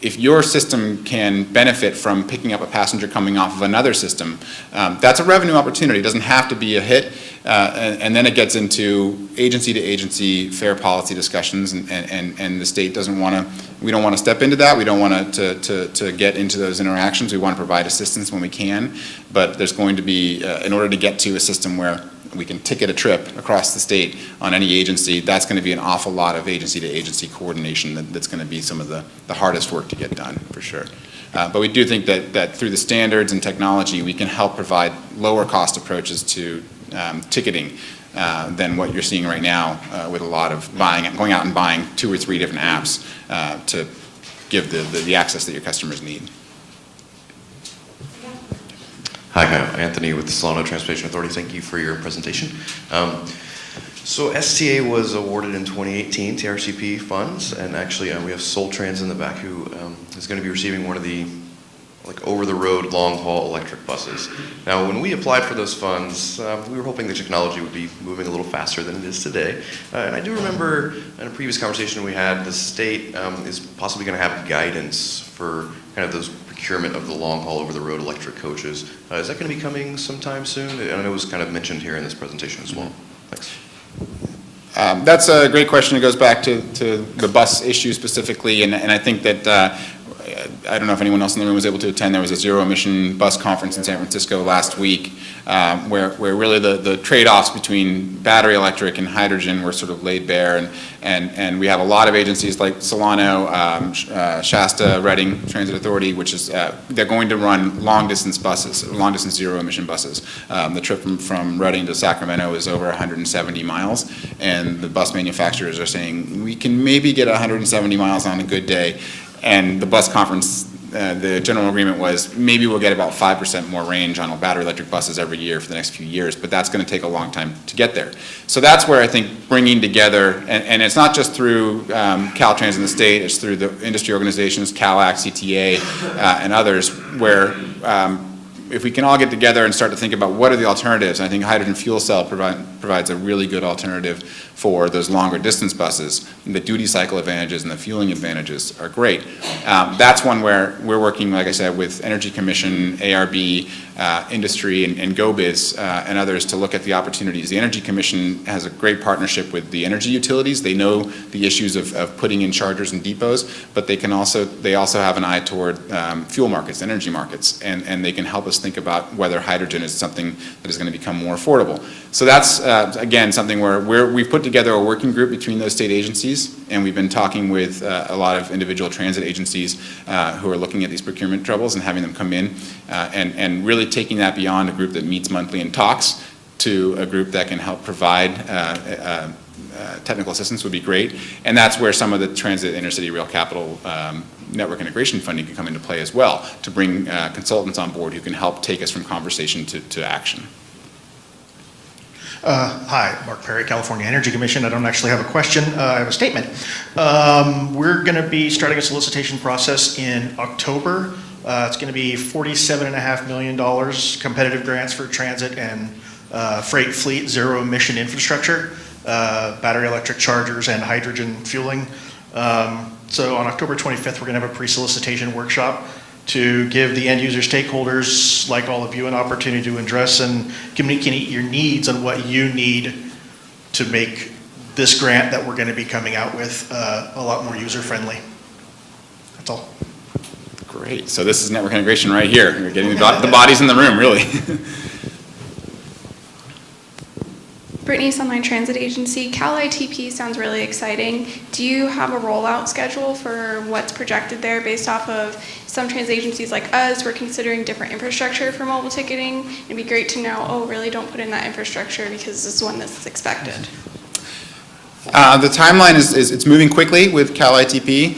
if your system can benefit from picking up a passenger coming off of another system, that's a revenue opportunity. It doesn't have to be a hit. And then it gets into agency-to-agency fare policy discussions, and the state doesn't want to, we don't want to step into that. We don't want to get into those interactions. We want to provide assistance when we can, but there's going to be, in order to get to a system where we can ticket a trip across the state on any agency, that's going to be an awful lot of agency-to-agency coordination that's going to be some of the hardest work to get done, for sure. But we do think that through the standards and technology, we can help provide lower cost approaches to ticketing than what you're seeing right now with a lot of going out and buying 2 or 3 different apps to give the access that your customers need. Hi, Anthony with the Solano Transportation Authority. Thank you for your presentation. So STA was awarded in 2018 TRCP funds, and actually we have Soul Trans in the back who is going to be receiving one of the over-the-road long-haul electric buses. Now, when we applied for those funds, we were hoping the technology would be moving a little faster than it is today. And I do remember in a previous conversation we had, the state is possibly going to have guidance for kind of those procurement of the long-haul over-the-road electric coaches. Is that going to be coming sometime soon? And I know it was kind of mentioned here in this presentation as well. Thanks. That's a great question. It goes back to the bus issue specifically, and I think that I don't know if anyone else in the room was able to attend. There was a zero-emission bus conference in San Francisco last week where really the trade-offs between battery electric and hydrogen were sort of laid bare, and we have a lot of agencies like Solano, Shasta, Reading Transit Authority, which is they're going to run long-distance buses, long-distance zero-emission buses. The trip from Reading to Sacramento is over 170 miles, and the bus manufacturers are saying we can maybe get 170 miles on a good day. And the bus conference, the general agreement was maybe we'll get about 5% more range on battery electric buses every year for the next few years, but that's going to take a long time to get there. So that's where I think bringing together, and it's not just through Caltrans in the state, it's through the industry organizations, CALAC, CTA, and others, where if we can all get together and start to think about what are the alternatives, I think hydrogen fuel cell provides a really good alternative for those longer distance buses. The duty cycle advantages and the fueling advantages are great. That's one where we're working, like I said, with Energy Commission, ARB, industry, and GoBiz and others to look at the opportunities. The Energy Commission has a great partnership with the energy utilities. They know the issues of putting in chargers and depots, but they also have an eye toward fuel markets, energy markets, and they can help us think about whether hydrogen is something that is going to become more affordable. So that's, again, something where we've put together a working group between those state agencies, and we've been talking with a lot of individual transit agencies who are looking at these procurement troubles and having them come in and really taking that beyond a group that meets monthly and talks to a group that can help provide technical assistance would be great. And that's where some of the transit intercity rail capital network integration funding can come into play as well, to bring consultants on board who can help take us from conversation to action. Hi, Mark Perry, California Energy Commission. I don't actually have a question, I have a statement. We're going to be starting a solicitation process in October It's going to be $47.5 million competitive grants for transit and freight fleet zero emission infrastructure, battery electric chargers and hydrogen fueling. So on October 25th, we're going to have a pre-solicitation workshop to give the end user stakeholders, like all of you, an opportunity to address and communicate your needs on what you need to make this grant that we're going to be coming out with a lot more user-friendly. That's all. Great. So this is network integration right here. You're getting the bodies in the room, really. Brittany, Sunline Transit Agency. Cal ITP sounds really exciting. Do you have a rollout schedule for what's projected there based off of some transit agencies like us? We're considering different infrastructure for mobile ticketing. It'd be great to know, oh, really don't put in that infrastructure because this is when this is expected. The timeline it's moving quickly with Cal ITP.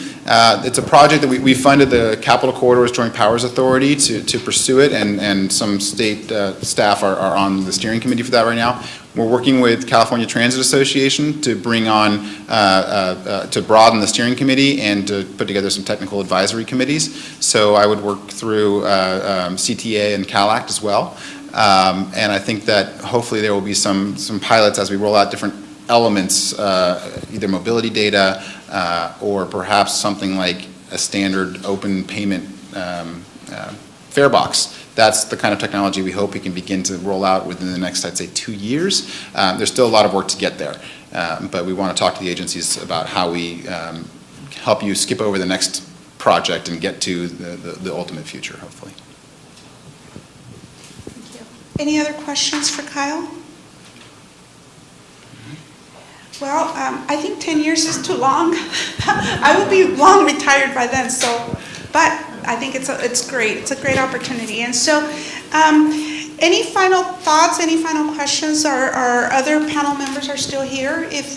It's a project that we funded the Capital Corridors Joint Powers Authority to pursue it, and some state staff are on the steering committee for that right now. We're working with California Transit Association to bring on, to broaden the steering committee and to put together some technical advisory committees. So I would work through CTA and CalAct as well. And I think that hopefully there will be some pilots as we roll out different elements, either mobility data or perhaps something like a standard open payment fare box. That's the kind of technology we hope we can begin to roll out within the next, I'd say, 2 years. There's still a lot of work to get there, but we want to talk to the agencies about how we help you skip over the next project and get to the ultimate future, hopefully. Any other questions for Kyle? Well, I think 10 years is too long. I will be long retired by then, but I think it's great. It's a great opportunity. And so, any final thoughts, any final questions? Our other panel members are still here. If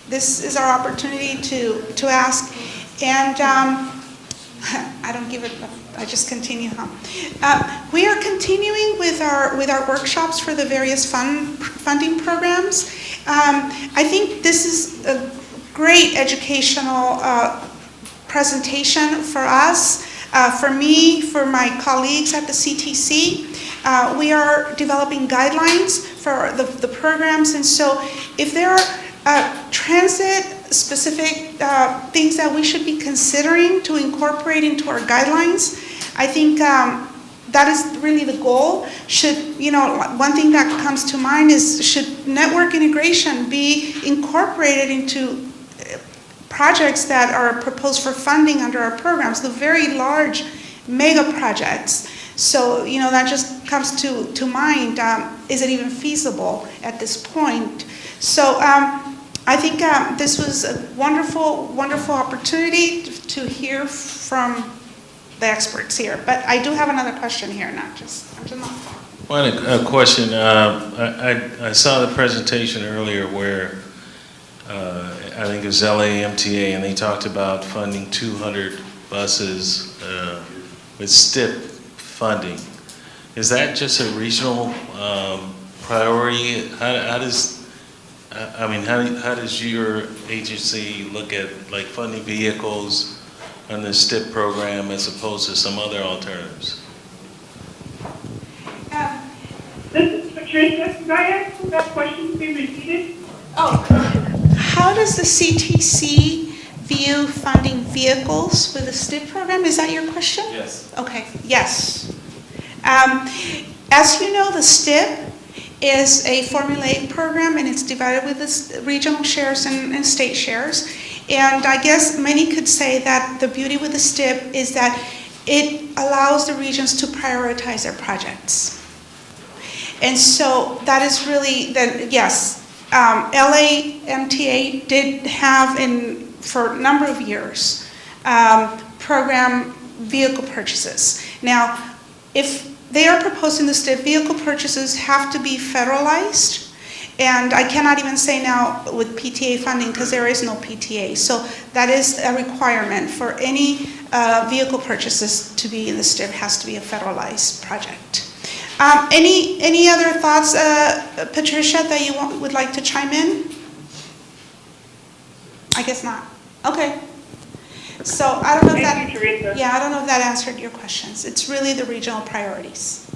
this is our opportunity to ask. And I don't give it, I just continue, we are continuing with our workshops for the various funding programs. I think this is a great educational presentation for us, for me, for my colleagues at the CTC. We are developing guidelines for the programs, and so if there are transit-specific things that we should be considering to incorporate into our guidelines, I think that is really the goal. One thing that comes to mind is, should network integration be incorporated into projects that are proposed for funding under our programs, the very large mega projects? So, that just comes to mind. Is it even feasible at this point? So, I think this was a wonderful, wonderful opportunity to hear from the experts here. But I do have another question here, I'm just not. Well, a question. I saw the presentation earlier where I think it was LA-MTA, and they talked about funding 200 buses with STIP funding. Is that just a regional priority? How does your agency look at like funding vehicles on the STIP program as opposed to some other alternatives? This is Patricia. Could I ask that question to be repeated? How does the CTC view funding vehicles with the STIP program? Is that your question? Yes. Okay, yes. As you know, the STIP is a formulaic program, and it's divided with the regional shares and state shares. And I guess many could say that the beauty with the STIP is that it allows the regions to prioritize their projects. And so that is really, yes, LA-MTA did have, for a number of years, program vehicle purchases. Now, if they are proposing the STIP, vehicle purchases have to be federalized. And I cannot even say now with PTA funding, because there is no PTA. So that is a requirement for any vehicle purchases to be in the STIP, has to be a federalized project. Any other thoughts, Patricia, that you would like to chime in? I guess not. Okay. So I don't know if that. Thank you, Teresa. Yeah, I don't know if that answered your questions. It's really the regional priorities.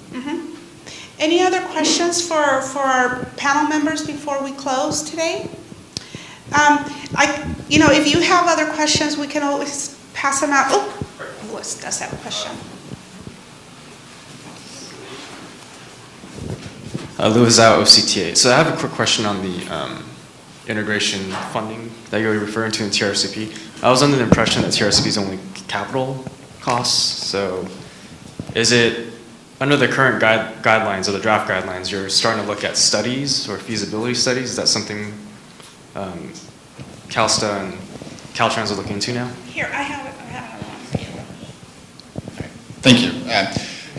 Any other questions for our panel members before we close today? If you have other questions, we can always pass them out. Oh, Louis does have a question. Louis Zhao, OCTA. So I have a quick question on the integration funding that you were referring to in TRCP. I was under the impression that TRCP is only capital costs. So is it, under the current guidelines or the draft guidelines, you're starting to look at studies or feasibility studies? Is that something CalSTA and Caltrans are looking into now? Here, I have it. Thank you.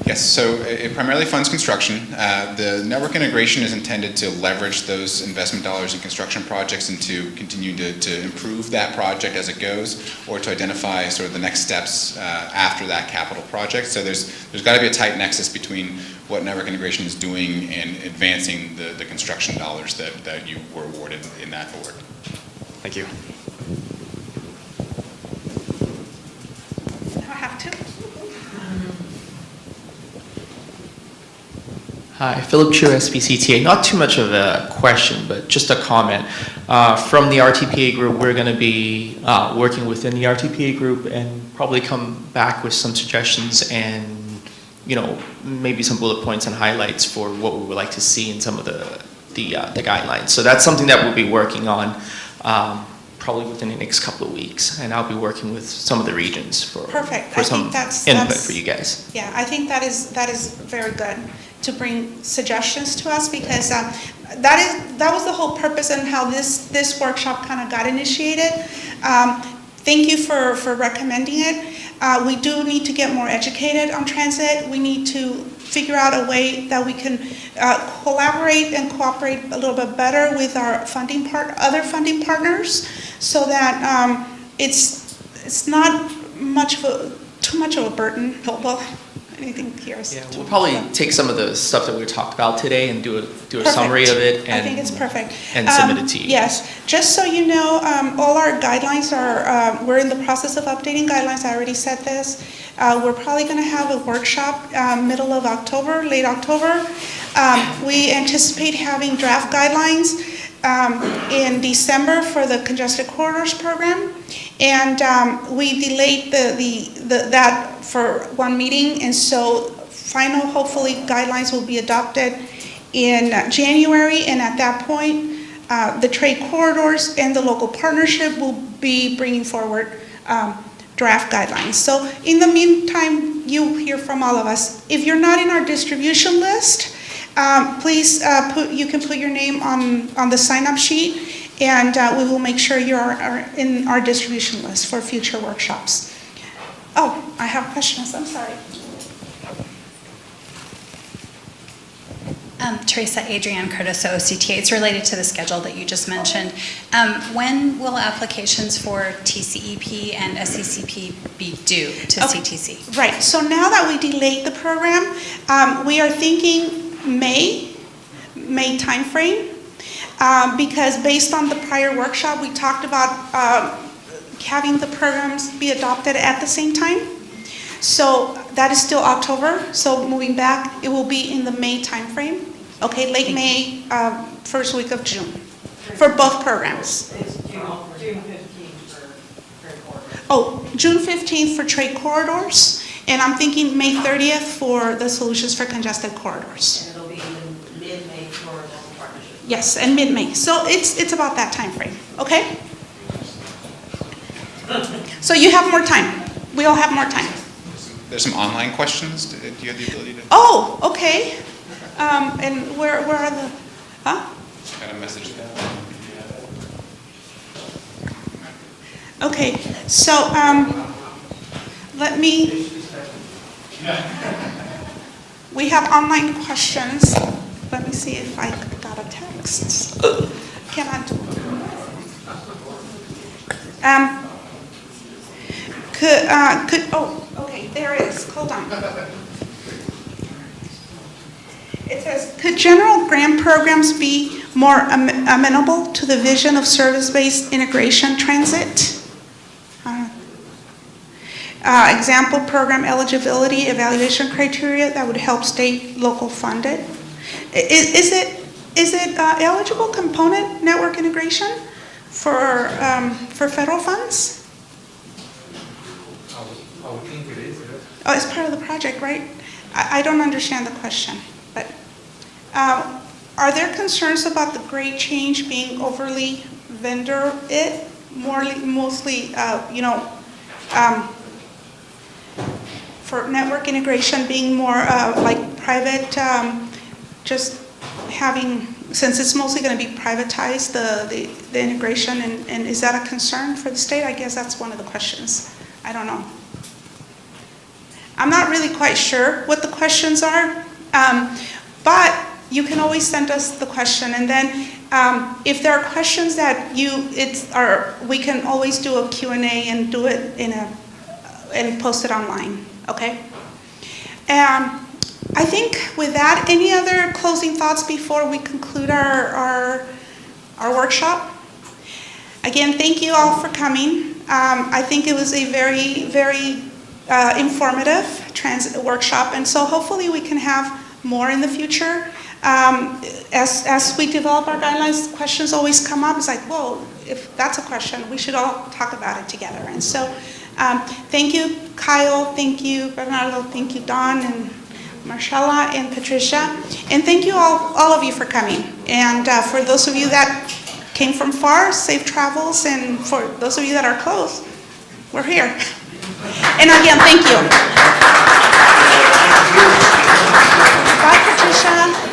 Yes, so it primarily funds construction. The network integration is intended to leverage those investment dollars in construction projects and to continue to improve that project as it goes, or to identify sort of the next steps after that capital project. So there's got to be a tight nexus between what network integration is doing and advancing the construction dollars that you were awarded in that award. Thank you. I have two. Hi, Philip Chu, SPCTA. Not too much of a question, but just a comment. From the RTPA group, we're going to be working within the RTPA group and probably come back with some suggestions and, maybe some bullet points and highlights for what we would like to see in some of the guidelines. So that's something that we'll be working on probably within the next couple of weeks, and I'll be working with some of the regions for some input for you guys. Yeah, I think that is very good to bring suggestions to us, because that was the whole purpose and how this workshop kind of got initiated. Thank you for recommending it. We do need to get more educated on transit. We need to figure out a way that we can collaborate and cooperate a little bit better with our other funding partners, so that it's not too much of a burden. Well, anything here is We'll probably take some of the stuff that we talked about today and do a summary of it. And I think it's perfect. And submit it to you. Yes, just so you know, all our guidelines we're in the process of updating guidelines. I already said this. We're probably going to have a workshop middle of October, late October. We anticipate having draft guidelines in December for the congested corridors program, and we delayed that for one meeting, and so final, hopefully, guidelines will be adopted in January, and at that point, the trade corridors and the local partnership will be bringing forward draft guidelines. So in the meantime, you hear from all of us. If you're not in our distribution list, please you can put your name on the sign-up sheet, and we will make sure you are in our distribution list for future workshops. Oh, I have questions. I'm sorry. Teresa, Adrienne Curtis, OCTA. It's related to the schedule that you just mentioned. When will applications for TCEP and SCCP be due to CTC? Right. So now that we delayed the program, we are thinking May timeframe, because based on the prior workshop, we talked about having the programs be adopted at the same time. So that is still October. So moving back, it will be in the May timeframe. Okay, late May, first week of June, for both programs. It's June 15th for trade corridors. Oh, June 15th for trade corridors, and I'm thinking May 30th for the solutions for congested corridors. And it'll be in mid-May for local partnership. Yes, and mid-May. So it's about that time frame. Okay? So you have more time. We all have more time. There's some online questions. Do you have the ability to? Oh, okay. And where are the? Huh? Got a message down. Okay. So let me. We have online questions. Let me see if I got a text. Cannot. Okay, there it is. Hold on. It says, could general grant programs be more amenable to the vision of service-based integration transit? example program eligibility evaluation criteria that would help state local funded. Is it eligible component network integration for federal funds? I would think it is, yes. Oh, it's part of the project, right? I don't understand the question, but are there concerns about the grade change being overly mostly, for network integration being more like private, just having, since it's mostly going to be privatized, the integration, and is that a concern for the state? I guess that's one of the questions. I don't know. I'm not really quite sure what the questions are, but you can always send us the question, and then if there are questions that we can always do a Q&A and do it and post it online, okay? I think with that, any other closing thoughts before we conclude our workshop? Again, thank you all for coming. I think it was a very, very informative workshop, and so hopefully we can have more in the future. As we develop our guidelines, questions always come up. It's like, whoa, if that's a question, we should all talk about it together. And so thank you, Kyle, thank you, Bernardo, thank you, Don, and Marcella, and Patricia, and thank you all of you for coming. And for those of you that came from far, safe travels, and for those of you that are close, we're here. And again, thank you. Bye, Patricia.